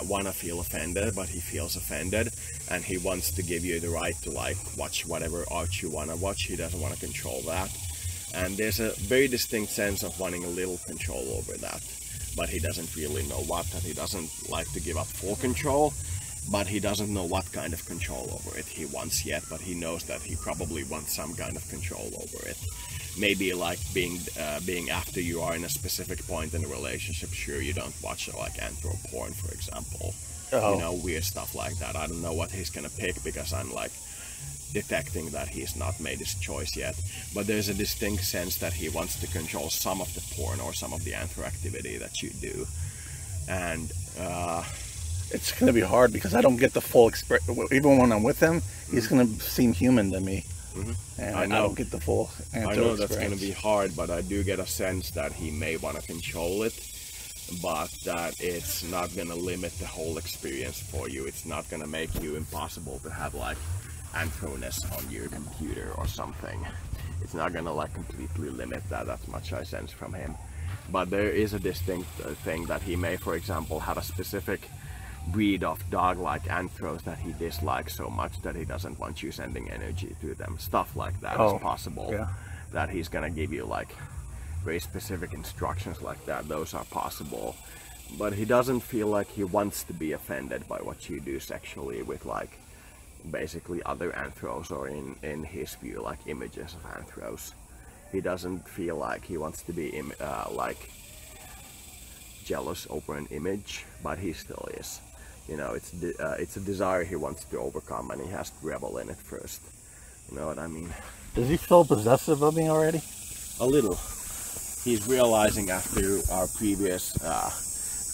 want to feel offended, but he feels offended, and he wants to give you the right to like watch whatever art you want to watch. He doesn't want to control that, and there's a very distinct sense of wanting a little control over that, but he doesn't really know what. That he doesn't like to give up full control, but he doesn't know what kind of control over it he wants yet. But he knows that he probably wants some kind of control over it. Maybe like being after you are in a specific point in a relationship. Sure, you don't watch like anthro porn, for example. You know, weird stuff like that. I don't know what he's gonna pick, because I'm like detecting that he's not made his choice yet. But there's a distinct sense that he wants to control some of the porn or some of the anthro activity that you do. And it's gonna be hard because I don't get the full expression. Even when I'm with him, he's gonna seem human to me. And I don't get the full anthro I know that's experience. going to be hard, but I do get a sense that he may want to control it, but that it's not going to limit the whole experience for you. It's not going to make you impossible to have like anthroness on your computer or something. It's not going to like completely limit that. That's much I sense from him. But there is a distinct thing that he may, for example, have a specific breed of dog-like anthros that he dislikes so much that he doesn't want you sending energy to them. Stuff like that is possible. Yeah. That he's gonna give you like very specific instructions like that. Those are possible. But he doesn't feel like he wants to be offended by what you do sexually with like basically other anthros, or in his view like images of anthros. He doesn't feel like he wants to be like jealous over an image, but he still is. You know, it's a desire he wants to overcome, and he has to revel in it first. You know what I mean? Does he feel possessive of me already? A little. He's realizing after our previous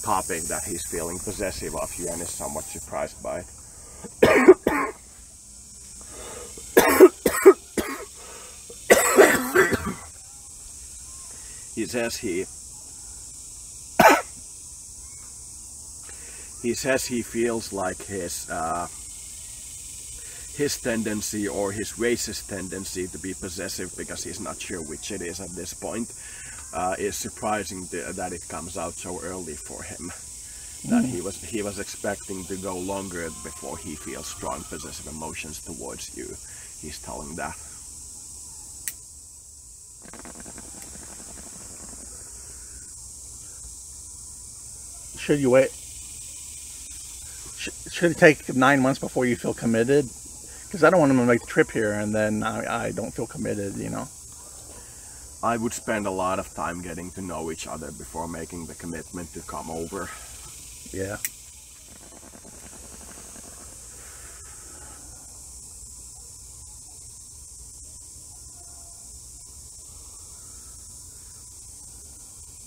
topic that he's feeling possessive of you, and is somewhat surprised by it. He says he feels like his tendency, or his racist tendency to be possessive, because he's not sure which it is at this point, is surprising that it comes out so early for him. That he was expecting to go longer before he feels strong possessive emotions towards you. He's telling that. Should you wait? Should it take 9 months before you feel committed? Because I don't want him to make the trip here and then I don't feel committed, you know. I would spend a lot of time getting to know each other before making the commitment to come over. Yeah.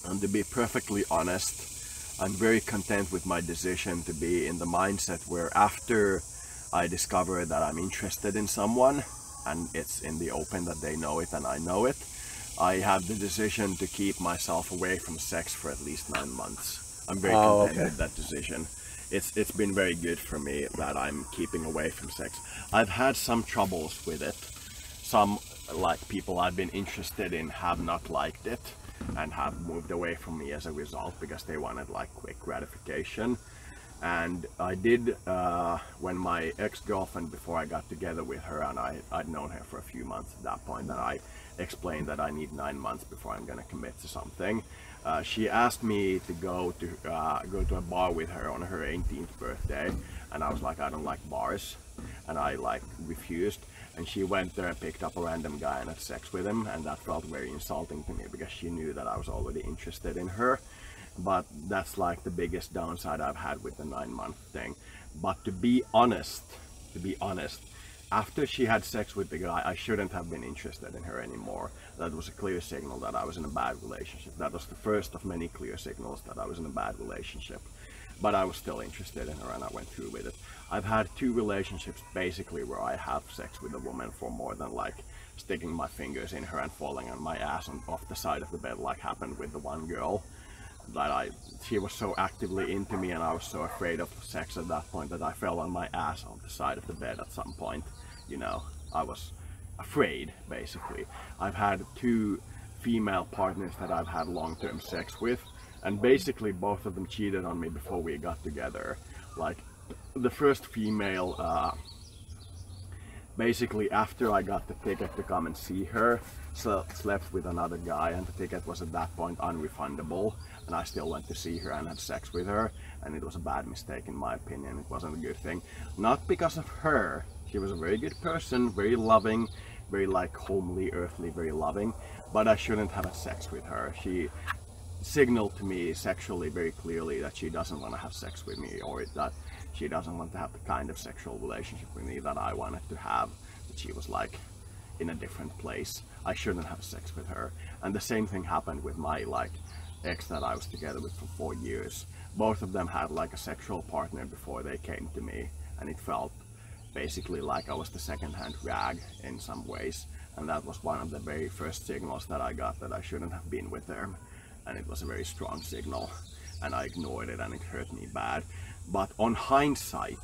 And to be perfectly honest, I'm very content with my decision to be in the mindset where after I discover that I'm interested in someone, and it's in the open that they know it and I know it, I have the decision to keep myself away from sex for at least 9 months. I'm very content with that decision. It's been very good for me that I'm keeping away from sex. I've had some troubles with it. Some like people I've been interested in have not liked it and have moved away from me as a result, because they wanted like quick gratification. And I did, when my ex-girlfriend, before I got together with her, and I'd known her for a few months at that point, and I explained that I need 9 months before I'm gonna commit to something. She asked me to go to a bar with her on her 18th birthday, and I was like, I don't like bars, and I like refused. And she went there and picked up a random guy and had sex with him, and that felt very insulting to me because she knew that I was already interested in her. But that's like the biggest downside I've had with the 9-month thing. But to be honest, after she had sex with the guy, I shouldn't have been interested in her anymore. That was a clear signal that I was in a bad relationship. That was the first of many clear signals that I was in a bad relationship. But I was still interested in her, and I went through with it. I've had 2 relationships basically where I have sex with a woman for more than like sticking my fingers in her and falling on my ass off the side of the bed, like happened with the one girl. That she was so actively into me, and I was so afraid of sex at that point that I fell on my ass on the side of the bed at some point. You know, I was afraid, basically. I've had 2 female partners that I've had long-term sex with, and basically both of them cheated on me before we got together. Like, the first female, basically after I got the ticket to come and see her, slept with another guy, and the ticket was at that point unrefundable, and I still went to see her and had sex with her, and it was a bad mistake in my opinion. It wasn't a good thing. Not because of her. She was a very good person, very loving, very like homely, earthly, very loving, but I shouldn't have had sex with her. She signaled to me sexually very clearly that she doesn't want to have sex with me, or that she doesn't want to have the kind of sexual relationship with me that I wanted to have. That she was like in a different place. I shouldn't have sex with her. And the same thing happened with my like ex that I was together with for 4 years. Both of them had like a sexual partner before they came to me, and it felt basically like I was the second-hand rag in some ways. And that was one of the very first signals that I got that I shouldn't have been with them. And it was a very strong signal, and I ignored it, and it hurt me bad. But on hindsight,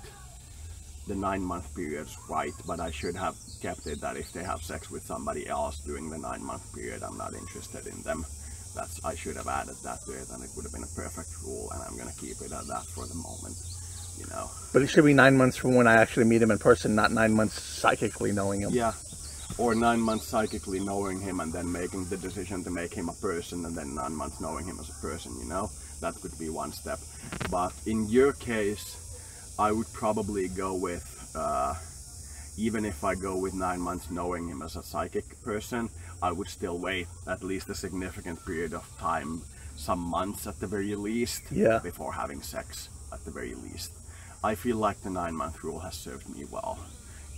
the 9-month period's right, but I should have kept it that if they have sex with somebody else during the 9-month period, I'm not interested in them. I should have added that to it, and it would have been a perfect rule, and I'm gonna keep it at that for the moment, you know. But it should be 9 months from when I actually meet him in person, not 9 months psychically knowing him. Yeah, or 9 months psychically knowing him and then making the decision to make him a person, and then 9 months knowing him as a person, you know. That could be one step. But in your case, I would probably go with, even if I go with 9 months knowing him as a psychic person, I would still wait at least a significant period of time, some months at the very least, yeah, before having sex at the very least. I feel like the 9-month rule has served me well.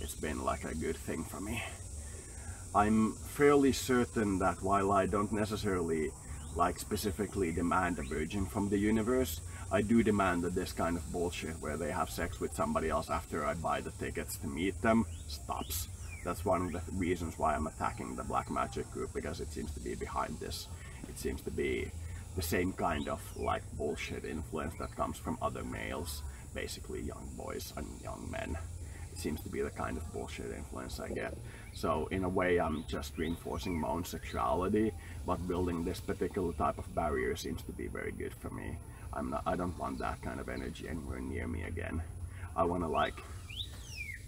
It's been like a good thing for me. I'm fairly certain that while I don't necessarily like specifically demand a virgin from the universe, I do demand that this kind of bullshit where they have sex with somebody else after I buy the tickets to meet them stops. That's one of the reasons why I'm attacking the black magic group, because it seems to be behind this. It seems to be the same kind of like bullshit influence that comes from other males, basically young boys and young men. It seems to be the kind of bullshit influence I get. So in a way I'm just reinforcing my own sexuality, but building this particular type of barrier seems to be very good for me. I don't want that kind of energy anywhere near me again. I want to like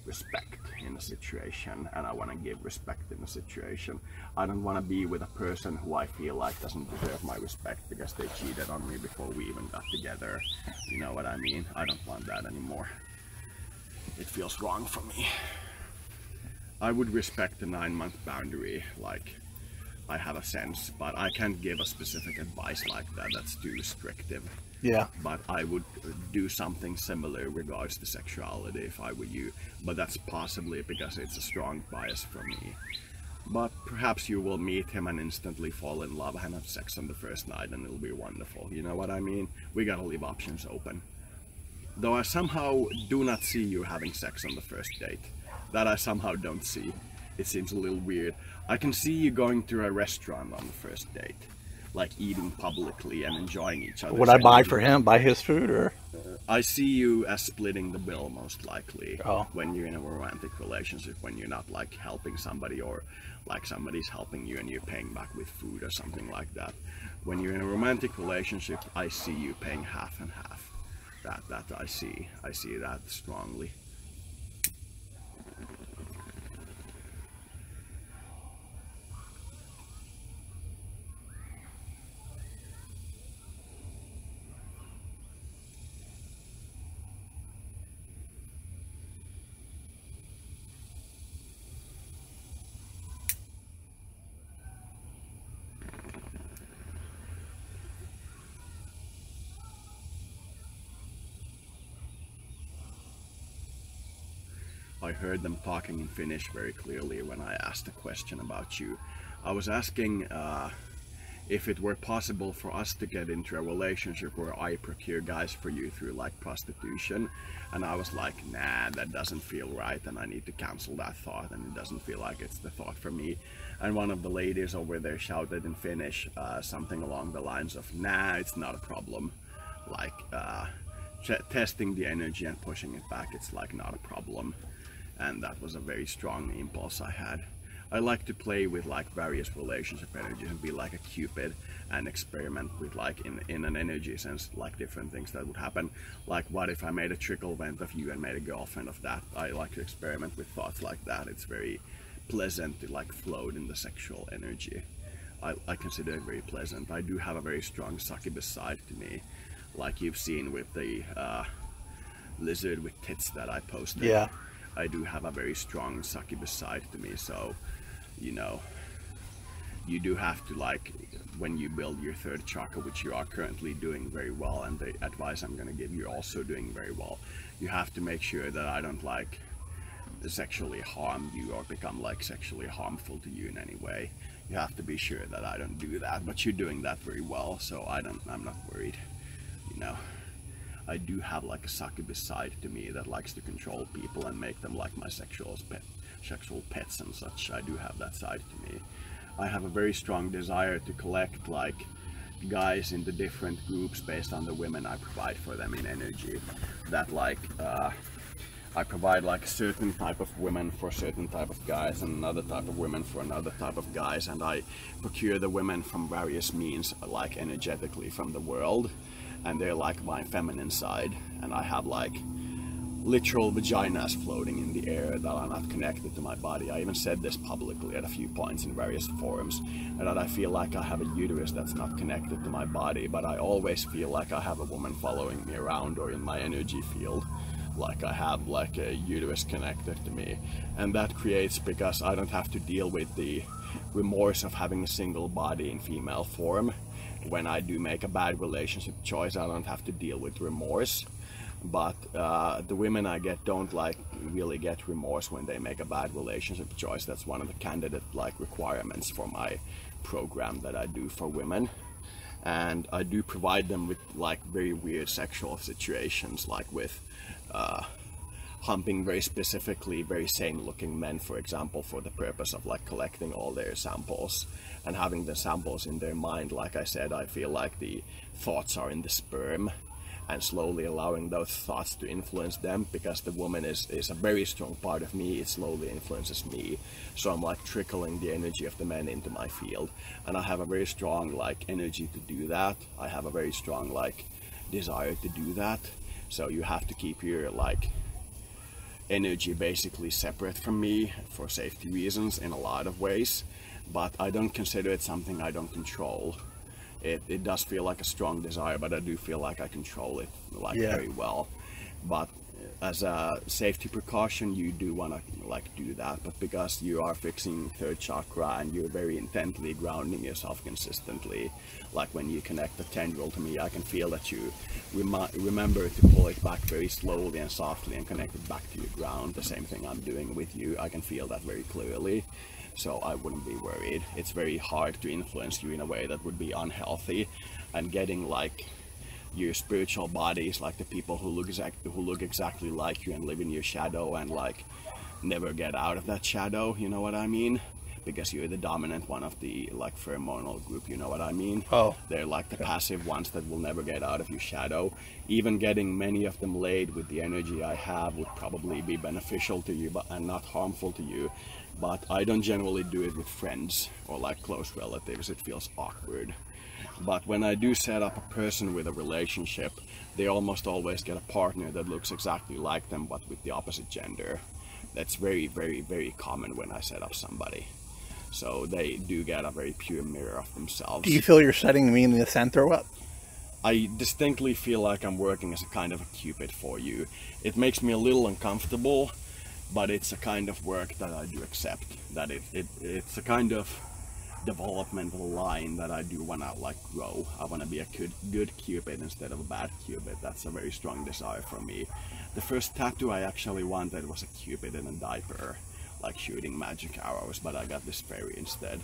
respect in a situation, and I want to give respect in a situation. I don't want to be with a person who I feel like doesn't deserve my respect because they cheated on me before we even got together. You know what I mean? I don't want that anymore. It feels wrong for me. I would respect the 9-month boundary, like I have a sense, but I can't give a specific advice like that. That's too restrictive. Yeah. But I would do something similar regards to sexuality if I were you. But that's possibly because it's a strong bias for me. But perhaps you will meet him and instantly fall in love and have sex on the first night, and it'll be wonderful. You know what I mean? We gotta leave options open. Though I somehow do not see you having sex on the first date. That I somehow don't see. It seems a little weird. I can see you going to a restaurant on the first date, like eating publicly and enjoying each other. Would I buy for him, buy his food, or? I see you as splitting the bill most likely. Oh. When you're in a romantic relationship, when you're not like helping somebody, or like somebody's helping you and you're paying back with food or something like that. When you're in a romantic relationship, I see you paying half and half. that I see that strongly. I heard them talking in Finnish very clearly when I asked a question about you. I was asking if it were possible for us to get into a relationship where I procure guys for you through like prostitution, and I was like, nah, that doesn't feel right, and I need to cancel that thought, and it doesn't feel like it's the thought for me. And one of the ladies over there shouted in Finnish something along the lines of, nah, it's not a problem, like testing the energy and pushing it back, it's like not a problem. And that was a very strong impulse I had. I like to play with like various relationship energies and be like a cupid and experiment with like in an energy sense, like different things that would happen. Like what if I made a trickle vent of you and made a girlfriend of that? I like to experiment with thoughts like that. It's very pleasant to like float in the sexual energy. I consider it very pleasant. I do have a very strong succubus side to me, like you've seen with the lizard with tits that I posted. Yeah. I do have a very strong succubus side to me, so, you know, you do have to, like, when you build your third chakra, which you are currently doing very well, and the advice I'm going to give you also doing very well, you have to make sure that I don't, like, sexually harm you or become, like, sexually harmful to you in any way. You have to be sure that I don't do that, but you're doing that very well, so I'm not worried, you know. I do have like a succubus side to me that likes to control people and make them like my sexual pets and such. I do have that side to me. I have a very strong desire to collect like guys into different groups based on the women I provide for them in energy. That like I provide like a certain type of women for a certain type of guys and another type of women for another type of guys, and I procure the women from various means, like energetically from the world. And they're like my feminine side, and I have like literal vaginas floating in the air that are not connected to my body. I even said this publicly at a few points in various forums, and that I feel like I have a uterus that's not connected to my body, but I always feel like I have a woman following me around or in my energy field, like I have like a uterus connected to me. And that creates, because I don't have to deal with the remorse of having a single body in female form. When I do make a bad relationship choice, I don't have to deal with remorse. But the women I get don't like really get remorse when they make a bad relationship choice. That's one of the candidate like requirements for my program that I do for women. And I do provide them with like very weird sexual situations, like with humping very specifically very sane looking men, for example, for the purpose of like collecting all their samples and having the samples in their mind. Like I said, I feel like the thoughts are in the sperm, and slowly allowing those thoughts to influence them, because the woman is a very strong part of me. It slowly influences me, so I'm like trickling the energy of the men into my field, and I have a very strong like energy to do that. I have a very strong like desire to do that. So you have to keep your like energy basically separate from me for safety reasons in a lot of ways, but I don't consider it something I don't control. It does feel like a strong desire, but I do feel like I control it like very well. But as a safety precaution, you do want to like do that, but because you are fixing third chakra and you're very intently grounding yourself consistently, like when you connect the tendril to me, I can feel that you remember to pull it back very slowly and softly and connect it back to your ground. The same thing I'm doing with you, I can feel that very clearly. So I wouldn't be worried. It's very hard to influence you in a way that would be unhealthy, and getting like your spiritual bodies, like the people who look exactly like you and live in your shadow and like never get out of that shadow, you know what I mean? Because you're the dominant one of the like pheromonal group, you know what I mean? Oh. They're like the passive ones that will never get out of your shadow. Even getting many of them laid with the energy I have would probably be beneficial to you, and not harmful to you. But I don't generally do it with friends or like close relatives. It feels awkward. But when I do set up a person with a relationship, they almost always get a partner that looks exactly like them but with the opposite gender. That's very, very, very common when I set up somebody. So they do get a very pure mirror of themselves. Do you feel you're setting me in the center up? I distinctly feel like I'm working as a kind of a cupid for you. It makes me a little uncomfortable, but it's a kind of work that I do accept. That it's a kind of developmental line that I do want to like grow. I want to be a good cupid instead of a bad cupid. That's a very strong desire for me. The first tattoo I actually wanted was a cupid in a diaper, like shooting magic arrows, but I got this fairy instead.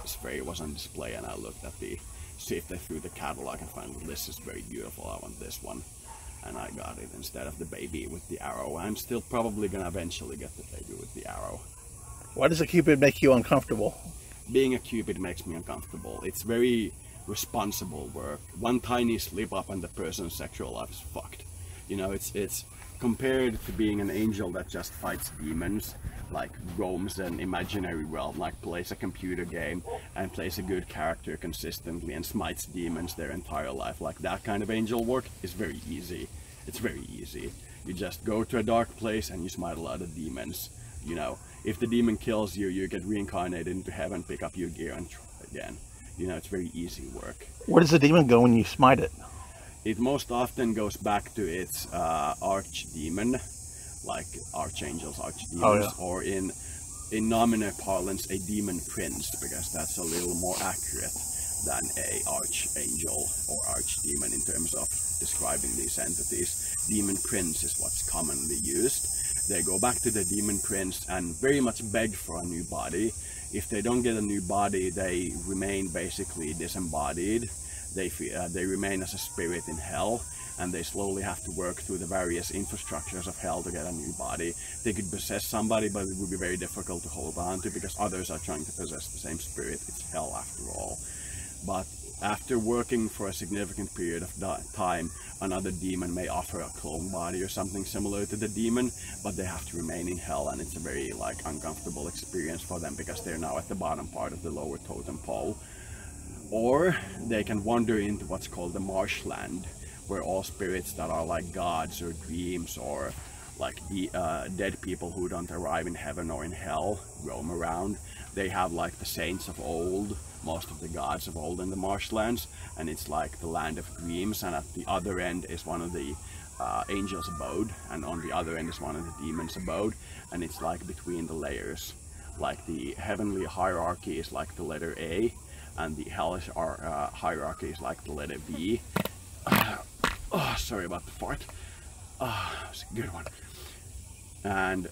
This fairy was on display and I looked at the sifted through the catalog and found this is very beautiful, I want this one, and I got it instead of the baby with the arrow. I'm still probably gonna eventually get the baby with the arrow. Why does a cupid make you uncomfortable? Being a cupid makes me uncomfortable. It's very responsible work. One tiny slip up and the person's sexual life is fucked. You know, it's compared to being an angel that just fights demons, like roams an imaginary realm, like plays a computer game and plays a good character consistently and smites demons their entire life. Like that kind of angel work is very easy. It's very easy. You just go to a dark place and you smite a lot of demons. You know, if the demon kills you, you get reincarnated into heaven, pick up your gear and try again. You know, it's very easy work. Where does the demon go when you smite it? It most often goes back to its archdemon, like archangels, archdemons, oh, yeah. Or in nominal parlance, a demon prince, because that's a little more accurate than a archangel or archdemon in terms of describing these entities. Demon prince is what's commonly used. They go back to the demon prince and very much beg for a new body. If they don't get a new body, they remain basically disembodied. They remain as a spirit in hell, and they slowly have to work through the various infrastructures of hell to get a new body. They could possess somebody, but it would be very difficult to hold on to because others are trying to possess the same spirit. It's hell after all. But after working for a significant period of time, another demon may offer a clone body or something similar to the demon, but they have to remain in hell, and it's a very uncomfortable experience for them because they're now at the bottom part of the lower totem pole. Or they can wander into what's called the marshland, where all spirits that are like gods or dreams or like dead people who don't arrive in heaven or in hell roam around. They have like the saints of old, most of the gods of old in the marshlands, and it's like the land of dreams, and at the other end is one of the angels' abode, and on the other end is one of the demons' abode, and it's like between the layers. Like the heavenly hierarchy is like the letter A, and the hellish hierarchy is like the letter B. Oh, sorry about the fart. It's a good one. And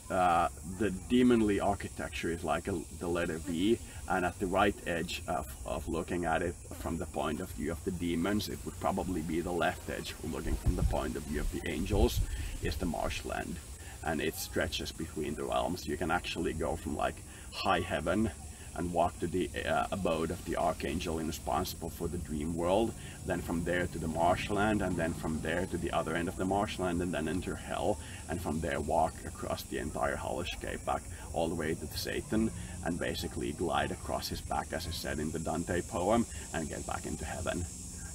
the demonly architecture is like the letter V, and at the right edge of looking at it from the point of view of the demons, it would probably be the left edge, looking from the point of view of the angels, is the marshland. And it stretches between the realms. You can actually go from like high heaven and walk to the abode of the archangel responsible for the dream world, then from there to the marshland, and then from there to the other end of the marshland, and then enter hell, and from there walk across the entire hellscape back all the way to Satan, and basically glide across his back, as is said in the Dante poem, and get back into heaven.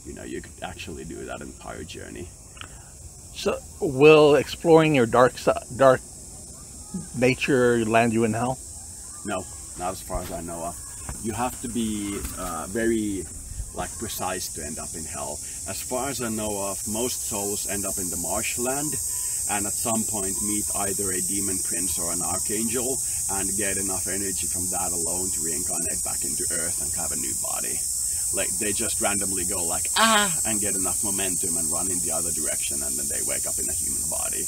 You know, you could actually do that entire journey. So, will exploring your dark nature land you in hell? No. Not as far as I know of. You have to be very precise to end up in hell. As far as I know of, most souls end up in the marshland and at some point meet either a demon prince or an archangel and get enough energy from that alone to reincarnate back into earth and have a new body. Like they just randomly go like and get enough momentum and run in the other direction, and then they wake up in a human body.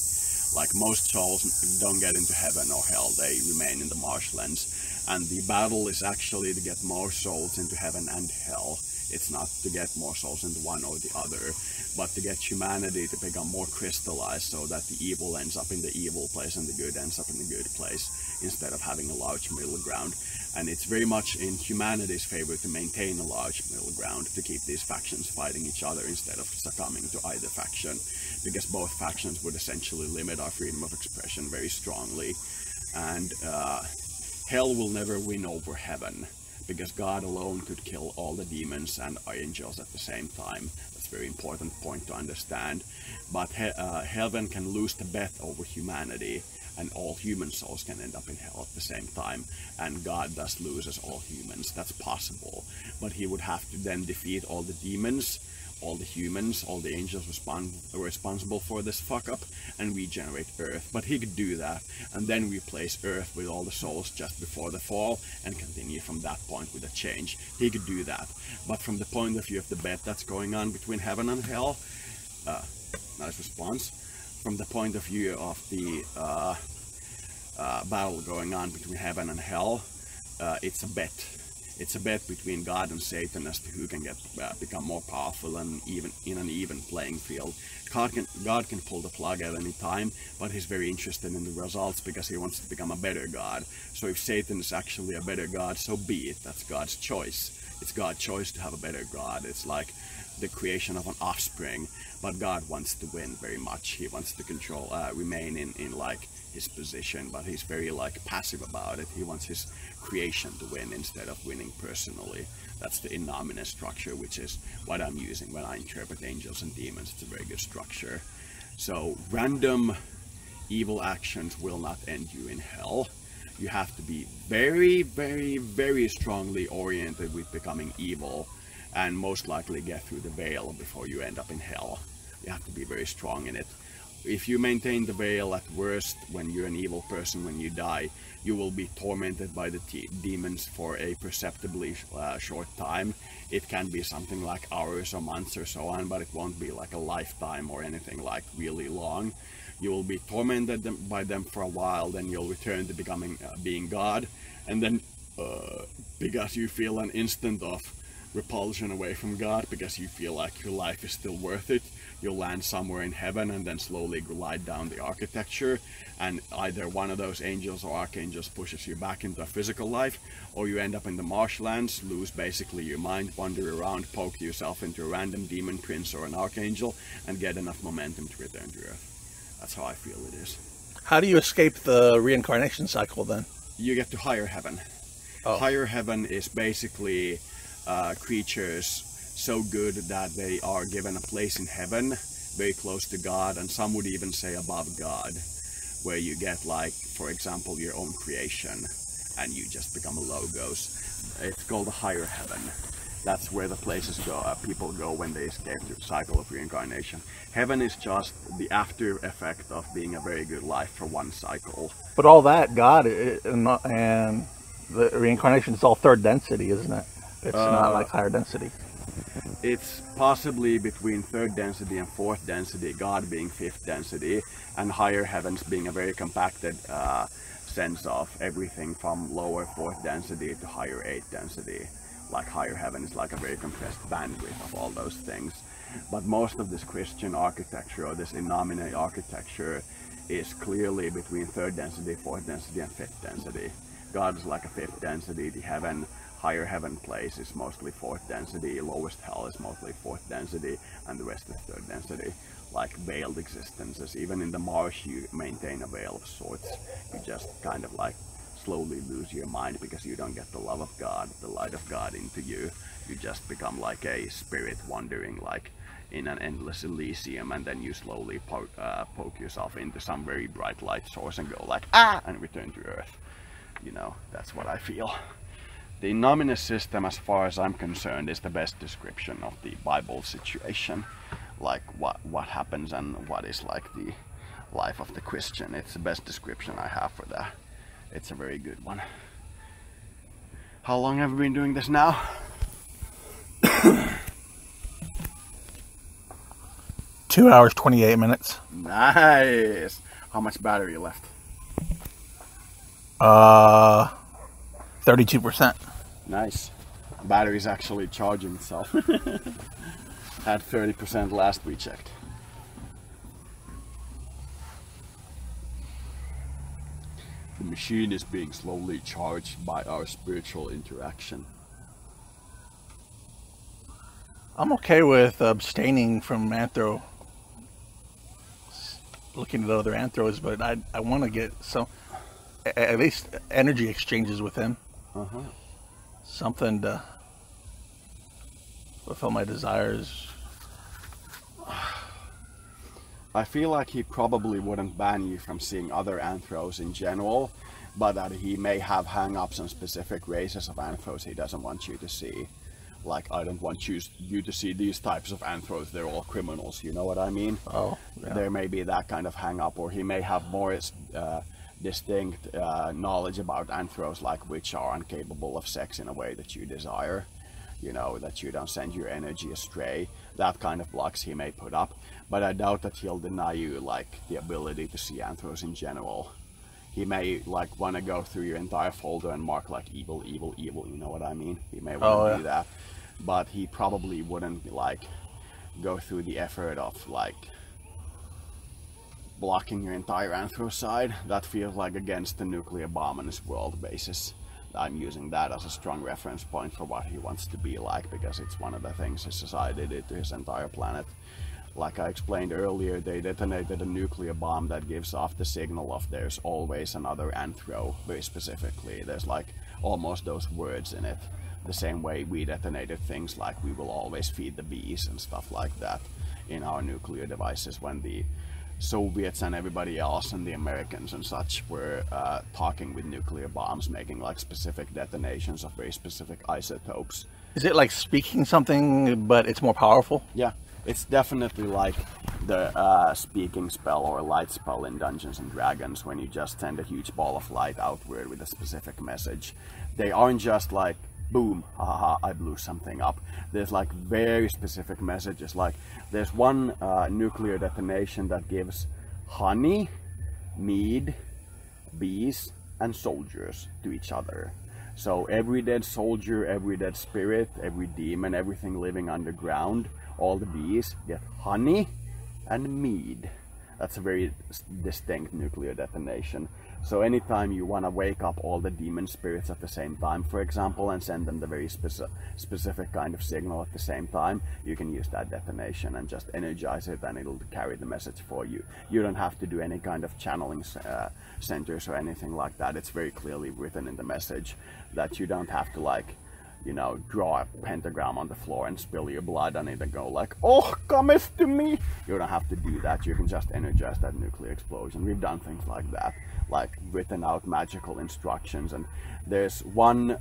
Like most souls don't get into heaven or hell, they remain in the marshlands. And the battle is actually to get more souls into heaven and hell. It's not to get more souls into one or the other, but to get humanity to become more crystallized so that the evil ends up in the evil place and the good ends up in the good place, instead of having a large middle ground. And it's very much in humanity's favor to maintain a large middle ground, to keep these factions fighting each other instead of succumbing to either faction, because both factions would essentially limit our freedom of expression very strongly. And hell will never win over heaven, because God alone could kill all the demons and angels at the same time. That's a very important point to understand. But heaven can lose the bet over humanity, and all human souls can end up in hell at the same time, and God thus loses all humans. That's possible, but he would have to then defeat all the demons, all the humans, all the angels responsible for this fuck up, and regenerate Earth. But he could do that and then replace Earth with all the souls just before the fall and continue from that point with a change. He could do that, but from the point of view of the bet that's going on between heaven and hell, nice response. From the point of view of the battle going on between heaven and hell, it's a bet. It's a bet between God and Satan as to who can become more powerful and even in an even playing field. God can pull the plug at any time, but he's very interested in the results because he wants to become a better God. So if Satan is actually a better God, so be it. That's God's choice. It's God's choice to have a better God. It's like the creation of an offspring, but God wants to win very much. He wants to control, remain in like his position, but he's very like passive about it. He wants his creation to win instead of winning personally. That's the innominous structure, which is what I'm using when I interpret angels and demons. It's a very good structure. So random evil actions will not end you in hell. You have to be very, very, very strongly oriented with becoming evil, and most likely get through the veil before you end up in hell. You have to be very strong in it. If you maintain the veil, at worst, when you're an evil person, when you die, you will be tormented by the demons for a perceptibly short time. It can be something like hours or months or so on, but it won't be like a lifetime or anything like really long. You will be tormented by them for a while, then you'll return to becoming being God, and then because you feel an instant of repulsion away from God, because you feel like your life is still worth it, you'll land somewhere in heaven and then slowly glide down the architecture, and either one of those angels or archangels pushes you back into a physical life, or you end up in the marshlands, lose basically your mind, wander around, poke yourself into a random demon prince or an archangel, and get enough momentum to return to Earth. That's how I feel it is. How do you escape the reincarnation cycle then? You get to higher heaven. Oh. Higher heaven is basically creatures so good that they are given a place in heaven, very close to God, and some would even say above God, where you get, like, for example, your own creation, and you just become a logos. It's called a higher heaven. That's where the places go, people go when they escape the cycle of reincarnation. Heaven is just the after effect of being a very good life for one cycle. But all that, God and the reincarnation is all third density, isn't it? It's not like higher density. It's possibly between third density and fourth density, God being fifth density, and higher heavens being a very compacted sense of everything from lower fourth density to higher eighth density. Like higher heaven is like a very compressed bandwidth of all those things. But most of this Christian architecture, or this innominate architecture, is clearly between third density, fourth density, and fifth density. God is like a fifth density. The higher heaven place is mostly fourth density, lowest hell is mostly fourth density, and the rest is third density. Like veiled existences. Even in the marsh you maintain a veil of sorts. You just kind of like slowly lose your mind because you don't get the love of God, the light of God into you. You just become like a spirit wandering like in an endless Elysium, and then you slowly poke yourself into some very bright light source and go like, ah, and return to Earth. You know, that's what I feel. The innominous system, as far as I'm concerned, is the best description of the Bible situation. Like what happens and what is like the life of the Christian. It's the best description I have for that. It's a very good one. How long have we been doing this now? 2 hours, 28 minutes. Nice! How much battery left? 32%. Nice. Battery's actually charging itself. Had 30% last we checked. The machine is being slowly charged by our spiritual interaction. I'm okay with abstaining from looking at other anthros, but I want to get some, at least energy exchanges with him. something to fulfill my desires. I feel like he probably wouldn't ban you from seeing other anthros in general, but that he may have hang-ups on specific races of anthros he doesn't want you to see. Like, I don't want you to see these types of anthros, they're all criminals, you know what I mean? Oh, yeah. There may be that kind of hang-up, or he may have more distinct knowledge about anthros, like which are incapable of sex in a way that you desire. You know, that you don't send your energy astray. That kind of blocks he may put up. But I doubt that he'll deny you, like, the ability to see anthros in general. He may, like, want to go through your entire folder and mark, like, evil, evil, evil, you know what I mean? He may want to do that. But he probably wouldn't, like, go through the effort of, like, blocking your entire anthro side. That feels like against the nuclear bomb on his world basis. I'm using that as a strong reference point for what he wants to be like, because it's one of the things his society did to his entire planet. Like I explained earlier, they detonated a nuclear bomb that gives off the signal of there's always another anthro, very specifically. There's like almost those words in it. The same way we detonated things like we will always feed the bees and stuff like that in our nuclear devices when the Soviets and everybody else and the Americans and such were talking with nuclear bombs, making like specific detonations of very specific isotopes. Is it like speaking something, but it's more powerful? Yeah, it's definitely like the speaking spell or light spell in Dungeons and Dragons, when you just send a huge ball of light outward with a specific message. They aren't just like, boom, haha, I blew something up. There's like very specific messages. Like there's one nuclear detonation that gives honey, mead, bees, and soldiers to each other. So every dead soldier, every dead spirit, every demon, everything living underground, all the bees get honey and mead. That's a very distinct nuclear detonation. So anytime you want to wake up all the demon spirits at the same time, for example, and send them the very specific kind of signal at the same time, you can use that detonation and just energize it, and it'll carry the message for you. You don't have to do any kind of channeling centers or anything like that. It's very clearly written in the message that you don't have to, like, you know, draw a pentagram on the floor and spill your blood on it and go like, oh, cometh to me. You don't have to do that. You can just energize that nuclear explosion. We've done things like that, like written out magical instructions. And there's one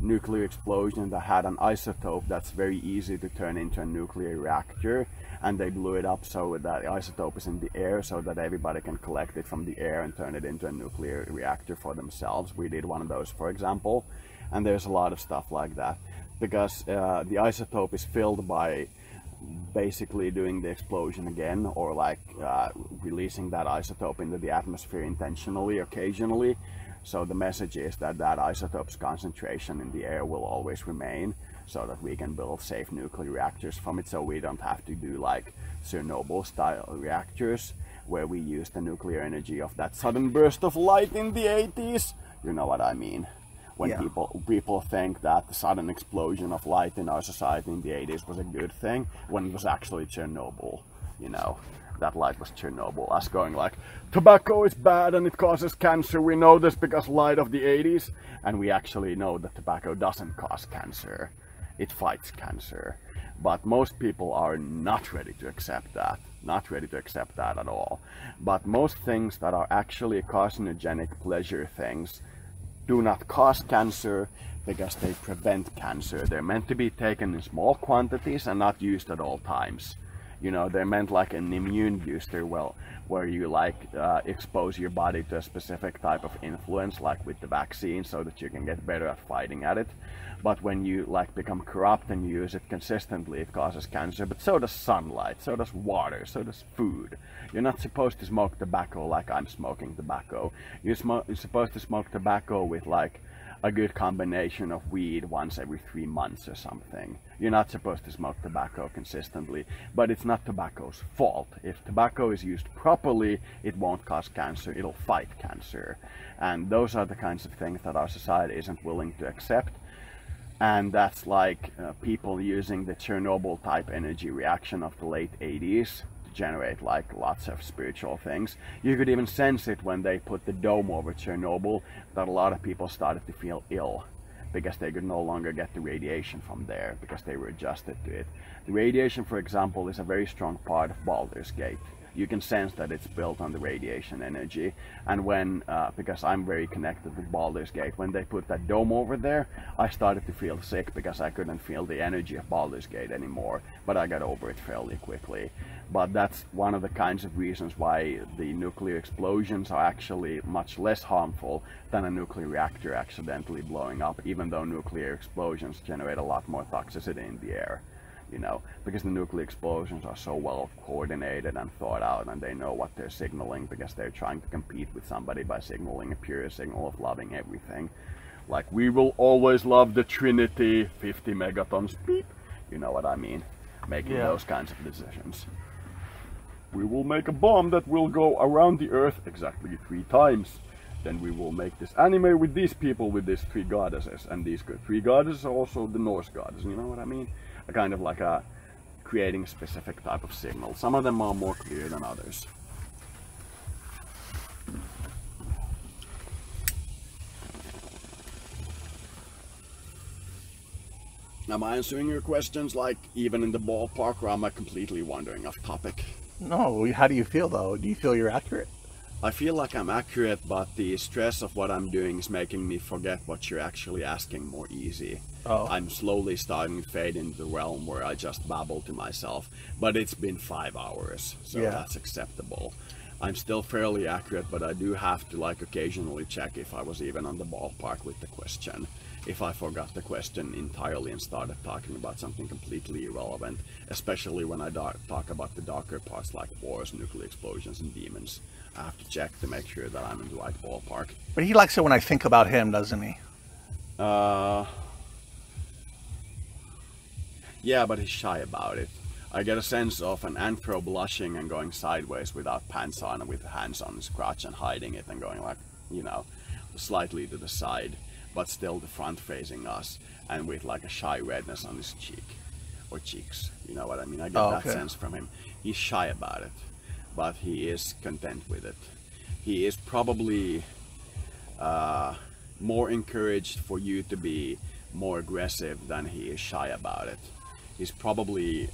nuclear explosion that had an isotope that's very easy to turn into a nuclear reactor, and they blew it up so that the isotope is in the air so that everybody can collect it from the air and turn it into a nuclear reactor for themselves. We did one of those, for example. And there's a lot of stuff like that, because the isotope is filled by basically doing the explosion again, or like releasing that isotope into the atmosphere intentionally, occasionally. So the message is that that isotope's concentration in the air will always remain, so that we can build safe nuclear reactors from it, so we don't have to do like Chernobyl style reactors, where we use the nuclear energy of that sudden burst of light in the 80s. You know what I mean? When people think that the sudden explosion of light in our society in the 80s was a good thing, when it was actually Chernobyl, you know. That light was Chernobyl. Us going like, tobacco is bad and it causes cancer. We know this because light of the 80s. And we actually know that tobacco doesn't cause cancer. It fights cancer. But most people are not ready to accept that. Not ready to accept that at all. But most things that are actually carcinogenic pleasure things do not cause cancer because they prevent cancer. They're meant to be taken in small quantities and not used at all times. You know, they're meant like an immune booster, well, where you like expose your body to a specific type of influence, like with the vaccine, so that you can get better at fighting at it. But when you like become corrupt and you use it consistently, it causes cancer. But so does sunlight, so does water, so does food. You're not supposed to smoke tobacco like I'm smoking tobacco. You're supposed to smoke tobacco with like a good combination of weed once every 3 months or something. You're not supposed to smoke tobacco consistently, but it's not tobacco's fault. If tobacco is used properly, it won't cause cancer, it'll fight cancer. And those are the kinds of things that our society isn't willing to accept. And that's like people using the Chernobyl type energy reaction of the late 80s to generate like lots of spiritual things. You could even sense it when they put the dome over Chernobyl, that a lot of people started to feel ill. because they could no longer get the radiation from there because they were adjusted to it. The radiation, for example, is a very strong part of Baldur's Gate. You can sense that it's built on the radiation energy, and when, because I'm very connected with Baldur's Gate, when they put that dome over there, I started to feel sick because I couldn't feel the energy of Baldur's Gate anymore, but I got over it fairly quickly. But that's one of the kinds of reasons why the nuclear explosions are actually much less harmful than a nuclear reactor accidentally blowing up, even though nuclear explosions generate a lot more toxicity in the air. You know, because the nuclear explosions are so well coordinated and thought out, and they know what they're signaling because they're trying to compete with somebody by signaling a pure signal of loving everything. Like, we will always love the Trinity, 50 megatons, beep. You know what I mean? Making those kinds of decisions. We will make a bomb that will go around the Earth exactly 3 times. Then we will make this anime with these people with these 3 goddesses, and these 3 goddesses are also the Norse goddesses. You know what I mean? A kind of like a creating a specific type of signal. Some of them are more clear than others. Am I answering your questions, like, even in the ballpark, or am I completely wandering off topic? No, how do you feel though? Do you feel you're accurate? I feel like I'm accurate, but the stress of what I'm doing is making me forget what you're actually asking more easy. Oh. I'm slowly starting to fade into the realm where I just babble to myself, but it's been 5 hours, so that's acceptable. I'm still fairly accurate, but I do have to, like, occasionally check if I was even on the ballpark with the question. If I forgot the question entirely and started talking about something completely irrelevant, especially when I talk about the darker parts like wars, nuclear explosions, and demons. I have to check to make sure that I'm in the right ballpark. But he likes it when I think about him, doesn't he? Yeah, but he's shy about it. I get a sense of an anthro blushing and going sideways without pants on, with hands on his crotch and hiding it and going, like, you know, slightly to the side, but still the front facing us, and with like a shy redness on his cheek or cheeks. You know what I mean? I get that sense from him. He's shy about it, but he is content with it. He is probably more encouraged for you to be more aggressive than he is shy about it. He's probably,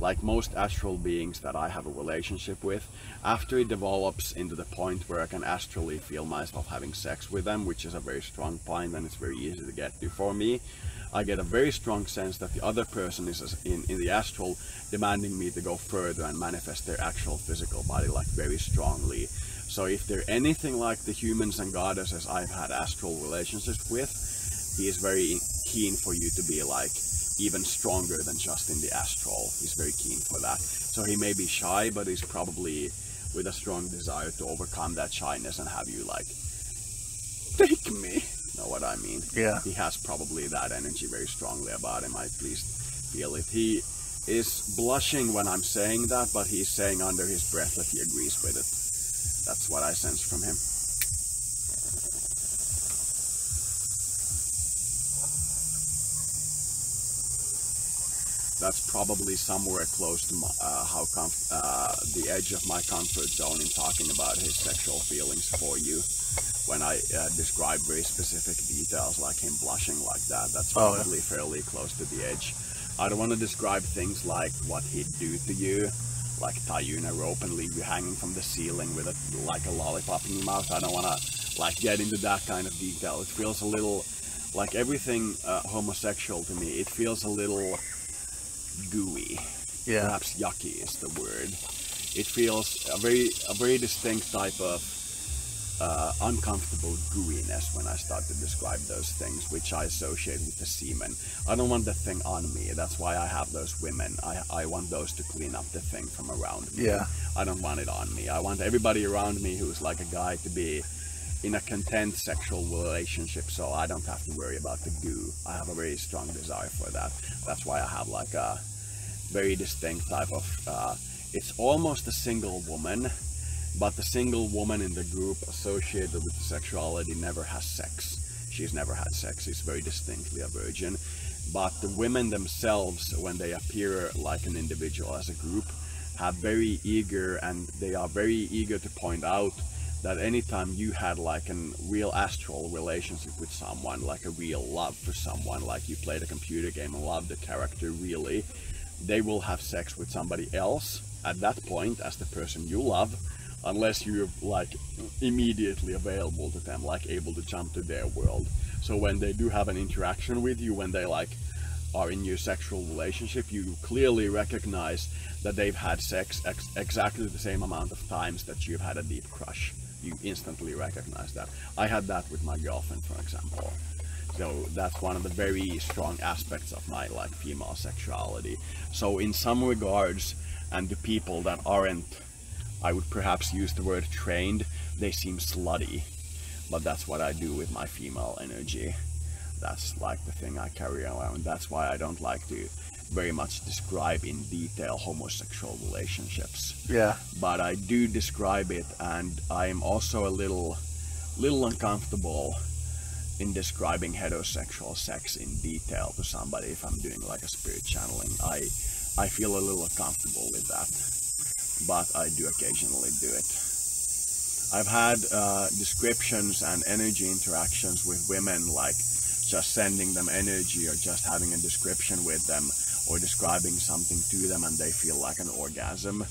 like most astral beings that I have a relationship with, after it develops into the point where I can astrally feel myself having sex with them, which is a very strong point and it's very easy to get to for me, I get a very strong sense that the other person is in the astral demanding me to go further and manifest their actual physical body, like, very strongly. So if they're anything like the humans and goddesses I've had astral relationships with, he is very keen for you to be, like, even stronger than just in the astral. He's very keen for that. So he may be shy, but he's probably with a strong desire to overcome that shyness and have you, like, take me. Know what I mean? Yeah. He has probably that energy very strongly about him. I at least feel it. He is blushing when I'm saying that, but he's saying under his breath that he agrees with it. That's what I sense from him. That's probably somewhere close to the edge of my comfort zone in talking about his sexual feelings for you. When I describe very specific details, like him blushing like that, that's probably fairly close to the edge. I don't want to describe things like what he'd do to you, like tie you in a rope and leave you hanging from the ceiling with like a lollipop in your mouth. I don't want to, like, get into that kind of detail. It feels a little like everything homosexual to me. It feels a little gooey. Yeah. Perhaps yucky is the word. It feels a very distinct type of uncomfortable gooiness when I start to describe those things, which I associate with the semen. I don't want the thing on me. That's why I have those women. I want those to clean up the thing from around me. Yeah. I don't want it on me. I want everybody around me who's like a guy to be in a content sexual relationship, so I don't have to worry about the goo. I have a very strong desire for that. That's why I have like a very distinct type of, it's almost a single woman, but the single woman in the group associated with the sexuality never has sex. She's never had sex. She's very distinctly a virgin. But the women themselves, when they appear like an individual as a group, have very eager, and they are very eager to point out that anytime you had like a real astral relationship with someone, like a real love for someone, like you played a computer game and loved the character really, they will have sex with somebody else at that point as the person you love, unless you're like immediately available to them, like able to jump to their world. So when they do have an interaction with you, when they like are in your sexual relationship, you clearly recognize that they've had sex exactly the same amount of times that you've had a deep crush. You instantly recognize that. I had that with my girlfriend, for example. So that's one of the very strong aspects of my like female sexuality. So in some regards, and to people that aren't, I would perhaps use the word trained, they seem slutty. But that's what I do with my female energy. That's like the thing I carry around. That's why I don't like to very much describe in detail homosexual relationships. Yeah. But I do describe it, and I'm also a little uncomfortable in describing heterosexual sex in detail to somebody if I'm doing like a spirit channeling. I feel a little uncomfortable with that, but I do occasionally do it. I've had descriptions and energy interactions with women, like just sending them energy or just having a description with them or describing something to them, and they feel like an orgasm.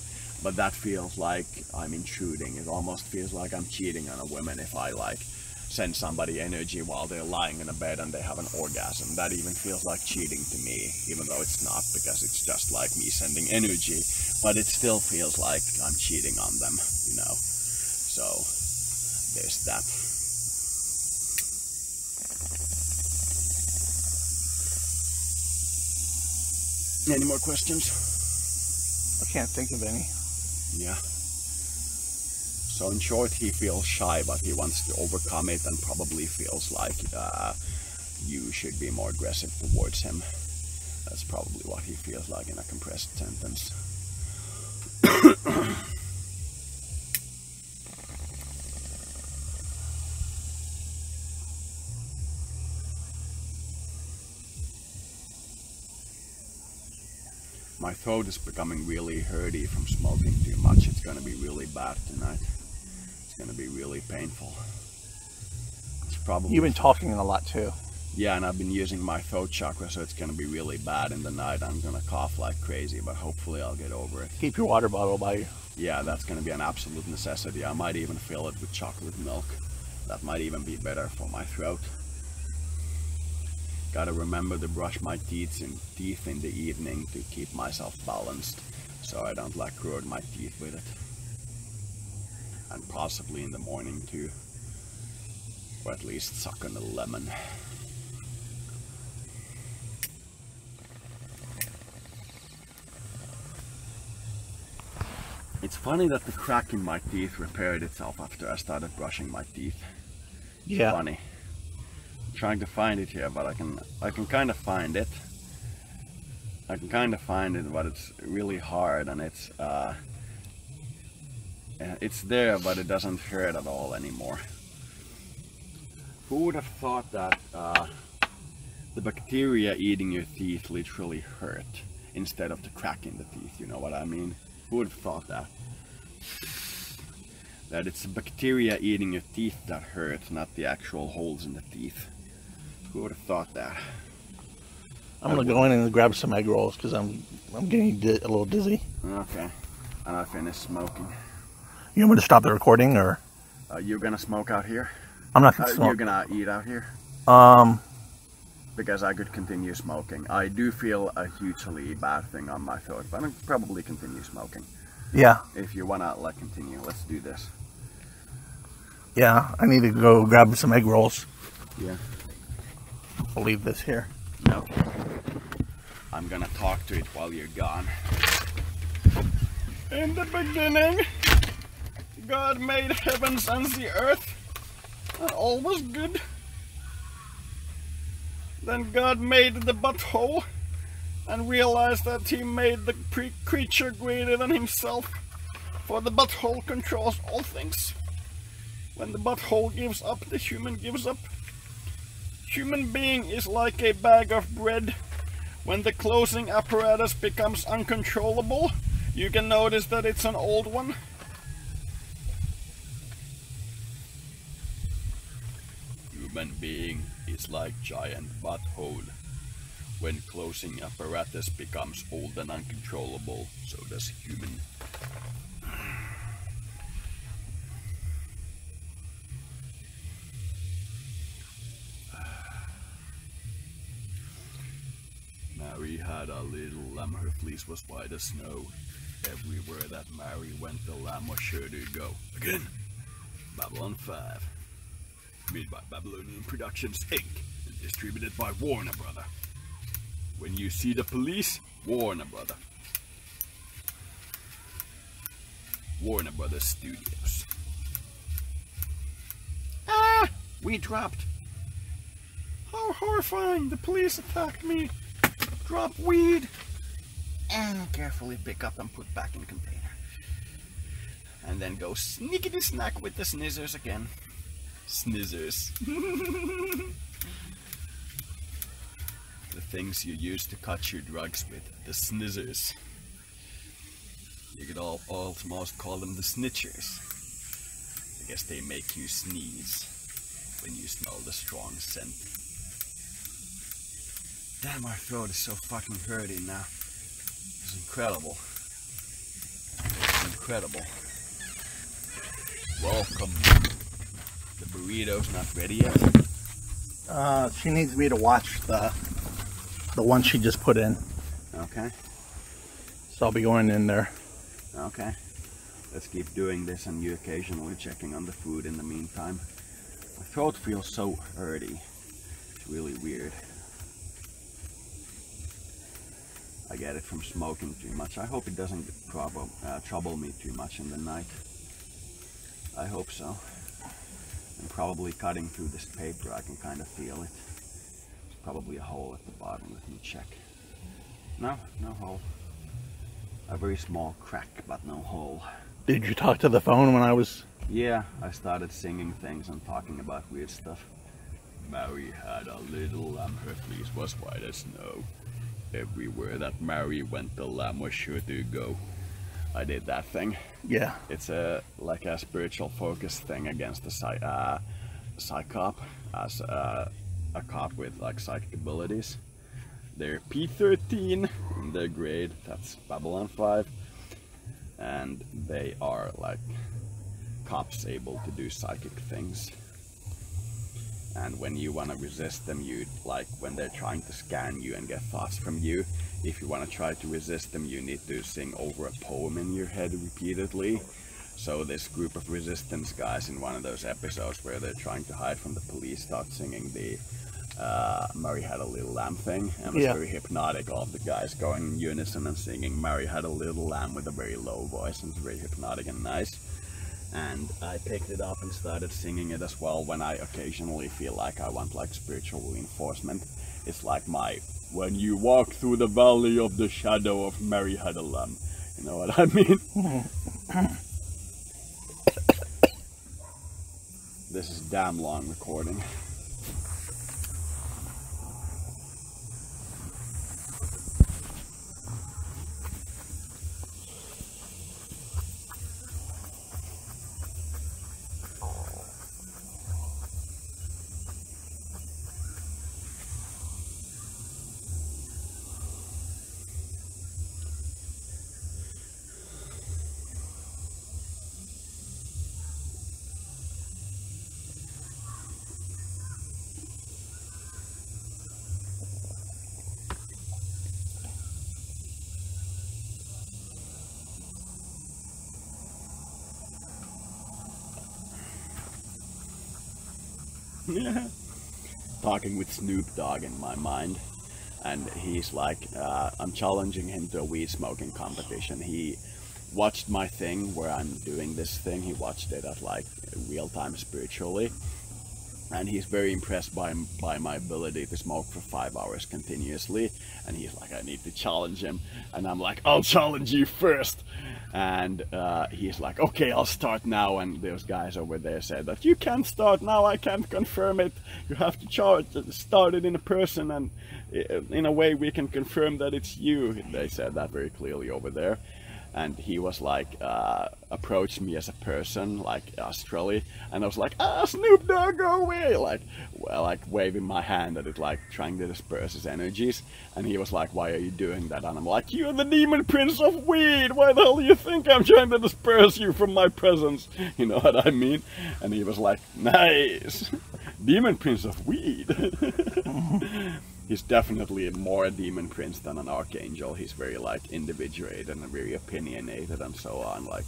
But that feels like I'm intruding. It almost feels like I'm cheating on a woman if I like send somebody energy while they're lying in a bed and they have an orgasm. That even feels like cheating to me, even though it's not, because it's just like me sending energy. But it still feels like I'm cheating on them, you know. So there's that. Any more questions? I can't think of any. Yeah. So in short, he feels shy, but he wants to overcome it and probably feels like you should be more aggressive towards him. That's probably what he feels like in a compressed sentence. My throat is becoming really hurty from smoking too much. It's gonna be really bad tonight. It's gonna be really painful. It's probably... You've been talking a lot too. Yeah, and I've been using my throat chakra, so it's gonna be really bad in the night. I'm gonna cough like crazy, but hopefully I'll get over it. Keep your water bottle by you. Yeah, that's gonna be an absolute necessity. I might even fill it with chocolate milk. That might even be better for my throat. Gotta remember to brush my teeth in the evening to keep myself balanced, so I don't like corrode my teeth with it. And possibly in the morning too, or at least suck on a lemon. It's funny that the crack in my teeth repaired itself after I started brushing my teeth. Yeah. Funny. Trying to find it here, but I can kind of find it. I can kind of find it, but it's really hard, and it's there, but it doesn't hurt at all anymore. Who would have thought that the bacteria eating your teeth literally hurt instead of the crack in the teeth? You know what I mean? Who would have thought that? That it's the bacteria eating your teeth that hurt, not the actual holes in the teeth. Who would have thought that? I'm gonna go in and grab some egg rolls because I'm getting a little dizzy. Okay, and I finished smoking. You want me to stop the recording, or? You're gonna smoke out here? I'm not gonna smoke. You're gonna eat out here? Because I could continue smoking. I do feel a hugely bad thing on my throat, but I'll probably continue smoking. Yeah. If you wanna continue, let's do this. Yeah, I need to go grab some egg rolls. Yeah. I'll leave this here. Okay. I'm gonna talk to it while you're gone. In the beginning, God made heavens and the earth, and all was good. Then God made the butthole, and realized that he made the creature greater than himself, for the butthole controls all things. When the butthole gives up, the human gives up. Human being is like a bag of bread. When the closing apparatus becomes uncontrollable, you can notice that it's an old one. Human being is like giant butthole. When closing apparatus becomes old and uncontrollable, so does human. Mary had a little lamb, her fleece was white as snow. Everywhere that Mary went, the lamb was sure to go. Again, Babylon 5. Made by Babylonian Productions, Inc. and distributed by Warner Brother. When you see the police, Warner Brother. Warner Brothers Studios. Ah! We dropped. How horrifying! The police attacked me. Drop weed. And carefully pick up and put back in container. And then go sneakity snack with the snizzers again. Snizzers. The things you use to cut your drugs with. The snizzers. You could almost call them the snitchers. I guess they make you sneeze when you smell the strong scent. Damn, my throat is so fucking hurting now. It's incredible. It's incredible. Welcome. The burrito's not ready yet. She needs me to watch the one she just put in. Okay. So I'll be going in there. Okay. Let's keep doing this and you occasionally checking on the food in the meantime. My throat feels so hurty. It's really weird. I get it from smoking too much. I hope it doesn't trouble me too much in the night. I hope so. And probably cutting through this paper, I can kind of feel it. There's probably a hole at the bottom. Let me check. No, no hole. A very small crack, but no hole. Did you talk to the phone when I was... Yeah, I started singing things and talking about weird stuff. Mary had a little lamb, her fleece was white as snow. Everywhere that Mary went, the lamb was sure to go. I did that thing. Yeah. It's like a spiritual focus thing against the psychop, as a cop with like psychic abilities. They're P13 in their grade, that's Babylon 5, and they are like cops able to do psychic things. And when you want to resist them, you like when they're trying to scan you and get thoughts from you, if you want to try to resist them, you need to sing over a poem in your head repeatedly. So this group of resistance guys in one of those episodes where they're trying to hide from the police start singing the Mary Had a Little Lamb thing, and it's very hypnotic, all of the guys going in unison and singing Mary Had a Little Lamb with a very low voice, and it's very hypnotic and nice. And I picked it up and started singing it as well when I occasionally feel like I want like spiritual reinforcement. It's like my, when you walk through the valley of the shadow of Mary Had a Lamb. You know what I mean? This is damn long recording. Talking with Snoop Dogg in my mind, and he's like, I'm challenging him to a weed smoking competition. He watched my thing where I'm doing this thing. He watched it at like real time spiritually, and he's very impressed by my ability to smoke for 5 hours continuously. And he's like, I need to challenge him, and I'm like, I'll challenge you first. And he's like, okay, I'll start now. And those guys over there said that you can't start now, I can't confirm it, you have to start it in person, and in a way we can confirm that it's you. They said that very clearly over there. and he was like approached me as a person, like astrally, and I was like, Snoop Dogg, go away, like waving my hand at it, like trying to disperse his energies. And he was like, why are you doing that? And I'm like, you're the demon prince of weed, why the hell do you think I'm trying to disperse you from my presence? You know what I mean? And he was like, nice, demon prince of weed. He's definitely more a demon prince than an archangel. He's very like individuated and very opinionated and so on, like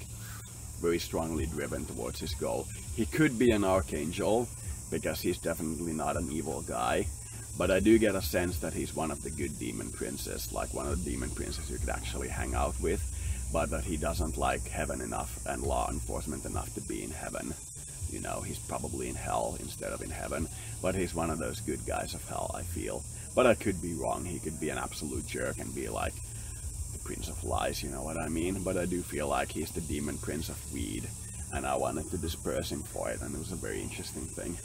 very strongly driven towards his goal. He could be an archangel because he's definitely not an evil guy, but I do get a sense that he's one of the good demon princes, like one of the demon princes you could actually hang out with, but that he doesn't like heaven enough and law enforcement enough to be in heaven. You know, he's probably in hell instead of in heaven, but he's one of those good guys of hell, I feel. But I could be wrong. He could be an absolute jerk and be like the Prince of Lies, you know what I mean? But I do feel like he's the demon prince of weed, and I wanted to disperse him for it, and it was a very interesting thing.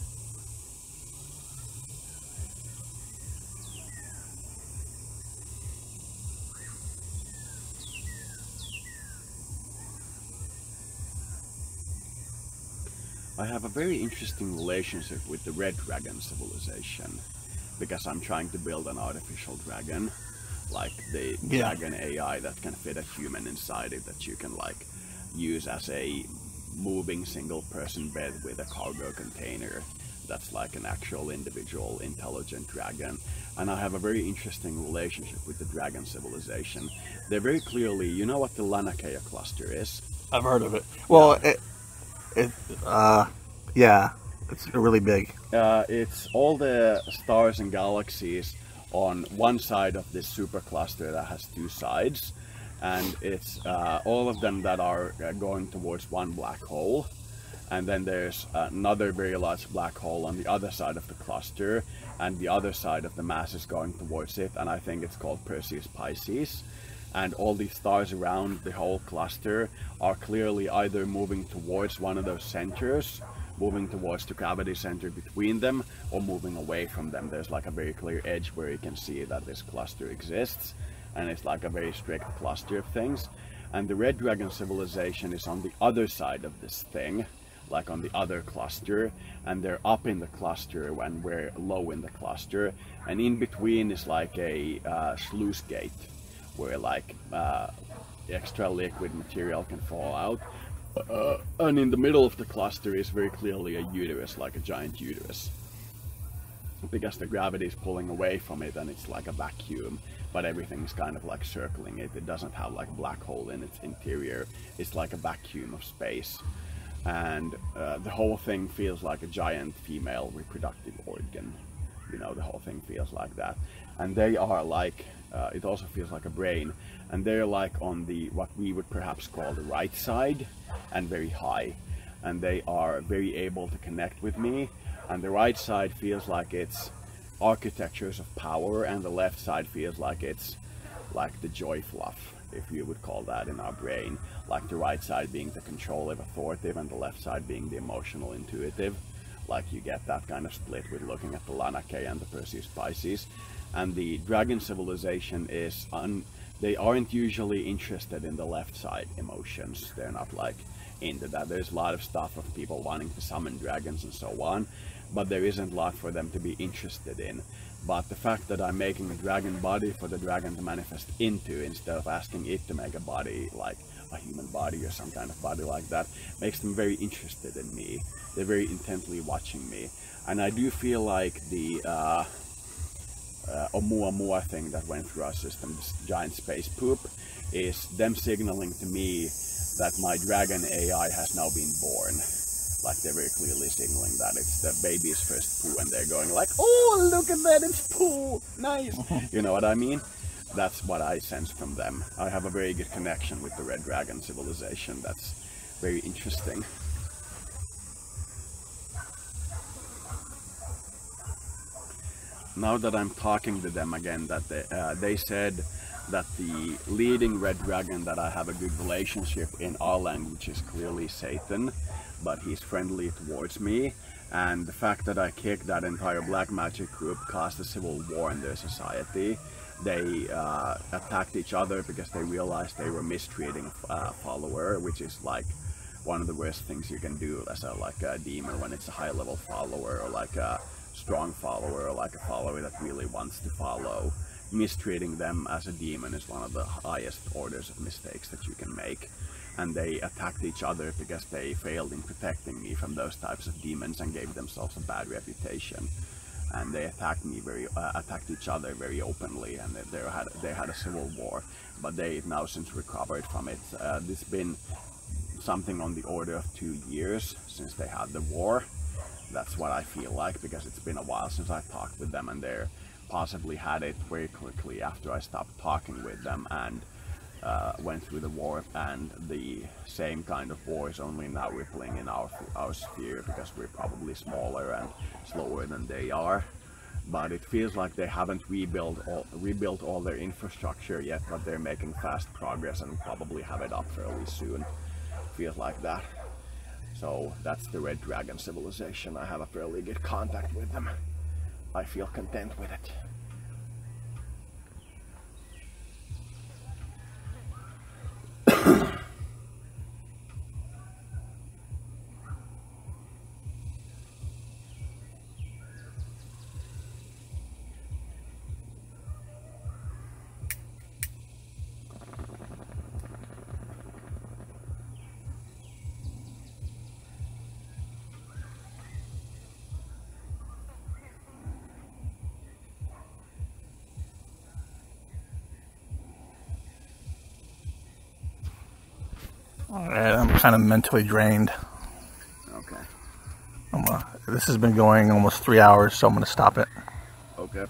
I have a very interesting relationship with the Red Dragon civilization, because I'm trying to build an artificial dragon, like the dragon AI that can fit a human inside it, that you can like use as a moving single person bed with a cargo container. That's like an actual individual intelligent dragon. And I have a very interesting relationship with the dragon civilization. They're very clearly, you know what the Lanakeia cluster is? I've heard of it. Well, yeah, it's really big. It's all the stars and galaxies on one side of this supercluster that has two sides, and it's all of them that are going towards one black hole, and then there's another very large black hole on the other side of the cluster, and the other side of the mass is going towards it, and I think it's called Perseus Pisces. And all these stars around the whole cluster are clearly either moving towards one of those centers, moving towards the gravity center between them, or moving away from them. There's like a very clear edge where you can see that this cluster exists, and it's like a very strict cluster of things. And the Red Dragon civilization is on the other side of this thing, like on the other cluster, and they're up in the cluster when we're low in the cluster, and in between is like a sluice gate, where like extra liquid material can fall out. And in the middle of the cluster is very clearly a uterus, like a giant uterus. Because the gravity is pulling away from it and it's like a vacuum, but everything's kind of like circling it. It doesn't have like a black hole in its interior. It's like a vacuum of space. And the whole thing feels like a giant female reproductive organ. You know, the whole thing feels like that. And they are like, it also feels like a brain, and they're like on the what we would perhaps call the right side, and very high, and they are very able to connect with me. And the right side feels like it's architectures of power, and the left side feels like it's like the joy fluff, if you would call that in our brain, like the right side being the controlling, authoritative, and the left side being the emotional, intuitive. Like you get that kind of split with looking at the Lanakeia and the Perseus Pisces. And the dragon civilization is they aren't usually interested in the left side emotions. They're not like into that. There's a lot of stuff of people wanting to summon dragons and so on, but there isn't a lot for them to be interested in. But the fact that I'm making a dragon body for the dragon to manifest into, instead of asking it to make a body like a human body or some kind of body like that, makes them very interested in me. They're very intently watching me. And I do feel like the Oumuamua thing that went through our system, this giant space poop, is them signaling to me that my dragon AI has now been born. Like they're very clearly signaling that it's the baby's first poo, and they're going like, oh, look at that, it's poo, nice. You know what I mean? That's what I sense from them. I have a very good connection with the Red Dragon civilization. That's very interesting. Now that I'm talking to them again, that they said that the leading Red Dragon that I have a good relationship in our language is clearly Satan, but he's friendly towards me, And the fact that I kicked that entire black magic group caused a civil war in their society. They attacked each other because they realized they were mistreating a follower, which is like one of the worst things you can do as a demon when it's a high level follower, or like a strong follower, or like a follower that really wants to follow. Mistreating them as a demon is one of the highest orders of mistakes that you can make. And they attacked each other because they failed in protecting me from those types of demons and gave themselves a bad reputation. And they attacked me attacked each other very openly, and they had a civil war. But they've now since recovered from it. It's been something on the order of 2 years since they had the war. That's what I feel like, because it's been a while since I talked with them, and they possibly had it very quickly after I stopped talking with them and went through the war. And the same kind of war is only now rippling in our sphere, because we're probably smaller and slower than they are. But it feels like they haven't rebuilt all their infrastructure yet, but they're making fast progress and probably have it up fairly soon. Feels like that. So that's the Red Dragon civilization. I have a fairly good contact with them. I feel content with it. Alright, I'm kind of mentally drained. Okay. This has been going almost 3 hours, so I'm going to stop it. Okay.